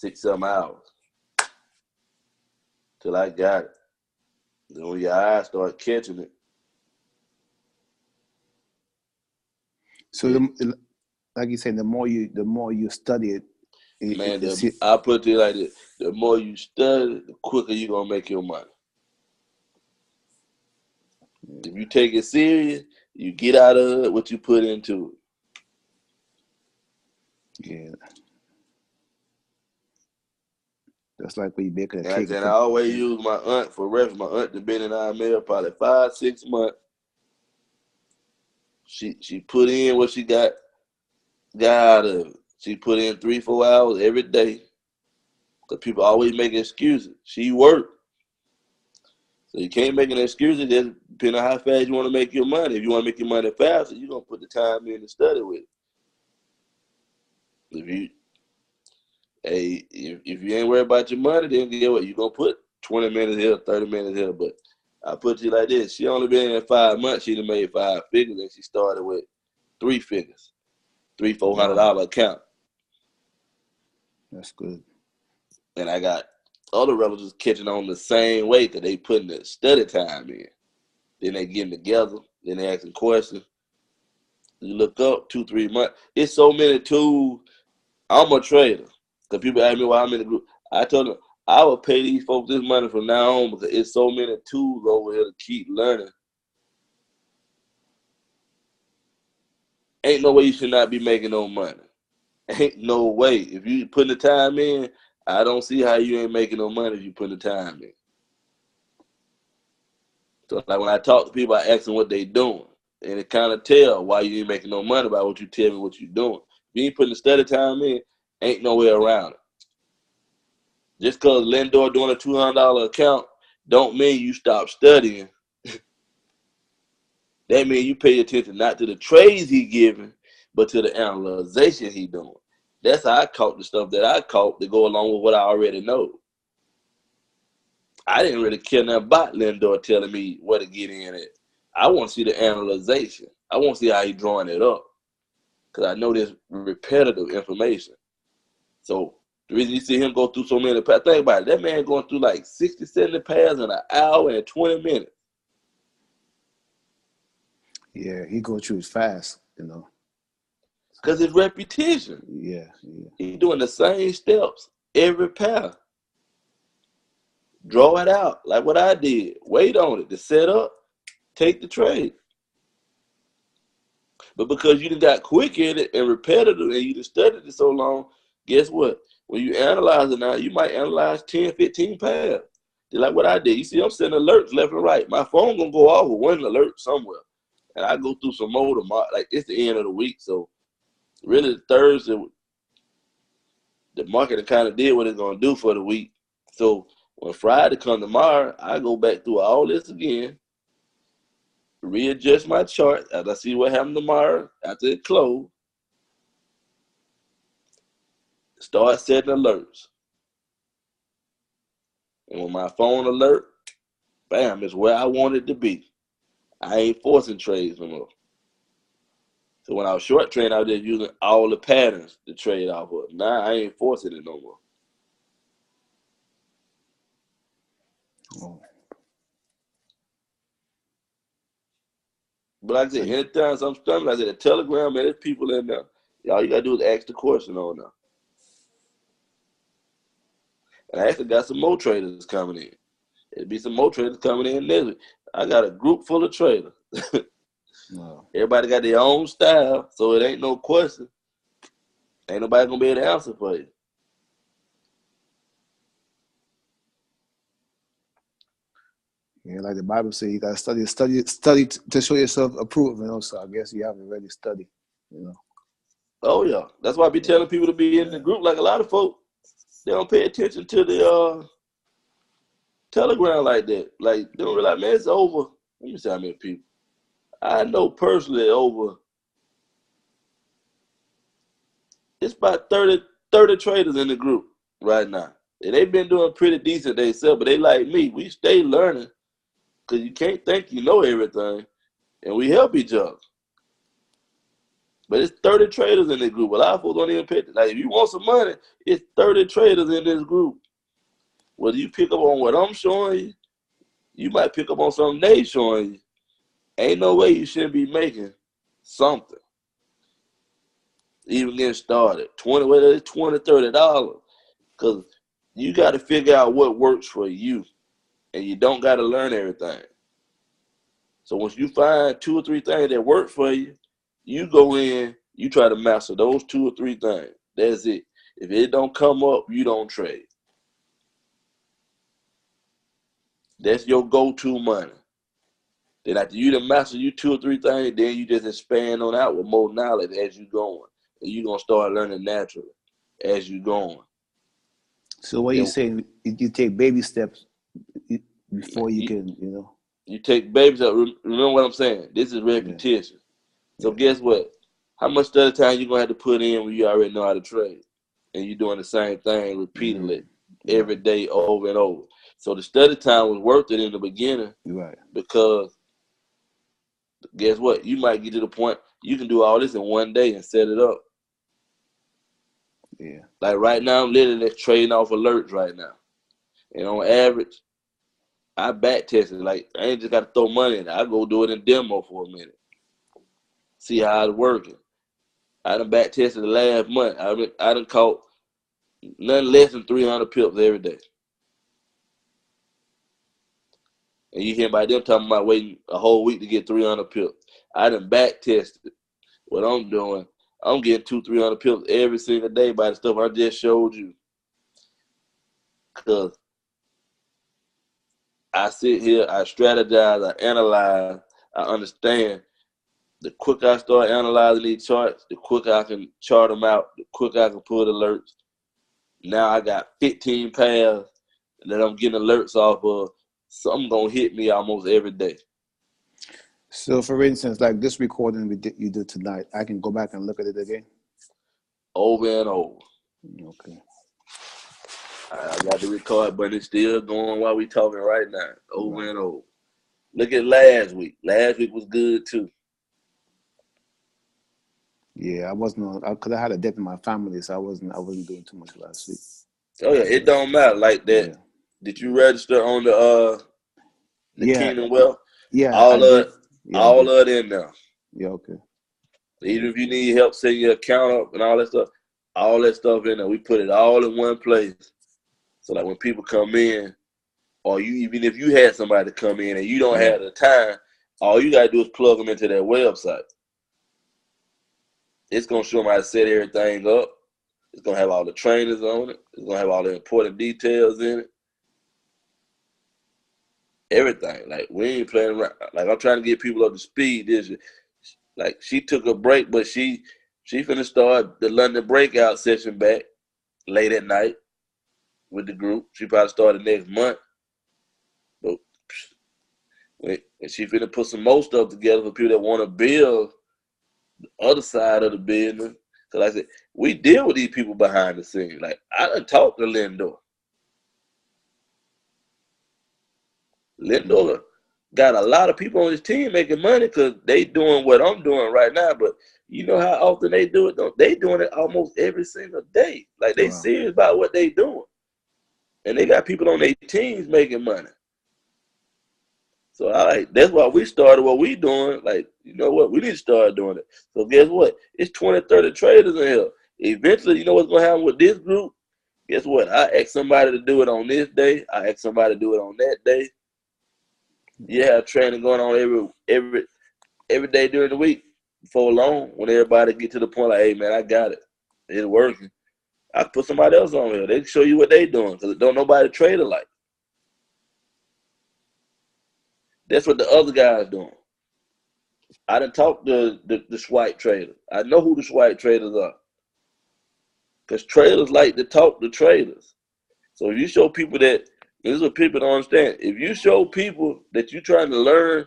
Speaker 4: 6-7 hours till I got it. Then when your eyes start catching it.
Speaker 7: So, like you said, the more you study it,
Speaker 4: Man, I put it like this: the more you study, the quicker you're gonna make your money. If you take it serious, you get out of it what you put into it.
Speaker 7: Yeah. That's like when you bake a cake.
Speaker 4: And I always use my aunt for reference. My aunt has been in our mail probably 5-6 months. She put in what she got out of it. She put in 3-4 hours every day. Because people always make excuses. She worked. So you can't make an excuse. It just depends on how fast you want to make your money. If you want to make your money faster, you're going to put the time in to study with it. If you ain't worried about your money, then get what? You're going to put 20 minutes here, 30 minutes here. But I put you like this. She only been in 5 months. She done made 5 figures, and she started with 3 figures. $300-$400 account.
Speaker 7: That's good.
Speaker 4: And I got other relatives catching on the same way because they putting the study time in. Then they getting together. Then they asking questions. You look up 2-3 months. It's so many tools. I'm a trader. Because people ask me why I'm in the group. I told them I will pay these folks this money from now on because it's so many tools over here to keep learning. Ain't no way you should not be making no money. Ain't no way. If you putting the time in, I don't see how you ain't making no money if you put the time in. So like when I talk to people, I ask them what they doing. And it kind of tell why you ain't making no money by what you tell me what you doing. If you ain't putting the study time in, ain't no way around it. Just because Lindor doing a $200 account don't mean you stop studying. That means you pay attention not to the trades he giving, but to the analyzation he doing. That's how I caught the stuff that I caught to go along with what I already know. I didn't really care nothing about Lindor telling me where to get in at. I want to see the analyzation. I want to see how he drawing it up. Because I know there's repetitive information. So the reason you see him go through so many paths, think about it. That man going through like 60, 70 paths in an hour and 20 minutes.
Speaker 7: Yeah, he go through it fast, you know.
Speaker 4: Because it's repetition.
Speaker 7: Yeah.
Speaker 4: He doing the same steps every path. Draw it out like what I did. Wait on it to set up, take the trade. But because you done got quick in it and repetitive and you done studied it so long, guess what? when you analyze it now, you might analyze 10, 15 pairs. Just like what I did. You see, I'm sending alerts left and right. My phone gonna go off with one alert somewhere, and I go through some more tomorrow. Like it's the end of the week, so really Thursday, the market kind of did what it's gonna do for the week. So when Friday comes tomorrow, I go back through all this again, readjust my chart as I see what happened tomorrow after it closed. Start setting alerts. And when my phone alert, bam, it's where I want it to be. I ain't forcing trades no more. So when I was short trading, I was just using all the patterns to trade off of. Now I ain't forcing it no more.
Speaker 7: Oh.
Speaker 4: But like I said, anytime something stumbling, like I said, the Telegram, man, there's people in there. All you gotta do is ask the question on there. And I actually got some more traders coming in. There'll be some more traders coming in next week. I got a group full of traders.
Speaker 7: No.
Speaker 4: Everybody got their own style, so it ain't no question. Ain't nobody gonna be able to answer for you.
Speaker 7: Yeah, like the Bible says, you gotta study to show yourself approved. So I guess you haven't really studied.
Speaker 4: Oh yeah, that's why I be telling people to be in the group. Like a lot of folks, they don't pay attention to the Telegram like that. Like they don't realize, man, it's over. Let me see how many people. I know personally over. It's about 30 traders in the group right now. And they've been doing pretty decent themselves, but they like me. We stay learning because you can't think you know everything, and we help each other. But it's 30 traders in this group. A lot of folks don't even pay attention. Like if you want some money, it's 30 traders in this group. Whether you pick up on what I'm showing you, you might pick up on something they showing you. Ain't no way you shouldn't be making something. Even getting started. Whether it's $20, $30. Because you got to figure out what works for you. And you don't got to learn everything. So once you find 2 or 3 things that work for you, you go in, you try to master those 2 or 3 things. That's it. If it don't come up, you don't trade. That's your go-to money. Then after you done master you 2 or 3 things, then you just expand on out with more knowledge as you going. And you're going to start learning naturally as you going.
Speaker 7: So what you saying, you take baby steps before you can,
Speaker 4: You take baby steps. Remember what I'm saying? This is repetition. Yeah. So guess what? How much study time you going to have to put in when you already know how to trade? And you're doing the same thing repeatedly every day over and over. So the study time was worth it in the beginning.
Speaker 7: Right.
Speaker 4: Because guess what? You might get to the point you can do all this in one day and set it up.
Speaker 7: Yeah.
Speaker 4: Like right now, I'm literally trading off alerts right now. And on average, I back test it. Like I ain't just got to throw money in it. I go do it in demo for a minute. See how it's working. I done back tested the last month. I done caught nothing less than 300 pips every day. And you hear about them talking about waiting a whole week to get 300 pips. I done back tested what I'm doing. I'm getting 200-300 pips every single day by the stuff I just showed you. Because I sit here, I strategize, I analyze, I understand. The quicker I start analyzing these charts, the quicker I can chart them out, the quicker I can put alerts. Now I got 15 pairs that I'm getting alerts off of. Something going to hit me almost every day.
Speaker 7: So, for instance, like this recording you did tonight, I can go back and look at it again?
Speaker 4: Over and over.
Speaker 7: Okay.
Speaker 4: I got the record, but it's still going while we talking right now. Over and over. Look at last week. Last week was good too.
Speaker 7: Yeah, I wasn't because I had a death in my family, so I wasn't doing too much last week.
Speaker 4: Oh yeah, it don't matter like that. Yeah. Did you register on the Kingdom Wealth?
Speaker 7: Yeah,
Speaker 4: all of it in there.
Speaker 7: Yeah, okay.
Speaker 4: Even if you need help setting your account up and all that stuff in there, we put it all in one place. So like when people come in, or even if you had somebody come in and you don't have the time, all you gotta do is plug them into that website. It's gonna show them how to set everything up. It's gonna have all the trainers on it. It's gonna have all the important details in it. Everything. Like, we ain't playing around. Like, I'm trying to get people up to speed. Like, she took a break, but she finna start the London breakout session back late at night with the group. She probably started next month. But and she finna put some more stuff together for people that want to build the other side of the business. Cause like I said, we deal with these people behind the scenes. Like, I done talked to Lindor. Lindor got a lot of people on his team making money because they doing what I'm doing right now. But you know how often they do it? They doing it almost every single day. Like, they serious about what they doing. And they got people on their teams making money. So that's why we started what we doing. Like, you know what? We need to start doing it. So guess what? It's 20, 30 traders in here. Eventually, you know what's going to happen with this group? Guess what? I ask somebody to do it on this day. I ask somebody to do it on that day. You have training going on every day during the week. Before long, when everybody get to the point like, hey, man, I got it. It's working. I put somebody else on here. They can show you what they doing because don't nobody trade alike. That's what the other guys doing. I done talked to the swipe traders. I know who the swipe traders are. Because traders like to talk to traders. So if you show people that, this is what people don't understand. If you show people that you're trying to learn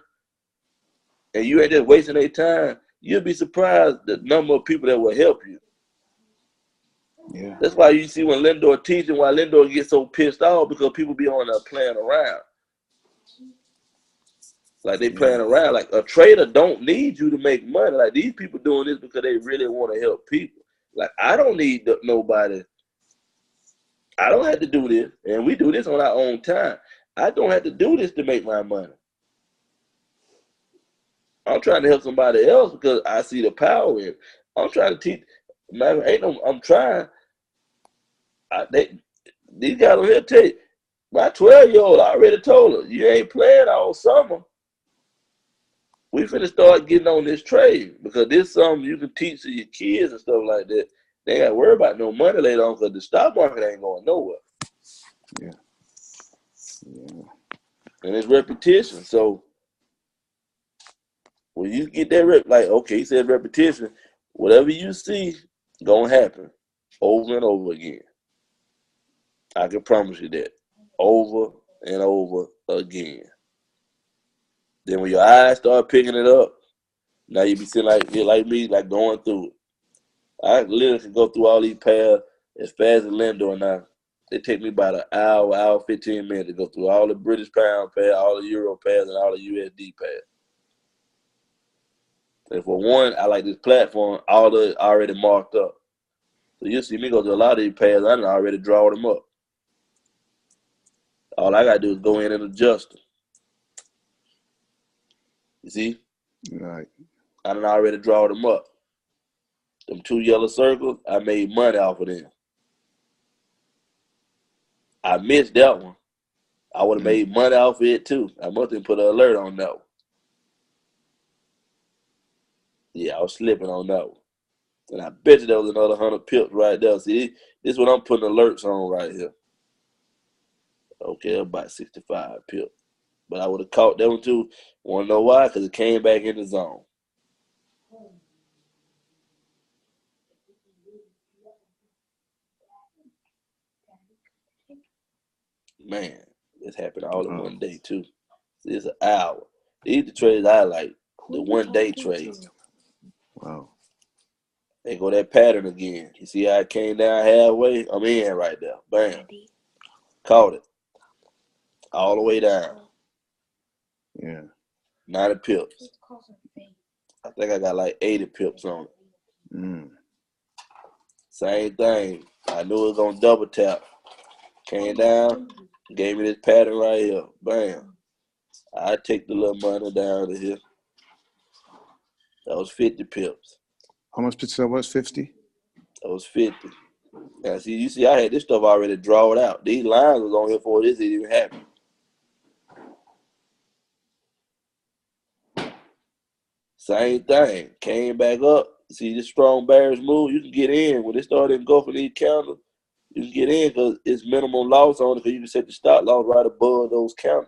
Speaker 4: and you ain't just wasting their time, you'll be surprised the number of people that will help you.
Speaker 7: Yeah.
Speaker 4: That's why you see when Lindor teaching, why Lindor gets so pissed off, because people be on there playing around. Like, they playing around. Like, a trader don't need you to make money. Like, these people doing this because they really want to help people. Like, I don't need nobody. I don't have to do this. And we do this on our own time. I don't have to do this to make my money. I'm trying to help somebody else because I see the power in it. I'm trying to teach. Man, I'm trying. These guys on here tell you, my 12-year-old, I already told her, you ain't playing all summer. We finna start getting on this trade because this is something you can teach to your kids and stuff like that. They ain't got to worry about no money later on because the stock market ain't going nowhere.
Speaker 7: Yeah.
Speaker 4: And it's repetition. So when you get that like, okay, he said repetition, whatever you see gonna happen over and over again. I can promise you that. Over and over again. Then when your eyes start picking it up, now you be seeing like me, like going through it. I literally can go through all these pairs as fast as Lindor now. It take me about an hour, 15 minutes to go through all the British pound pair, all the Euro pairs, and all the USD pairs. And for one, I like this platform, all the already marked up. So you'll see me go through a lot of these pairs, I done already draw them up. All I gotta do is go in and adjust them. You see?
Speaker 7: Right.
Speaker 4: I done already draw them up. Them 2 yellow circles, I made money off of them. I missed that one. I would have made money off of it too. I must have put an alert on that one. Yeah, I was slipping on that one. And I bet you there was another 100 pips right there. See, this is what I'm putting alerts on right here. Okay, about 65 pips. But I would have caught that one too. Want to know why? Because it came back in the zone. Man, this happened all in one day too. See, it's an hour. These the trades I like. The 1 day trades.
Speaker 7: Wow.
Speaker 4: They go that pattern again. You see how it came down halfway? I'm in right there. Bam. Caught it. All the way down.
Speaker 7: Yeah.
Speaker 4: 90 pips. I think I got like 80 pips on it. Same thing. I knew it was going to double tap. Came down. Gave me this pattern right here. Bam. I take the little money down to here. That was 50 pips.
Speaker 7: How much pips that was? 50?
Speaker 4: That was 50. Now, see, you see, I had this stuff already drawn out. These lines was on here before this even happened. Same thing. Came back up. See this strong bearish move, you can get in. When they start engulfing these candles, you can get in because it's minimum loss on it because you can set the stop loss right above those candles.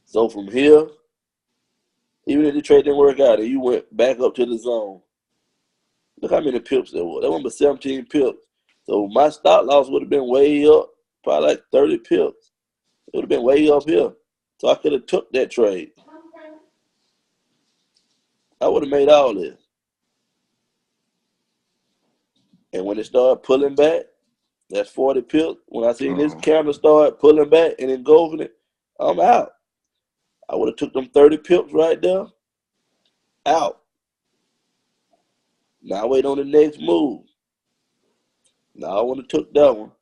Speaker 4: So from here, even if the trade didn't work out and you went back up to the zone, look how many pips there were. That one was 17 pips. So my stop loss would have been way up, probably like 30 pips. It would have been way up here. So I could have took that trade. I would have made all this. And when it started pulling back, that's 40 pips. When I seen this candle start pulling back and engulfing it, I'm out. I would have took them 30 pips right there, out. Now I wait on the next move. Now I would have took that one.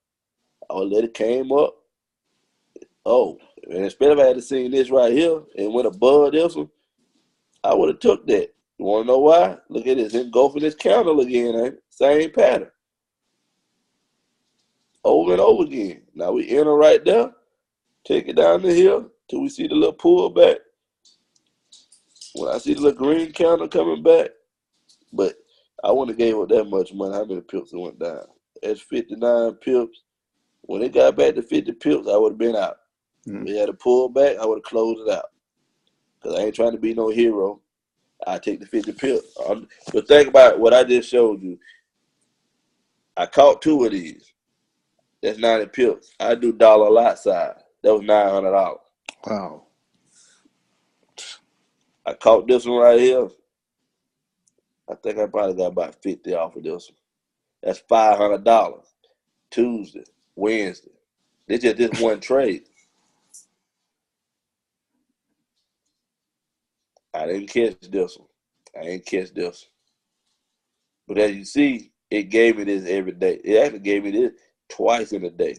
Speaker 4: I would let it came up. Oh, and especially if I had seen this right here and went above this one, I would have took that. You want to know why? Look at this, engulfing this candle again, ain't it? Same pattern. Over and over again. Now we enter right there, take it down the hill till we see the little pullback. When I see the little green candle coming back, but I wouldn't have gave up that much money. How many pips it went down? That's 59 pips. When it got back to 50 pips, I would have been out. We had a pullback, I would have closed it out. Because I ain't trying to be no hero. I take the 50 pips. But think about what I just showed you. I caught 2 of these. That's 90 pips. I do dollar lot size. That was $900.
Speaker 7: Wow.
Speaker 4: I caught this one right here. I think I probably got about 50 off of this one. That's $500. Tuesday, Wednesday. This just this one trade. I didn't catch this one. I ain't catch this one. But as you see, it gave me this every day. It actually gave me this twice in a day.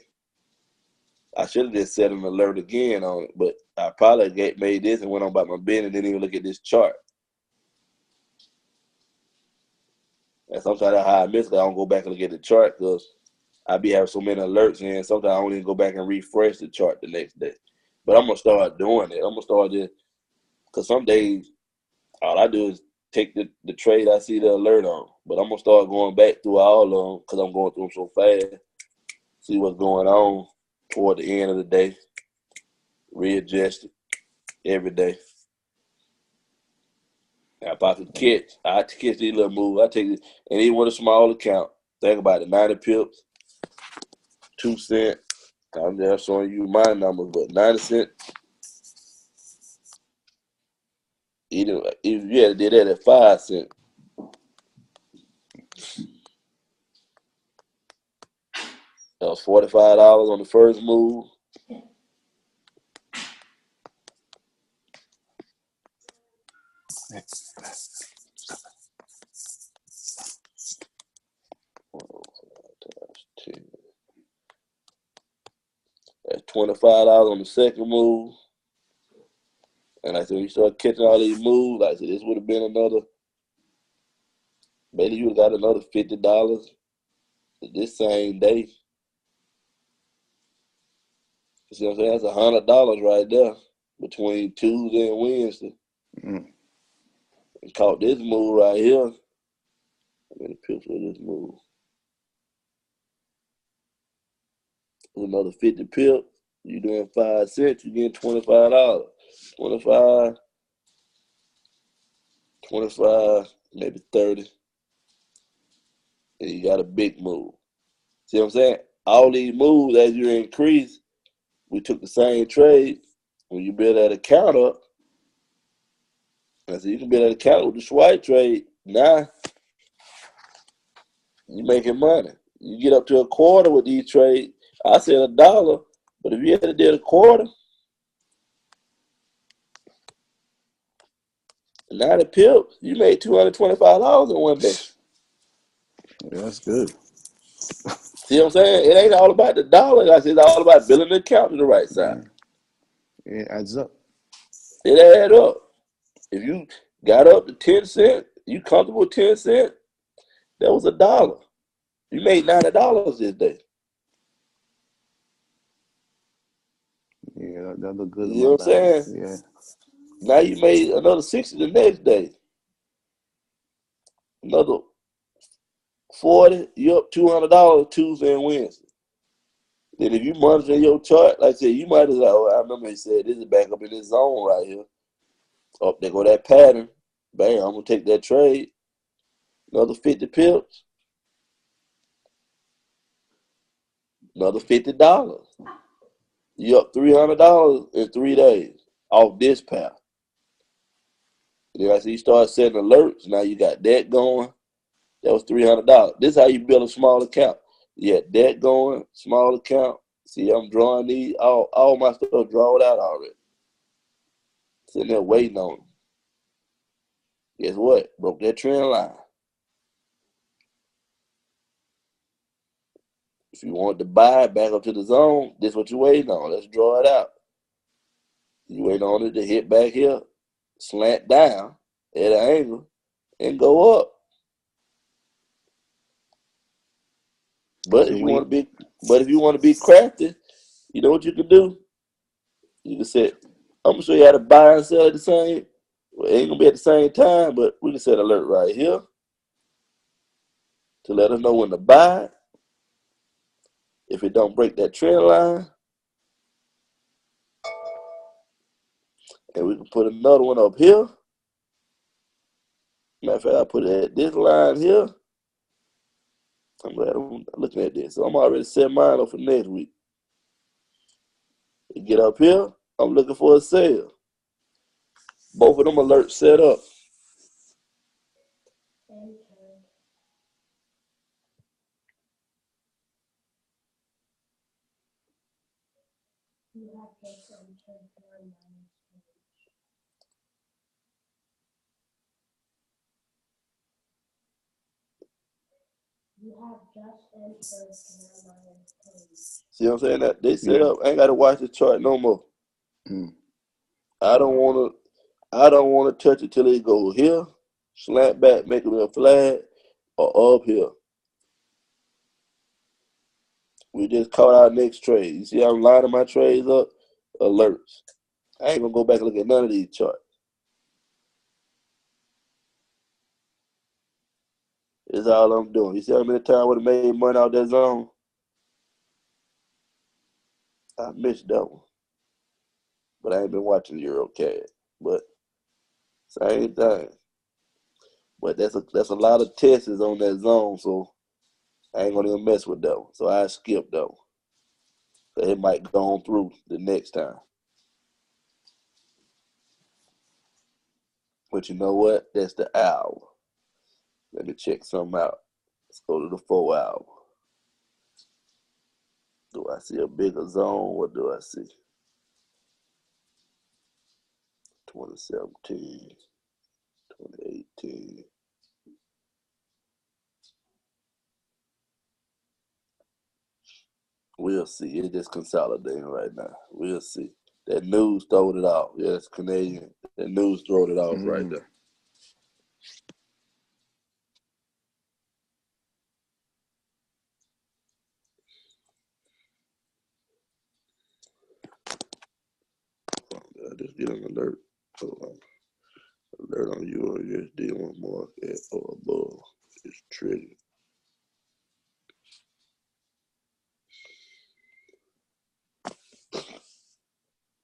Speaker 4: I should have just set an alert again on it, but I probably made this and went on about my business and didn't even look at this chart. And sometimes that's how I miss it. I don't go back and look at the chart because I be having so many alerts and sometimes I don't even go back and refresh the chart the next day. But I'm going to start doing it. I'm going to start just, because some days all I do is take the trade I see the alert on. But I'm going to start going back through all of them because I'm going through them so fast. See what's going on toward the end of the day. Readjust it every day. Now, if I could catch these little moves. I take it, and even with a small account, think about it, 90 pips, 2 cents. I'm just showing you my numbers, but 90 cents. Even if you had to do that at 5 cents. That was $45 on the first move. That's $25 on the second move. And I said, when you start catching all these moves, I said, this would have been another, maybe you would have got another $50 this same day. You see what I'm saying? That's $100 right there between Tuesday and Wednesday. And caught this move right here. I'm going to picture of this move. Another 50 pips. You doing 5 cents, you getting $25. 25, maybe 30. And you got a big move. See what I'm saying? All these moves, as you increase, we took the same trade. When you build that account up, I said you can build that account with the swipe trade. Now, you making money. You get up to a quarter with these trades. I said $1, but if you had to do a quarter, 90 pips, you made $225 in one day.
Speaker 7: Yeah, that's good.
Speaker 4: See what I'm saying? It ain't all about the dollar. Like I said, it's all about building the account to the right side.
Speaker 7: Yeah. It adds up.
Speaker 4: It add up. If you got up to 10 cents, you comfortable with 10 cents, that was $1. You made $90 this day.
Speaker 7: Yeah, that look good in
Speaker 4: You
Speaker 7: my
Speaker 4: know what I'm
Speaker 7: balance.
Speaker 4: saying?
Speaker 7: Yeah.
Speaker 4: Now you made another 60 the next day. Another 40, you up $200 Tuesday and Wednesday. Then if you monitor your chart, like I said, you might as well, I remember he said, this is back up in this zone right here. Up there go that pattern. Bam, I'm going to take that trade. Another 50 pips. Another $50. You up $300 in 3 days off this path. Then I see you start setting alerts. Now you got that going. That was $300. This is how you build a small account. You had that going, small account. See, I'm drawing these, all my stuff drawn out already. Sitting there waiting on them. Guess what? Broke that trend line. If you want to buy back up to the zone, this is what you're waiting on. Let's draw it out. You waiting on it to hit back here, slant down at an angle, and go up. But if you want to be crafty, you know what you can do? You can say, I'm gonna show you how to buy and sell at the same. Well, it ain't gonna be at the same time, but we can set alert right here to let us know when to buy. If it don't break that trend line, and we can put another one up here. Matter of fact, I put it at this line here. I'm glad I'm looking at this. So I'm already set mine up for next week. You get up here, I'm looking for a sale. Both of them alerts set up. See what I'm saying? That they set up. I ain't gotta watch the chart no more. I don't wanna touch it till it go here, slant back, make it a flag, or up here. We just caught our next trade. You see how I'm lining my trades up? Alerts. I ain't gonna go back and look at none of these charts. It's all I'm doing. You see how many times I would have made money out that zone? I missed that one. But I ain't been watching EuroCAD. But same thing. But that's a lot of tests on that zone, so I ain't gonna even mess with that one. So I skip that one. So it might go on through the next time. But you know what? That's the hour. Let me check something out. Let's go to the 4 hour. Do I see a bigger zone? What do I see? 2017, 2018. We'll see. It's just consolidating right now. We'll see. That news throwed it off. Yeah, it's Canadian. That news throwed it off right there. I just get an alert. Hold on. Alert on USD on market or above. It's triggered.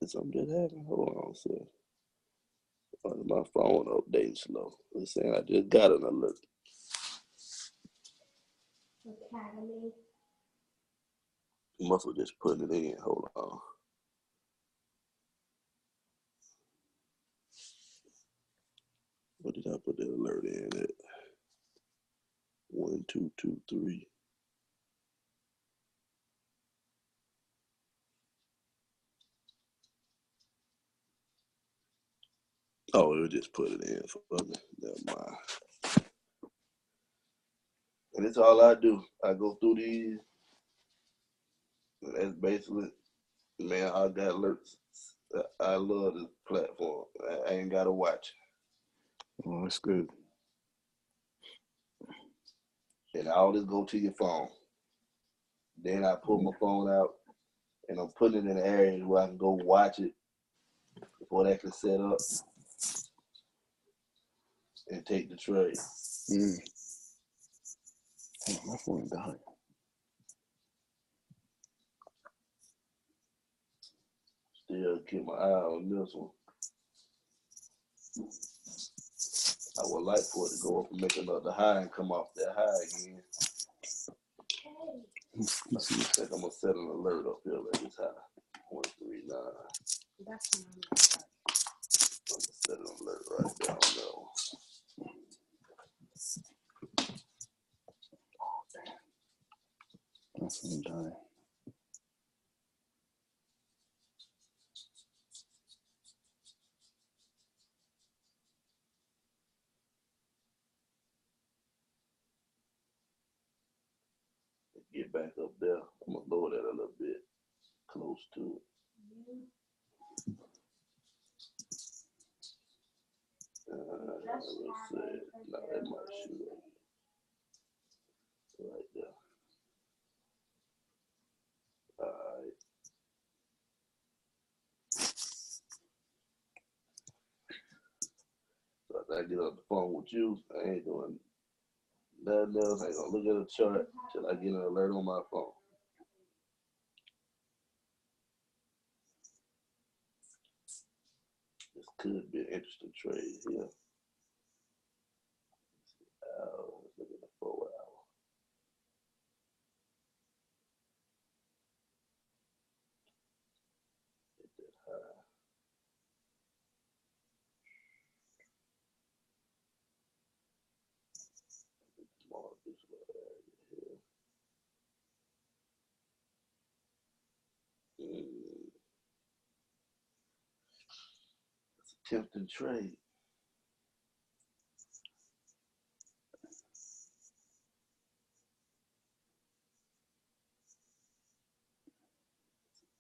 Speaker 4: Did something just happen? Hold on, sir. My phone updating slow. It's saying I just got an alert. Academy. Must have just put it in. Hold on. What did I put the alert in at? 1223. Oh, it'll just put it in for me. Never mind. And it's all I do. I go through these. And that's basically, man, I got alerts. I love this platform. I ain't got to watch.
Speaker 7: Oh, that's good.
Speaker 4: And all this go to your phone. Then I pull my phone out and I'm putting it in areas where I can go watch it before that can set up and take the trade.
Speaker 7: Hey, my phone died.
Speaker 4: Still keep my eye on this one. I would like for it to go up and make another high and come off that high again. I think I'm gonna set an alert up here at this high. 139. I'm gonna set an alert right down there.
Speaker 7: My phone died.
Speaker 4: Get back up there. I'm gonna lower that a little bit close to it. Let's see. No, that might shoot right there. Alright. So after I get on the phone with you, I ain't doing nothing else. I ain't gonna look at the chart till I get an alert on my phone. This could be an interesting trade here. Let's look at the 4 hour. Hit that high. Mark this little area here. It's a tempting trade.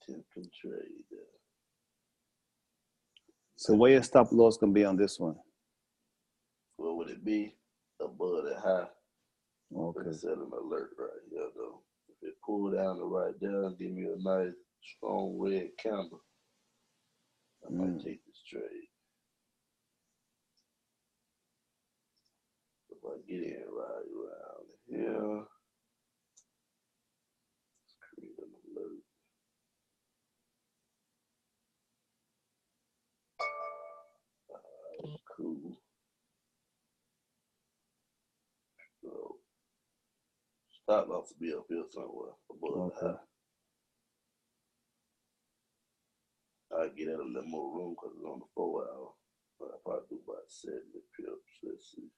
Speaker 4: Tempting trade there.
Speaker 7: So where your stop loss gonna be on this one?
Speaker 4: What would it be? Above the high.
Speaker 7: Okay.
Speaker 4: Let's set an alert right here though. If it pull down to right there and give me a nice strong red candle, I might take this trade. If I get in right around here, let's create an alert. Cool. So stop loss will be up here somewhere above the high. I get at a little more room because it's on the 4 hour. But I probably do about 70 pips. Let's see.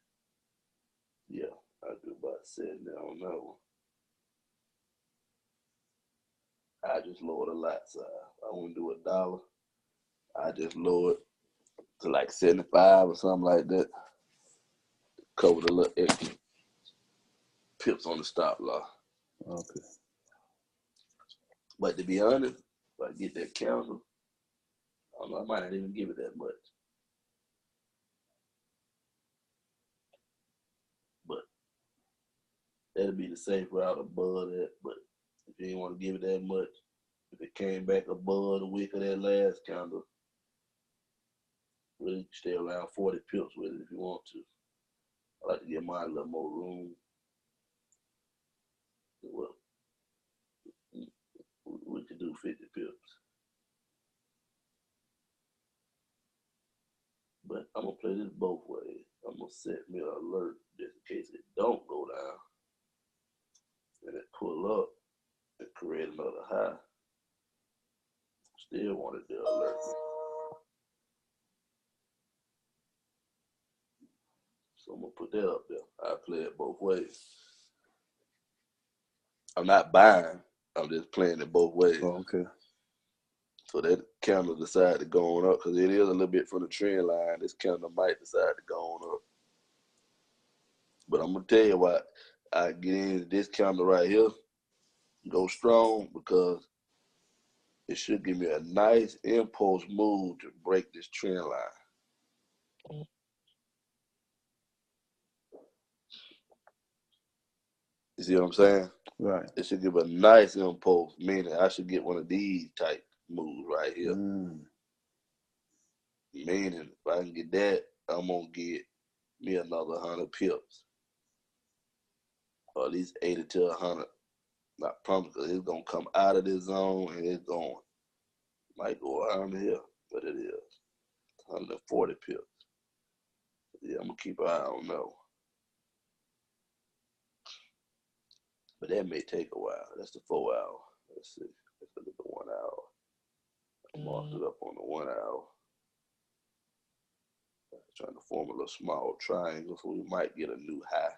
Speaker 4: Yeah, I do about 70 on that one. I just lowered the lot size. I wouldn't do $1. I just lowered to like 75 or something like that. Cover the little extra pips on the stop loss.
Speaker 7: Okay.
Speaker 4: But to be honest, if I get that candle, I don't know, I might not even give it that much. But that'll be the safe route above that. But if you didn't want to give it that much, if it came back above the wick of that last candle, really stay around 40 pips with it if you want to. I like to give mine a little more room. Well, we could do 50 pips. But I'm going to play this both ways. I'm going to set me an alert just in case it don't go down. And it pull up and create another high. Still wanted to alert me. So I'm going to put that up there. I play it both ways. I'm not buying. I'm just playing it both ways.
Speaker 7: Oh, okay.
Speaker 4: So that candle decided to go on up because it is a little bit from the trend line. This candle might decide to go on up. But I'm going to tell you why I get into this candle right here, go strong, because it should give me a nice impulse move to break this trend line. You see what I'm saying?
Speaker 7: Right.
Speaker 4: It should give a nice impulse, meaning I should get one of these type moves right here. Meaning, if I can get that, I'm gonna get me another 100 pips, or at least 80 to 100. Not promise, because it's gonna come out of this zone and it's going might go around here, but it is 140 pips. Yeah, I'm gonna keep an eye on that one. But that may take a while. That's the 4 hour. Let's see. Let's look at the 1 hour. I marked it up on the 1 hour. Trying to form a little small triangle so we might get a new high.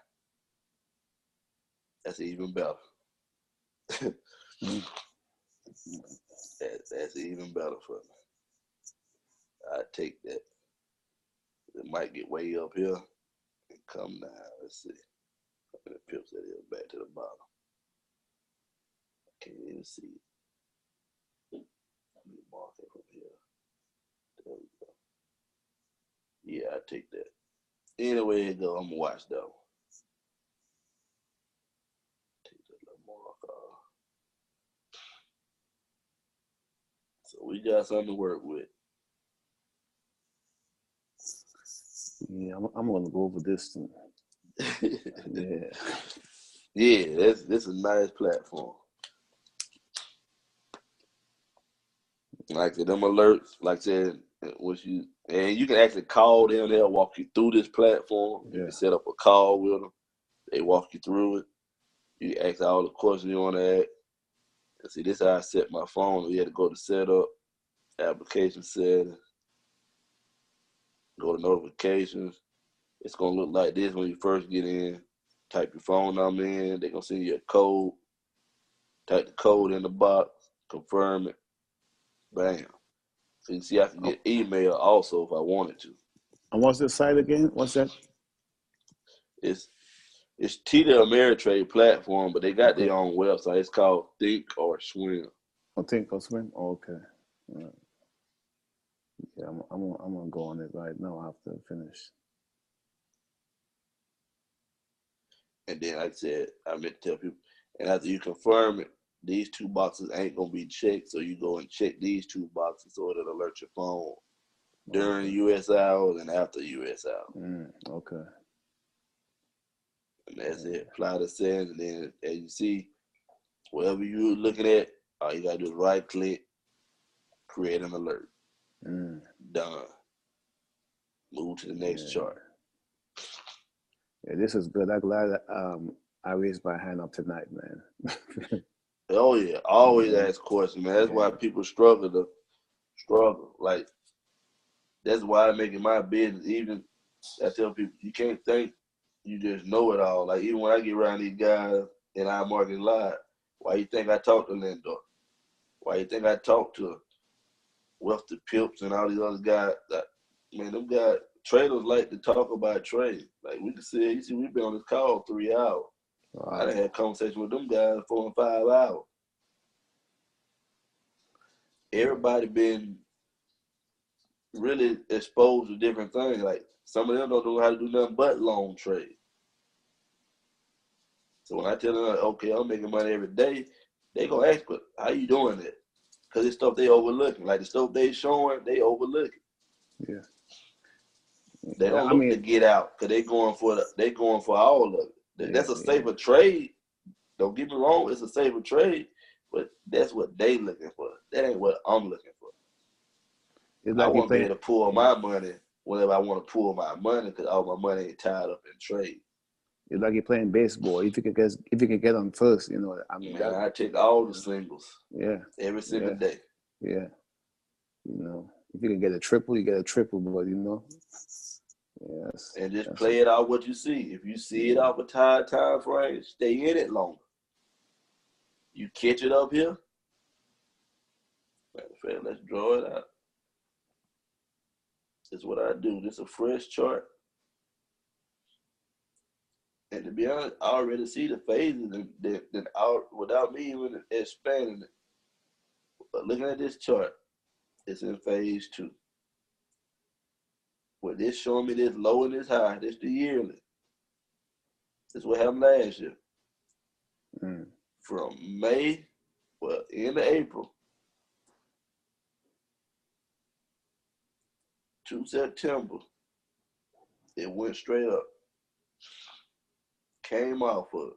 Speaker 4: That's even better. That's even better for me. I take that. It might get way up here and come down. Let's see. How many pips that is back to the bottom? I can't even see it. Let me mark it from here. There we go. Yeah, I take that. Anyway it go, I'm gonna watch that one. Take that little mark off. So we got something to work with.
Speaker 7: Yeah, I'm gonna go over this. Yeah.
Speaker 4: Yeah, this is a nice platform. Like I said, them alerts, like I said, you can actually call them, they'll walk you through this platform. You can set up a call with them, they walk you through it. You can ask all the questions you want to ask. And see, this is how I set my phone. We had to go to setup, application settings, go to notifications. It's going to look like this when you first get in. Type your phone number in, they're going to send you a code. Type the code in the box, confirm it, bam. So you see, I can get email also if I wanted to.
Speaker 7: And what's the site again? What's that?
Speaker 4: It's TD Ameritrade platform, but they got their own website. It's called Think or Swim.
Speaker 7: Oh, Think or Swim? Oh, okay. All right. Yeah, I'm gonna go on it right now after I finish.
Speaker 4: And then like I said, I meant to tell people, and after you confirm it, these two boxes ain't gonna be checked. So you go and check these two boxes so it'll alert your phone during US hours and after US hours.
Speaker 7: Okay.
Speaker 4: And that's it. Apply the settings, and then as you see, whatever you're looking at, all you gotta do is right click, create an alert. Done. Move to the next chart.
Speaker 7: Yeah, this is good. I'm glad that, I raised my hand up tonight, man.
Speaker 4: Oh yeah, always ask questions, man. That's why people struggle. Like, that's why I make it my business. Even I tell people, you can't think you just know it all. Like, even when I get around these guys and I market live, why you think I talk to Lindor? Why you think I talk to Wealthy Pips and all these other guys? Man, them guys, traders like to talk about trade. Like, we can see, you see, we've been on this call 3 hours. Wow. I done had conversation with them guys 4 and 5 hours. Everybody been really exposed to different things. Like, some of them don't know how to do nothing but long trade. So when I tell them, like, okay, I'm making money every day, they gonna ask, but how you doing it? Because it's stuff they overlooking. Like the stuff they showing, they overlooking.
Speaker 7: Yeah.
Speaker 4: They don't look to get out because they going for all of it. That's a safer trade. Don't get me wrong, it's a safer trade, but that's what they looking for. That ain't what I'm looking for. Like I want to be able to pull my money whenever I want to pull my money because all my money ain't tied up in trade.
Speaker 7: It's like you're playing baseball. If you can get on first, you know. I mean,
Speaker 4: man, I take all the singles.
Speaker 7: Yeah.
Speaker 4: Every single day.
Speaker 7: Yeah. You know, if you can get a triple, you get a triple. But you know. Yes.
Speaker 4: And just play it out what you see. If you see it off a time frame, stay in it longer. You catch it up here. Matter of fact, let's draw it out. This is what I do. This is a fresh chart. And to be honest, I already see the phases without me even expanding it. But looking at this chart, it's in phase 2. With this showing me this low and this high, this the yearly. This is what happened last year. From May, into April
Speaker 1: to September, it went straight up. Came off of it.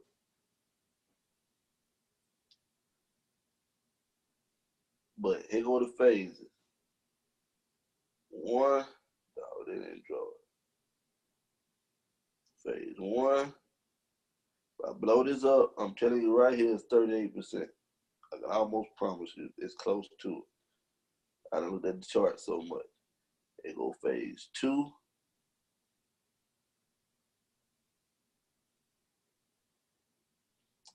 Speaker 1: But here go the phases. One, no, they didn't draw it. Phase one. If I blow this up, I'm telling you right here, it's 38%. I can almost promise you it's close to it. I done looked at the chart so much. It go phase two.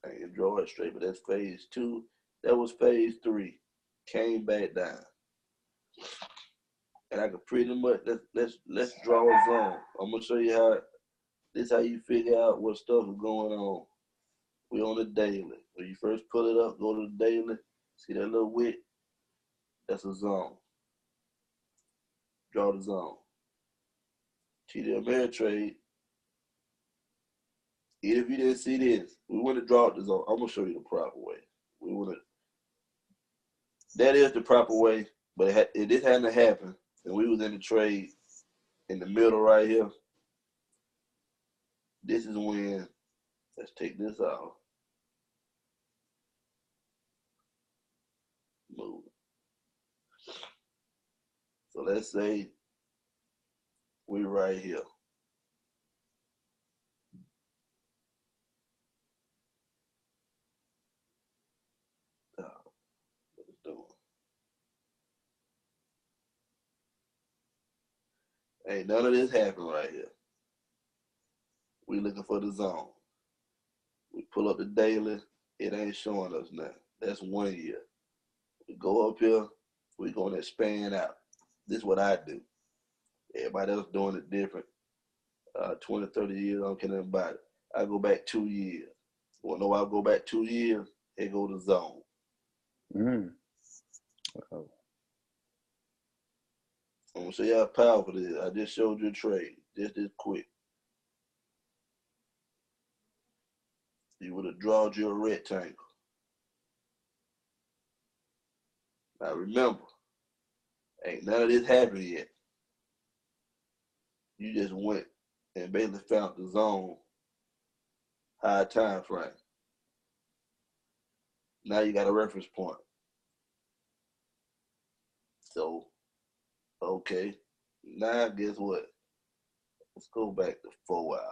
Speaker 1: I ain't draw it straight, but that's phase two. That was phase three. Came back down. And I could pretty much let's draw a zone. I'm gonna show you how you figure out what stuff is going on. We on the daily. When you first pull it up, go to the daily. See that little wick? That's a zone. Draw the zone. TD Ameritrade. Even if you didn't see this, we want to draw the zone. I'm gonna show you the proper way. We want to. That is the proper way, but if this hadn't happened, and we was in the trade in the middle right here, this is when. Let's take this out. Move. So let's say we right here. What it's doing? Ain't none of this happened right here. We looking for the zone. We pull up the daily. It ain't showing us nothing. That's 1 year. We go up here. We gonna expand out. This is what I do. Everybody else doing it different. 20, 30 years, I don't care nothing about it. I go back 2 years. Wanna know why I go back 2 years? It go to zone.
Speaker 7: Oh.
Speaker 1: I'm gonna show you how powerful it is. I just showed you a trade. Just this quick. You would have drawn you a rectangle. Now remember, ain't none of this happened yet. You just went and basically found the zone high time frame. Now you got a reference point. So, okay. Now guess what? Let's go back to 4 hours.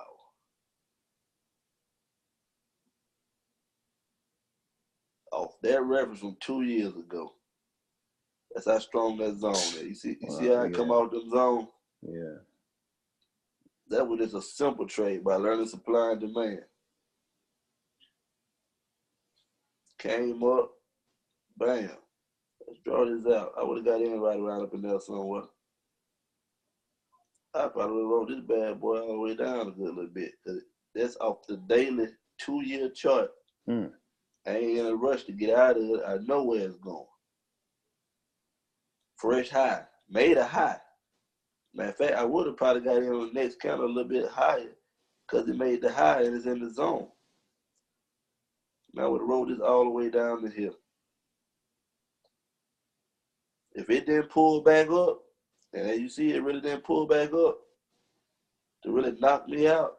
Speaker 1: Off that reference from 2 years ago. That's how strong that zone is. You see how I come out the zone?
Speaker 7: Yeah.
Speaker 1: That was just a simple trade by learning supply and demand. Came up, bam. Let's draw this out. I would have got in right around up in there somewhere. I probably wrote this bad boy all the way down a good little bit. Cause that's off the daily 2-year chart. I ain't in a rush to get out of it. I know where it's going. Fresh high. Made a high. Matter of fact, I would have probably got in on the next candle a little bit higher because it made the high and it's in the zone. Now I would have rolled this all the way down to here. If it didn't pull back up, and as you see, it really didn't pull back up to really knock me out,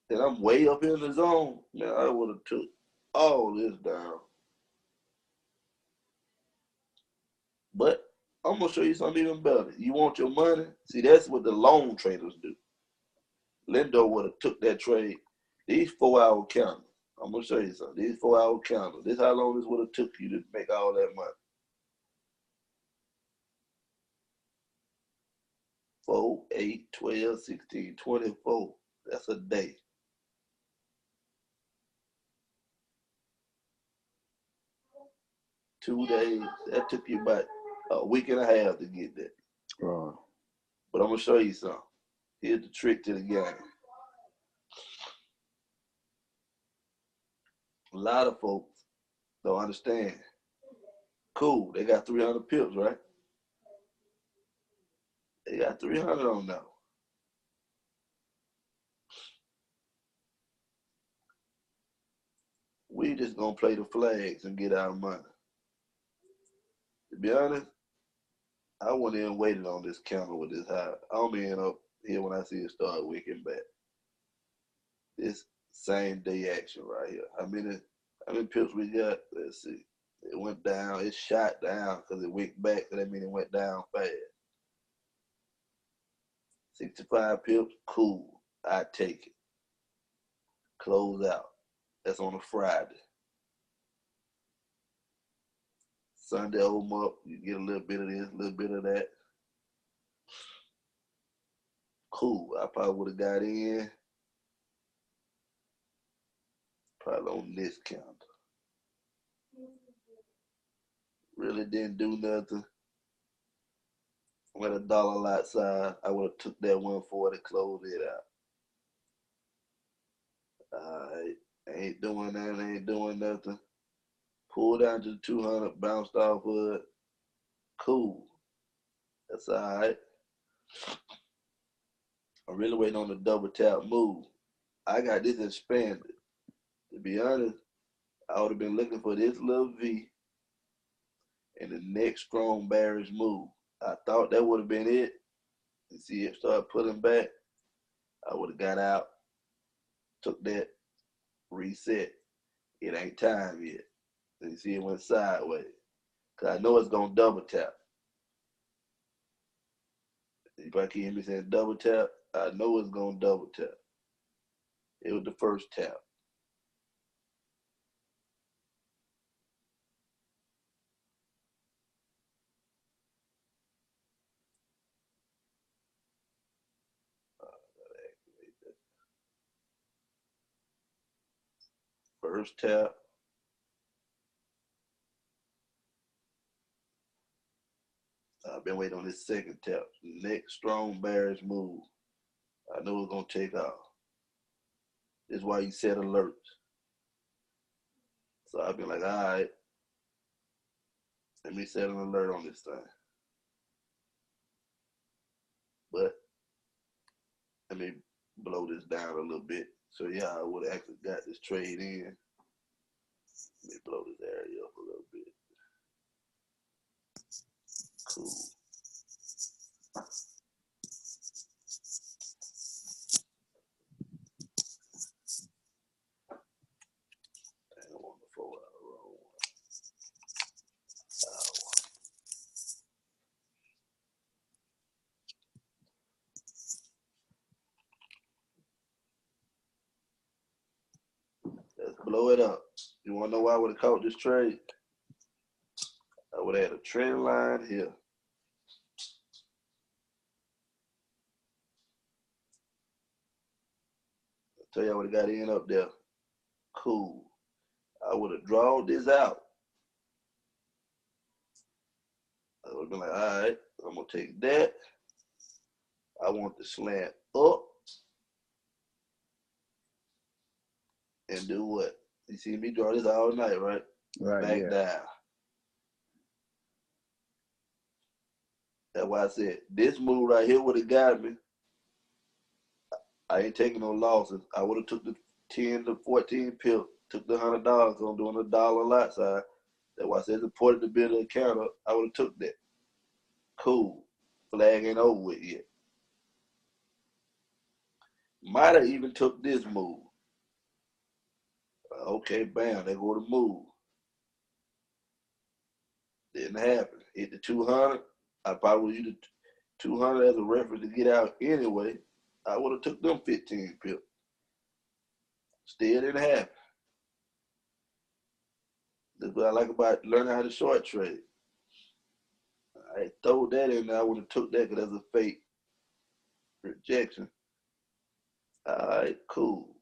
Speaker 1: then I'm way up in the zone. Now I would have took all this down. But I'm going to show you something even better. You want your money? See, that's what the loan traders do. Lindo would have took that trade. These 4-hour candles. I'm going to show you something. These 4-hour candles. This is how long this would have took you to make all that money. 4, 8, 12, 16, 24. That's a day. $2 days. That took you about a week and a half to get that.
Speaker 7: Wow.
Speaker 1: But I'm going to show you something. Here's the trick to the game. A lot of folks don't understand. Cool, they got 300 pips, right? They got 300 on now. We just gonna play the flags and get our money. To be honest, I went in and waited on this candle with this high. I'm end up here when I see it start wicking back. This same day action right here. How many pips we got? Let's see. It went down. It shot down because it wicked back. So that means it went down fast. 65 pips, cool. I take it. Close out. That's on a Friday. Sunday, open up. You get a little bit of this, a little bit of that. Cool. I probably would have got in. Probably on this counter. Really didn't do nothing. Went $1 lot size. I would have took that 140, closed it out. Alright. Ain't doing nothing, ain't doing nothing. Pulled down to the 200, bounced off of it. Cool. That's alright. I'm really waiting on the double tap move. I got this expanded. To be honest, I would have been looking for this little V and the next strong bearish move. I thought that would have been it. You see it start pulling back. I would have got out, took that, reset. It ain't time yet. You see it went sideways. Because I know it's going to double tap. If I can hear me saying double tap, I know it's going to double tap. It was the first tap. First tap. I've been waiting on this second tap. Next strong bearish move. I know it's going to take off. This is why you set alerts. So I've been like, all right, let me set an alert on this thing. But let me blow this down a little bit. So yeah, I would have actually got this trade in. Let me blow this area up a little bit. Cool. I want the 4 hour roll. Let's blow it up. You want to know why I would have caught this trade? I would have had a trend line here. I'll tell you, I would have got in up there. Cool. I would have drawn this out. I would have been like, all right, I'm going to take that. I want the slant up and do what? You see me draw this all night, right?
Speaker 7: Right.
Speaker 1: Back
Speaker 7: Yeah.
Speaker 1: down. That's why I said this move right here would have got me. I ain't taking no losses. I would have took the 10 to 14 pill, took the $100 on doing $1 lot size. That's why I said it's important to build an account up. I would have took that. Cool. Flag ain't over with yet. Might have even took this move. Okay, bam, there go the move. Didn't happen. Hit the 200. I probably would use the 200 as a reference to get out anyway. I would have took them 15 pips. Still didn't happen. That's what I like about learning how to short trade. I throw that in there. I would have took that because that's a fake rejection. All right, cool.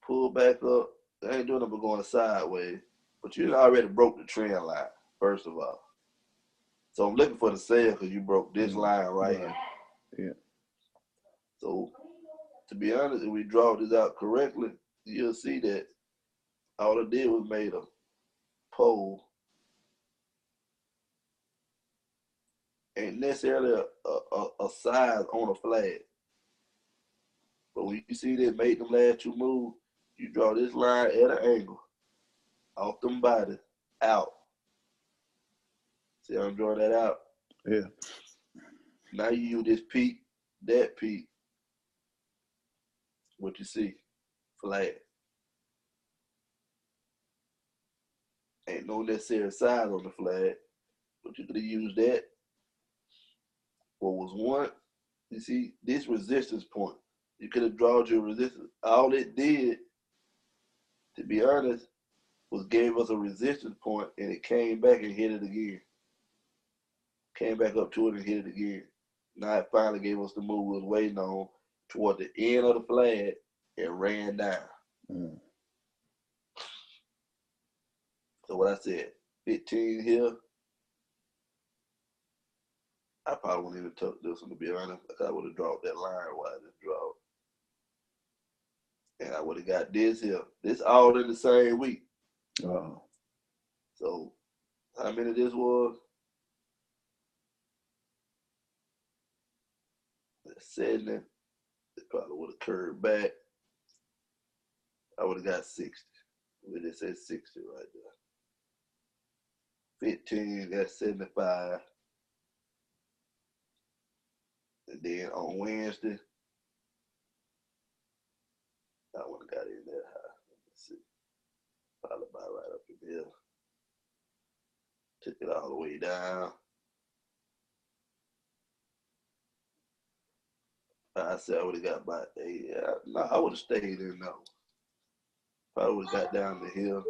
Speaker 1: Pull back up. I ain't doing it but going sideways. But you already broke the trend line, first of all. So I'm looking for the sale because you broke this line right here.
Speaker 7: Yeah.
Speaker 1: So to be honest, if we draw this out correctly, you'll see that all it did was made a pole. Ain't necessarily a size on a flag. But when you see that made them last two moves, you draw this line at an angle, off them bodies, out. See how I'm drawing that out?
Speaker 7: Yeah.
Speaker 1: Now you use this peak, that peak. What you see? Flat. Ain't no necessary size on the flag, but you could have used that. What was one? You see, this resistance point. You could have drawn your resistance. All it did, to be honest, was gave us a resistance point, and it came back and hit it again. Came back up to it and hit it again. Now it finally gave us the move we was waiting on toward the end of the flag and ran down.
Speaker 7: Mm.
Speaker 1: So what I said, 15 here. I probably wouldn't even touch this one, to be honest. I would have dropped that line where I just dropped. And I would have got this here. This all in the same week.
Speaker 7: Wow.
Speaker 1: So how many this was? 70. It probably would have curved back. I would have got 60. We just said 60 right there. 15, that's 75. And then on Wednesday, I would have got in that high. Let's see. Probably about right up in there. Took it all the way down. I said I would have got about 8. No, I would have stayed in though. Probably would have got down the hill.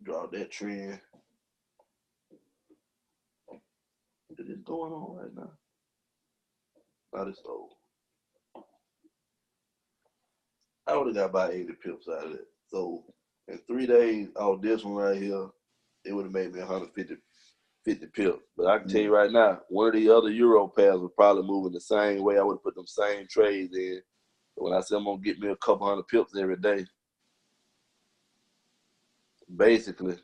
Speaker 1: Draw that trend. What is going on right now? Not as old. I would have got about 80 pips out of it. So in 3 days, off this one right here, it would have made me 150 pips. But I can tell you right now, one of the other Euro pairs was probably moving the same way. I would have put them same trades in. When I said I'm going to get me a couple hundred pips every day, basically,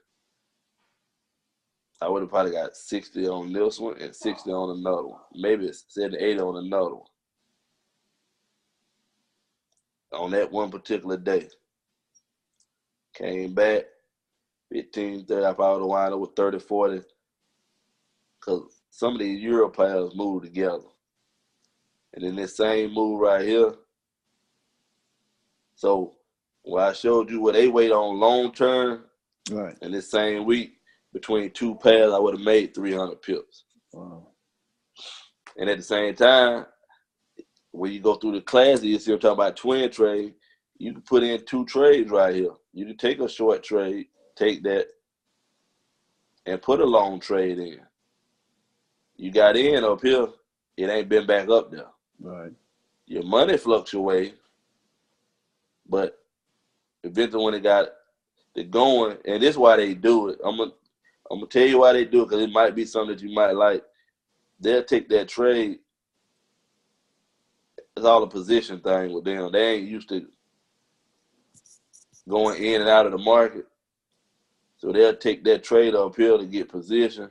Speaker 1: I would have probably got 60 on this one and 60 on another one. Maybe 70, 80 on another one. On that one particular day. Came back, 15, 30, I probably would have wound up with 30, 40. Because some of these Euro pairs move together. And then this same move right here. So when I showed you what they wait on long term,
Speaker 7: Right.
Speaker 1: in this same week, between 2 pairs, I would have made 300 pips.
Speaker 7: Wow.
Speaker 1: And at the same time, when you go through the classes, you see I'm talking about twin trade, you can put in 2 trades right here. You can take a short trade, take that, and put a long trade in. You got in up here, it ain't been back up there.
Speaker 7: Right.
Speaker 1: Your money fluctuates, but eventually when it got it going, and this is why they do it. I'm gonna tell you why they do it, because it might be something that you might like. They'll take that trade. It's all a position thing with them. They ain't used to going in and out of the market. So they'll take that trade up here to get position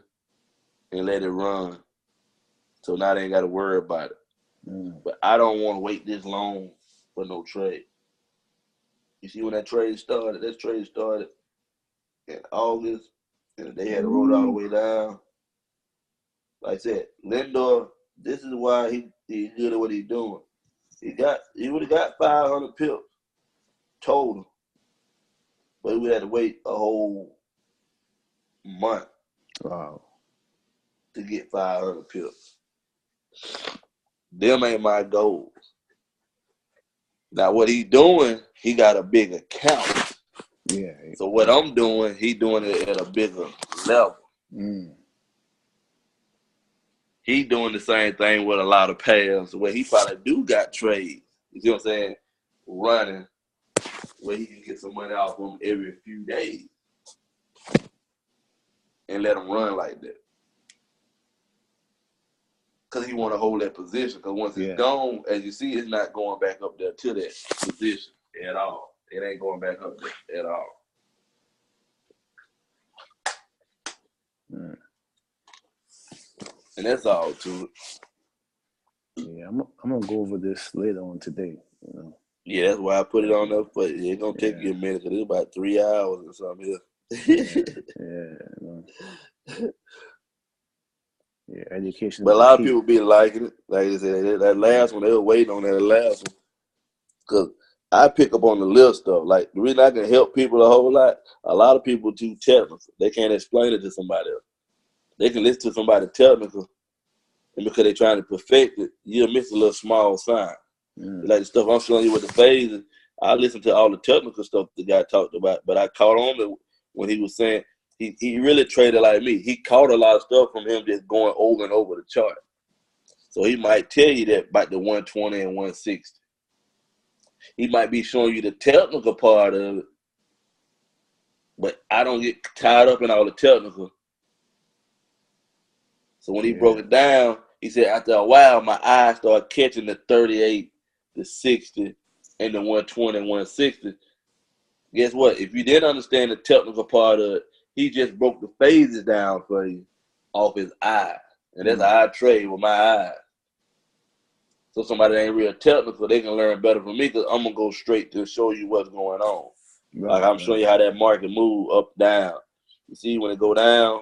Speaker 1: and let it run. So now they ain't got to worry about it.
Speaker 7: Mm.
Speaker 1: But I don't want to wait this long for no trade. You see when that trade started in August, and they had to roll it all the way down. Like I said, Lindor, this is why he's good at what he's doing. He would have got 500 pips total, but we had to wait a whole month
Speaker 7: Wow.
Speaker 1: to get 500 pips. Them ain't my goals. Now what he doing, he got a big account.
Speaker 7: Yeah.
Speaker 1: So what I'm doing, he doing it at a bigger level.
Speaker 7: Mm.
Speaker 1: He doing the same thing with a lot of pairs where he probably do got trades. You see what I'm saying? Running where he can get some money off them every few days and let them run like that. Because he want to hold that position. Because once it's gone, as you see, it's not going back up there to that position at all. It ain't going back up there at all.
Speaker 7: Mm.
Speaker 1: And that's all to it.
Speaker 7: Yeah, I'm gonna go over this later on today. You know.
Speaker 1: Yeah, that's why I put it on there. But it's gonna take you a minute because it's about 3 hours or something here.
Speaker 7: Yeah, education
Speaker 4: But a
Speaker 7: is the
Speaker 4: lot of
Speaker 7: key.
Speaker 4: people be liking it. Like I said, that last one, they were waiting on that last one. Because I pick up on the little stuff. Like, the reason I can help people a whole lot of people too technical. They can't explain it to somebody else. They can listen to somebody technical, and because they're trying to perfect it, you'll miss a little small sign. Like the stuff I'm showing you with the phases, I listened to all the technical stuff the guy talked about, but I caught on to when he was saying he really traded like me. He caught a lot of stuff from him just going over and over the chart. So he might tell you that about the 120 and 160. He might be showing you the technical part of it, but I don't get tied up in all the technical. So when he broke it down, he said after a while, my eyes started catching the 38, the 60, and the 120 and 160. Guess what? If you didn't understand the technical part of it, he just broke the phases down for you off his eye. And that's how I trade with my eyes. So somebody that ain't real technical, they can learn better from me because I'm going to go straight to show you what's going on. Like I'm showing you how that market move up, down. You see when it go down,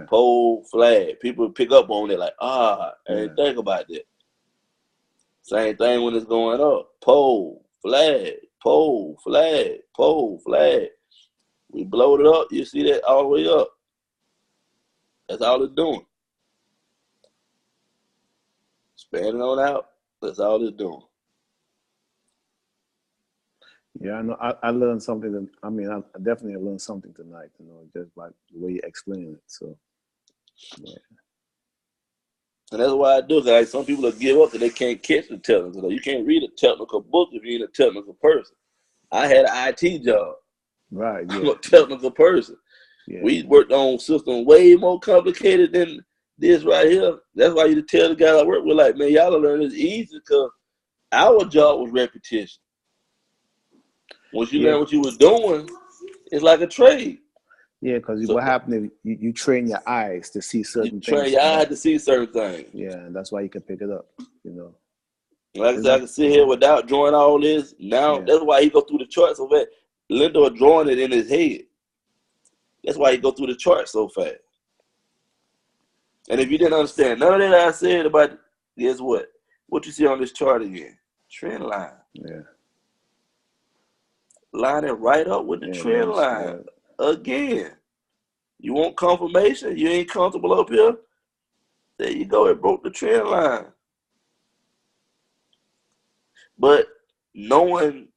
Speaker 4: pole, flag. People pick up on it like, I ain't think about that. Same thing when it's going up. Pole, flag, pole, flag, pole, flag. We blowed it up. You see that all the way up. That's all it's doing. Spanning on out. That's all it's doing.
Speaker 7: Yeah, I know. I learned something. I definitely learned something tonight. Just by the way you explain it. So, yeah.
Speaker 4: And that's why I do. Like some people will give up because they can't catch the technical. You can't read a technical book if you ain't a technical person. I had an IT job.
Speaker 7: Right. Yeah.
Speaker 4: I'm a technical person.
Speaker 7: Yeah.
Speaker 4: We worked on systems way more complicated than this right here. That's why you tell the guys I work with, like, man, y'all learn this easy because our job was repetition. Once you learn what you was doing, it's like a trade.
Speaker 7: Yeah, because what happened if you train your eyes to see certain things.
Speaker 4: You train your eyes to see certain things.
Speaker 7: Yeah, and that's why you can pick it up,
Speaker 4: Like I said, I can sit here without drawing all this. Now, that's why he go through the chart so fast. Lindo drawing it in his head. That's why he go through the chart so fast. And if you didn't understand none of that I said about it, guess what? What you see on this chart again? Trend line.
Speaker 7: Yeah.
Speaker 4: Line it right up with the trend line. Again. You want confirmation? You ain't comfortable up here? There you go. It broke the trend line. But knowing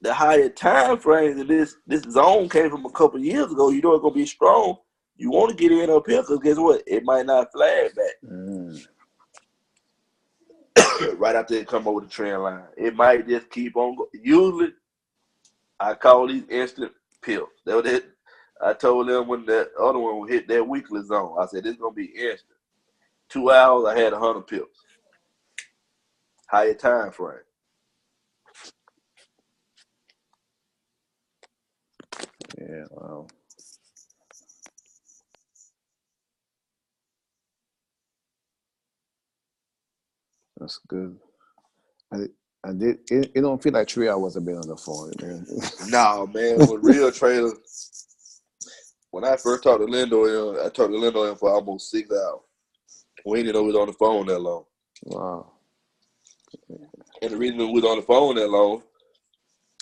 Speaker 4: the higher time frames of this zone came from a couple of years ago, you know it's going to be strong. You want to get in up here because guess what? It might not flag back. Right after it come over the trend line. It might just keep on going. Usually, I call these instant pills. That was it. I told them when that other one would hit that weekly zone, I said, this is going to be instant. 2 hours, I had 100 pills. Higher time frame.
Speaker 7: Yeah, wow. That's good. It don't feel like 3 hours I've been on the phone, man.
Speaker 4: Nah, man, with real traders, when I first talked to Lindo, I talked to Lindo for almost 6 hours. We didn't know we was on the phone that long.
Speaker 7: Wow.
Speaker 4: And the reason we was on the phone that long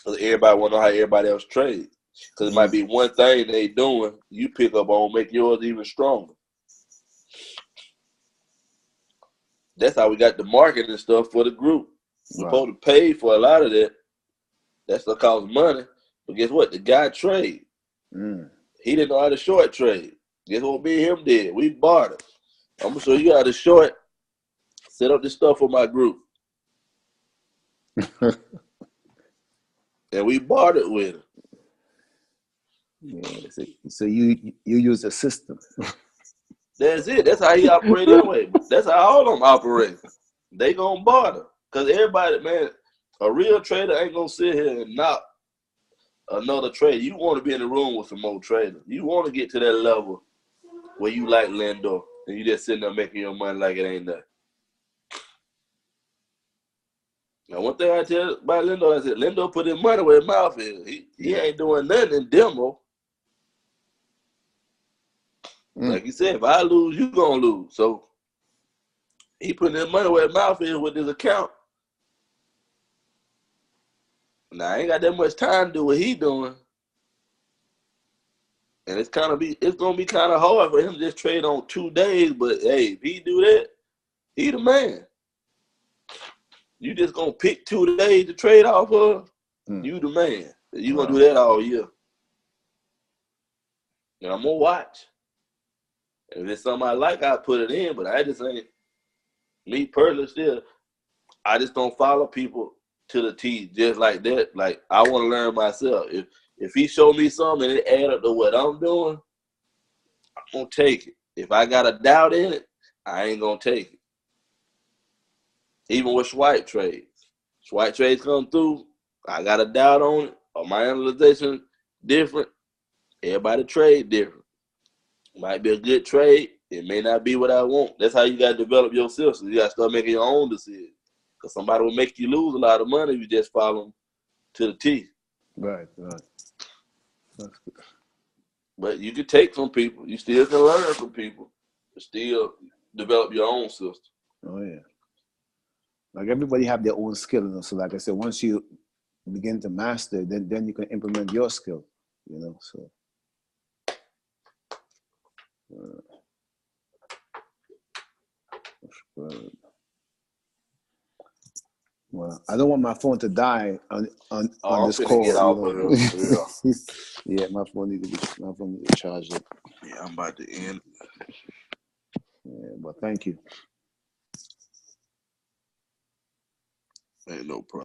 Speaker 4: is everybody want to know how everybody else trades. Because it might be one thing they doing, you pick up on, make yours even stronger. That's how we got the market and stuff for the group. We're supposed to pay for a lot of that. That stuff costs money. But guess what? The guy trade. He didn't know how to short trade. Guess what me and him did? We bartered. I'm going to show you how to short. Set up this stuff for my group. And we bartered with him.
Speaker 7: Yeah, so you use the system.
Speaker 4: That's it. That's how he operate anyway. That's how all of them operate. They gonna barter. Because everybody, man, a real trader ain't gonna sit here and knock another trader. You want to be in the room with some more traders. You want to get to that level where you like Lindo and you just sitting there making your money like it ain't nothing. Now, one thing I tell about Lindo, I said, Lindo put his money where his mouth is. He ain't doing nothing in demo. Like you said, if I lose, you gonna lose. So he putting his money where his mouth is with his account. Now I ain't got that much time to do what he doing. And it's gonna be kind of hard for him to just trade on 2 days. But hey, if he do that, he the man. You just gonna pick 2 days to trade off of? You the man. You gonna do that all year. And I'm gonna watch. If it's something I like, I put it in. But I just ain't, me personally still, I just don't follow people to the T just like that. Like, I want to learn myself. If he show me something and it add up to what I'm doing, I'm going to take it. If I got a doubt in it, I ain't going to take it. Even with swipe trades. Swipe trades come through, I got a doubt on it, or my analyzation different. Everybody trade different. Might be a good trade. It may not be what I want. That's how you got to develop your system. You got to start making your own decisions. Because somebody will make you lose a lot of money if you just follow them to the T.
Speaker 7: Right. That's good.
Speaker 4: But you can take from people. You still can learn from people. Still develop your own system.
Speaker 7: Oh, yeah. Like, everybody have their own skill. You know? So, like I said, once you begin to master, then you can implement your skill. You know, so. Well, I don't want my phone to die on this call.
Speaker 4: Get off of here.
Speaker 7: Yeah, my phone needs to be charged up.
Speaker 4: Yeah, I'm about to end.
Speaker 7: Yeah, but thank you.
Speaker 4: Ain't no problem.